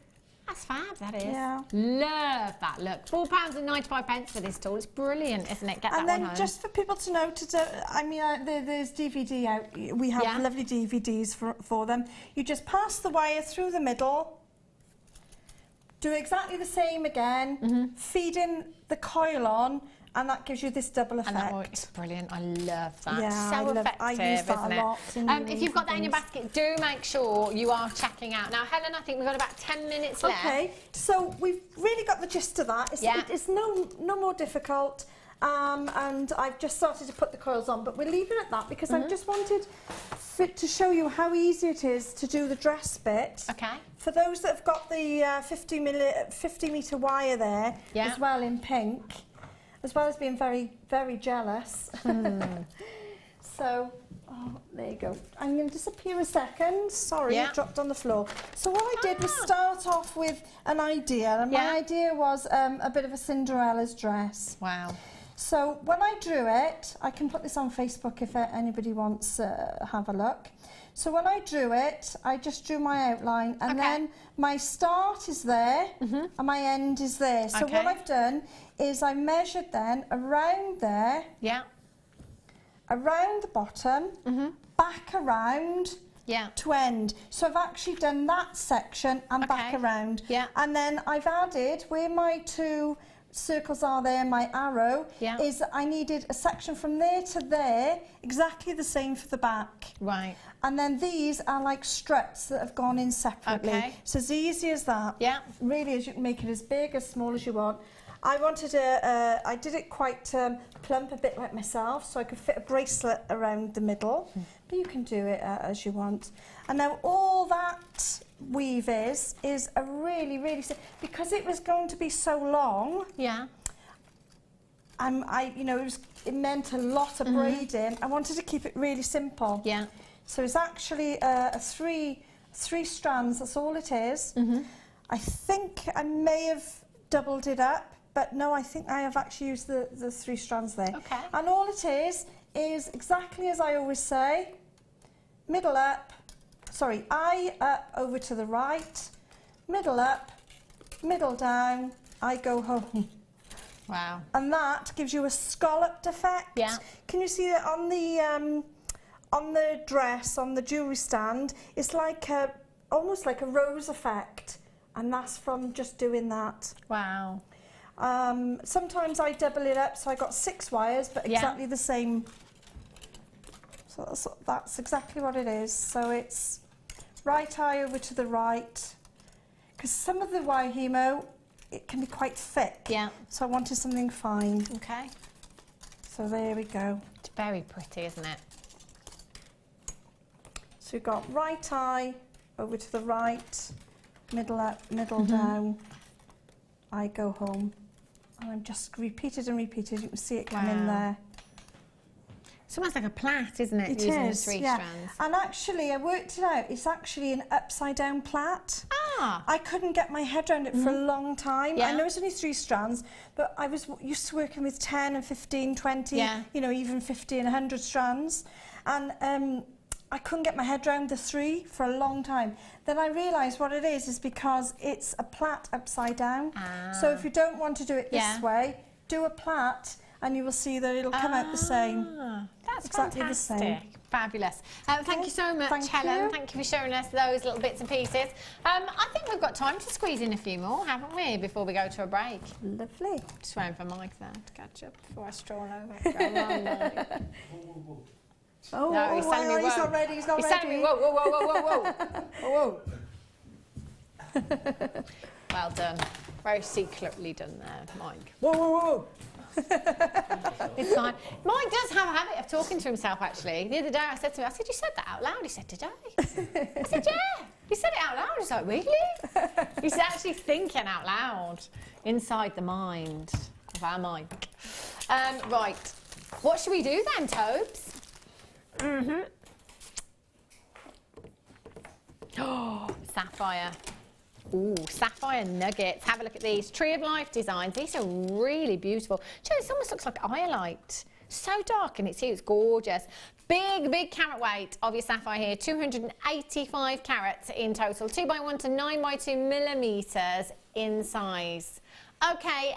That's fab, that is. Yeah. Love that look. £4.95 for this tool. It's brilliant, isn't it? Get that one home. And then just for people to know, there's DVD out. We have lovely DVDs for them. You just pass the wire through the middle, do exactly the same again, feed in the coil on, and that gives you this double effect. It's brilliant. I love that. Yeah, so effective, I use that isn't a lot. If you've got that in your basket, do make sure you are checking out. Now, Helen, I think we've got about 10 minutes left. Okay, so we've really got the gist of that. It's no more difficult. and I've just started to put the coils on, but we're leaving it at that because I just wanted to show you how easy it is to do the dress bit. Okay. For those that have got the 50 metre wire there, as well in pink, as well as being very, very jealous. So, there you go. I'm going to disappear a second. Sorry, it dropped on the floor. So what I did was start off with an idea, and my idea was a bit of a Cinderella's dress. Wow. So when I drew it, I can put this on Facebook if anybody wants to have a look. So when I drew it, I just drew my outline, and then my start is there, and my end is there. So what I've done is I measured then around there, around the bottom, back around to end. So I've actually done that section and back around. And then I've added, where my two circles are there, my arrow, is I needed a section from there to there, exactly the same for the back. Right. And then these are like struts that have gone in separately. Okay. So as easy as that. Yeah. Really, as you can make it as big, as small as you want. I wanted I did it quite plump, a bit like myself, so I could fit a bracelet around the middle. But you can do it as you want. And now all that weave is a really, really, because it was going to be so long. Yeah. You know, it meant a lot of braiding. I wanted to keep it really simple. Yeah. So it's actually three strands. That's all it is. I think I may have doubled it up, but no, I think I have actually used the 3 strands there. Okay. And all it is exactly as I always say, middle up, eye up over to the right, middle up, middle down, I go home. Wow. And that gives you a scalloped effect. Yeah. Can you see that on the dress, on the jewellery stand? It's like almost like a rose effect, and that's from just doing that. Wow. Sometimes I double it up, so I got 6 wires, but exactly the same. So that's exactly what it is. So it's right eye over to the right, because some of the wire hemo, it can be quite thick. Yeah. So I wanted something fine. Okay. So there we go. It's very pretty, isn't it? So we've got right eye over to the right, middle up, middle down, I go home. And I'm just repeated and repeated. You can see it come in there. It's almost like a plait, isn't it? It using is, the 3 strands. And actually, I worked it out. It's actually an upside-down plait. Ah. I couldn't get my head around it for a long time. Yeah. I know it's only 3 strands, but I was used to working with 10 and 15, 20, you know, even 50 and 100 strands. And I couldn't get my head around the 3 for a long time. Then I realised what it is because it's a plait upside down. So if you don't want to do it this way, do a plait, and you will see that it'll come out the same. That's exactly fantastic. The same. Fabulous. Thank you so much, Helen. Thank you for showing us those little bits and pieces. I think we've got time to squeeze in a few more, haven't we, before we go to a break? Lovely. Just waiting for Mike there to catch up before I stroll over. Go on, Mike. Oh, no, he's telling me he's not ready, he's not ready. He's telling me, whoa, whoa, whoa, whoa, whoa, whoa. Whoa. Well done. Very secretly done there, Mike. Whoa, whoa, whoa. It's fine. Mike does have a habit of talking to himself, actually. The other day I said to him, you said that out loud? He said, did I? I said, yeah. He said it out loud. He's like, really? He's actually thinking out loud inside the mind of our Mike. Right. What should we do then, Tobes? Oh, sapphire. Ooh, sapphire nuggets. Have a look at these. Tree of Life designs. These are really beautiful. Do you know, this almost looks like iolite. So dark and it's here. It's gorgeous. Big, big carat weight of your sapphire here. 285 carats in total. 2x1 to 9x2 millimetres in size. Okay,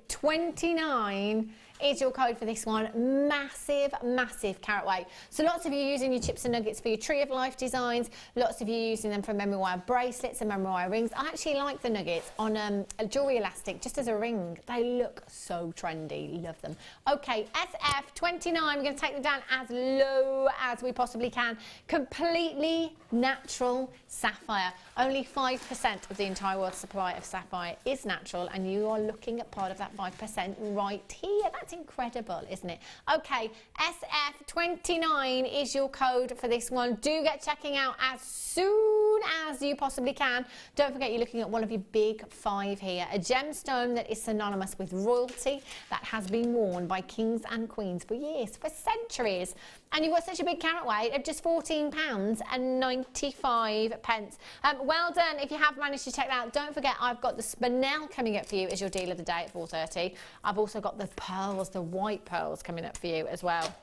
SF29 is your code for this one. Massive, massive carat weight. So lots of you using your chips and nuggets for your Tree of Life designs. Lots of you using them for memory wire bracelets and memory wire rings. I actually like the nuggets on a jewellery elastic just as a ring. They look so trendy. Love them. Okay, SF29. We're going to take them down as low as we possibly can. Completely natural sapphire. Only 5% of the entire world's supply of sapphire is natural, and you are looking at part of that 5% right here. That's That's incredible, isn't it? Okay, SF29 is your code for this one. Do get checking out as soon as you possibly can. Don't forget you're looking at one of your big 5 here, a gemstone that is synonymous with royalty, that has been worn by kings and queens for years, for centuries. And you've got such a big carat weight of just £14.95. Well done if you have managed to check that out. Don't forget I've got the spinel coming up for you as your deal of the day at 4:30. I've also got the pearls, the white pearls coming up for you as well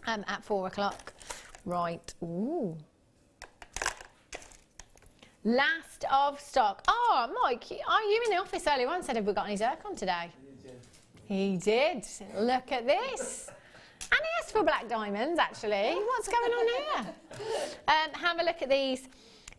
at 4 o'clock. Right, ooh. Last of stock. Oh, Mike, are you in the office earlier on? Said, have we got any zircon today? He did. Look at this. And he asked for black diamonds, actually. What's going on here? Have a look at these.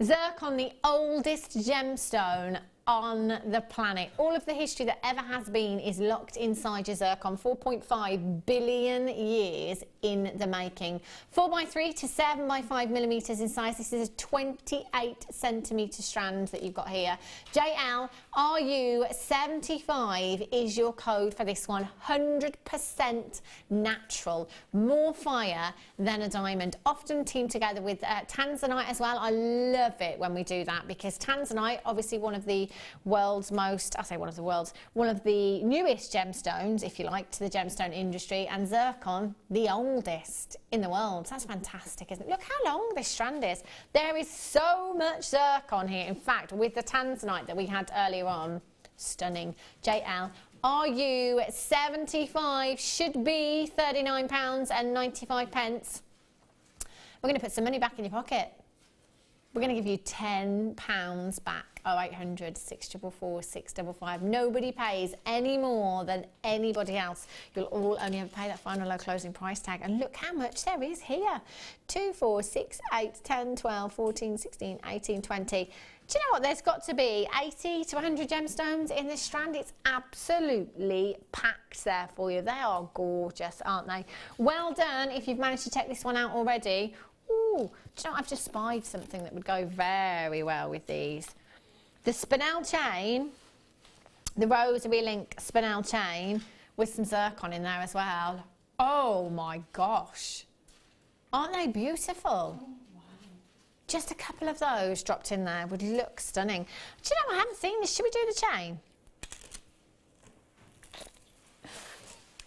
Zircon, the oldest gemstone on the planet. All of the history that ever has been is locked inside your zircon. 4.5 billion years in the making. 4x3 to 7x5 millimetres in size. This is a 28 centimetre strand that you've got here. JLRU75 is your code for this one. 100% natural. More fire than a diamond. Often teamed together with tanzanite as well. I love it when we do that because tanzanite, obviously one of the world's most, one of the newest gemstones, if you like, to the gemstone industry, and zircon, the oldest in the world. So that's fantastic, isn't it? Look how long this strand is. There is so much zircon here. In fact, with the tanzanite that we had earlier on, stunning. JLRU75 should be £39.95. We're going to put some money back in your pocket. We're going to give you £10 back. 0800 644 655. Nobody pays any more than anybody else. You'll all only ever pay that final low closing price tag. And look how much there is here. 2, 4, 6, 8, 10, 12, 14, 16, 18, 20. Do you know what? There's got to be 80 to 100 gemstones in this strand. It's absolutely packed there for you. They are gorgeous, aren't they? Well done if you've managed to check this one out already. Ooh, do you know what? I've just spied something that would go very well with these. The spinel chain, the rosary link spinel chain with some zircon in there as well. Oh my gosh. Aren't they beautiful? Oh, wow. Just a couple of those dropped in there would look stunning. Do you know, I haven't seen this. Should we do the chain?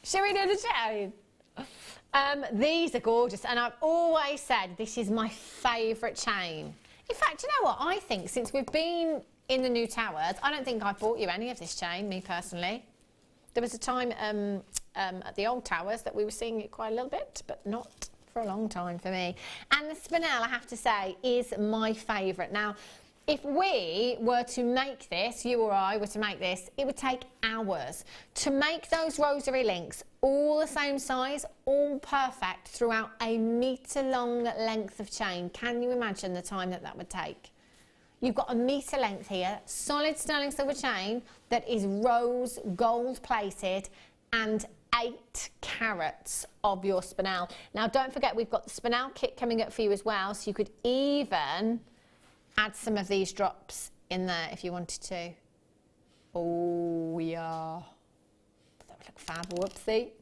Should we do the chain? These are gorgeous, and I've always said this is my favourite chain. In fact, you know what? I think since we've been in the new towers, I don't think I've bought you any of this chain, me personally. There was a time at the old towers that we were seeing it quite a little bit, but not for a long time for me. And the spinel, I have to say, is my favourite. Now, if we were to make this, you or I were to make this, it would take hours to make those rosary links all the same size, all perfect throughout a metre-long length of chain. Can you imagine the time that that would take? You've got a metre length here, solid sterling silver chain that is rose gold plated and 8 carats of your spinel. Now don't forget we've got the spinel kit coming up for you as well, so you could even add some of these drops in there if you wanted to. Oh yeah, that would look fab. Whoopsie.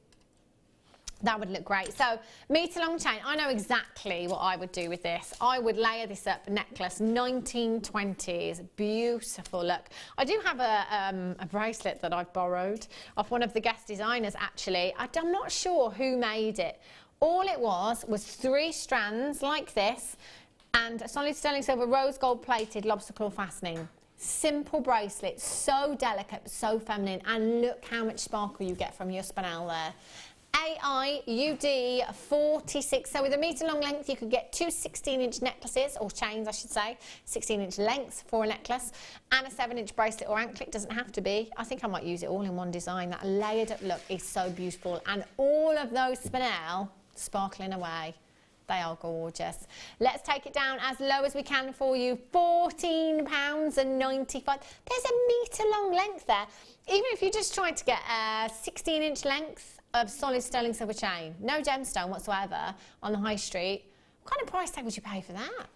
That would look great. So, metre long chain, I know exactly what I would do with this. I would layer this up necklace, 1920s, beautiful look. I do have a bracelet that I've borrowed off one of the guest designers actually. I'm not sure who made it. All it was 3 strands like this and a solid sterling silver rose gold plated lobster claw fastening. Simple bracelet, so delicate, so feminine, and look how much sparkle you get from your spinel there. AIUD 46, so with a metre long length you could get 2 16-inch necklaces, or chains I should say, 16-inch lengths for a necklace, and a 7-inch bracelet or anklet. Doesn't have to be. I think I might use it all in one design. That layered up look is so beautiful, and all of those spinel sparkling away. They are gorgeous. Let's take it down as low as we can for you, £14.95. There's a metre long length there. Even if you just tried to get a 16-inch length of solid sterling silver chain, no gemstone whatsoever, on the high street, what kind of price tag would you pay for that?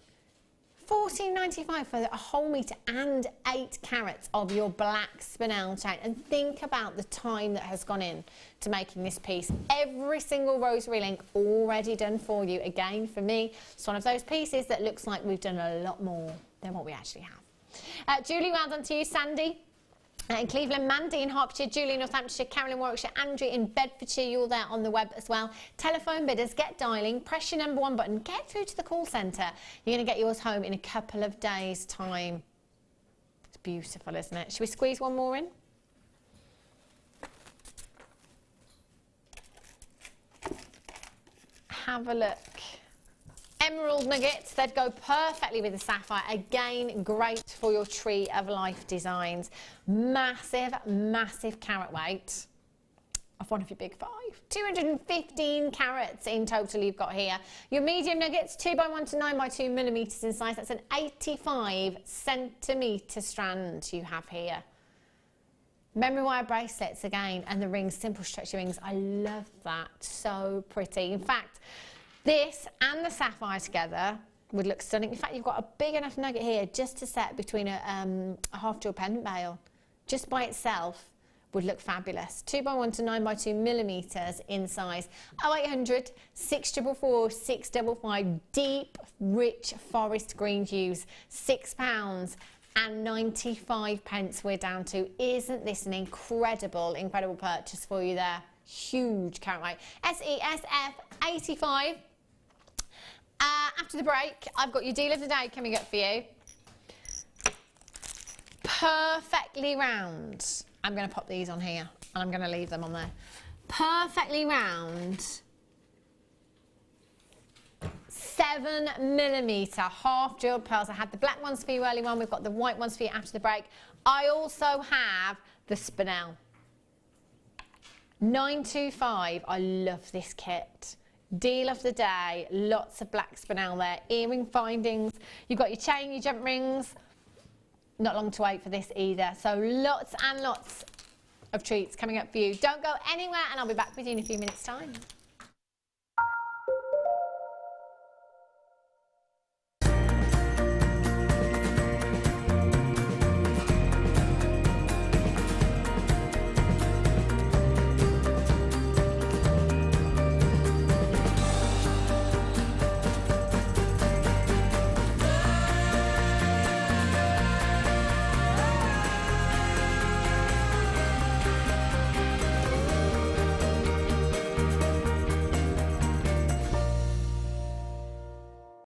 14.95 for a whole metre and 8 carats of your black spinel chain. And think about the time that has gone in to making this piece. Every single rosary link already done for you. Again, for me, it's one of those pieces that looks like we've done a lot more than what we actually have. Julie, well done to you. Sandy in Cleveland, Mandy in Hertfordshire, Julie in Northamptonshire, Carolyn in Warwickshire, Andrew in Bedfordshire, you're there on the web as well. Telephone bidders, get dialing, press your number 1 button, get through to the call centre. You're going to get yours home in a couple of days' time. It's beautiful, isn't it? Should we squeeze one more in? Have a look. Emerald nuggets, they'd go perfectly with the sapphire. Again, great for your tree of life designs. Massive, massive carat weight of one of your big 5. 215 carats in total you've got here. Your medium nuggets, 2x1 to 9x2 millimetres in size. That's an 85 centimetre strand you have here. Memory wire bracelets again, and the rings, simple stretchy rings. I love that, so pretty. In fact, this and the sapphire together would look stunning. In fact, you've got a big enough nugget here just to set between a half jewel pendant bail. Just by itself would look fabulous. 2x1 to 9x2 millimetres in size. 0800 644 655 deep, rich forest green hues. £6 and 95 pence we're down to. Isn't this an incredible, incredible purchase for you there? Huge carat weight. SESF 85. After the break, I've got your deal of the day coming up for you. Perfectly round. I'm going to pop these on here and I'm going to leave them on there. Perfectly round. 7mm half jeweled pearls. I had the black ones for you early on. We've got the white ones for you after the break. I also have the spinel. 925. I love this kit. Deal of the day. Lots of black spinel there. Earring findings. You've got your chain, your jump rings. Not long to wait for this either. So lots and lots of treats coming up for you. Don't go anywhere and I'll be back with you in a few minutes' time.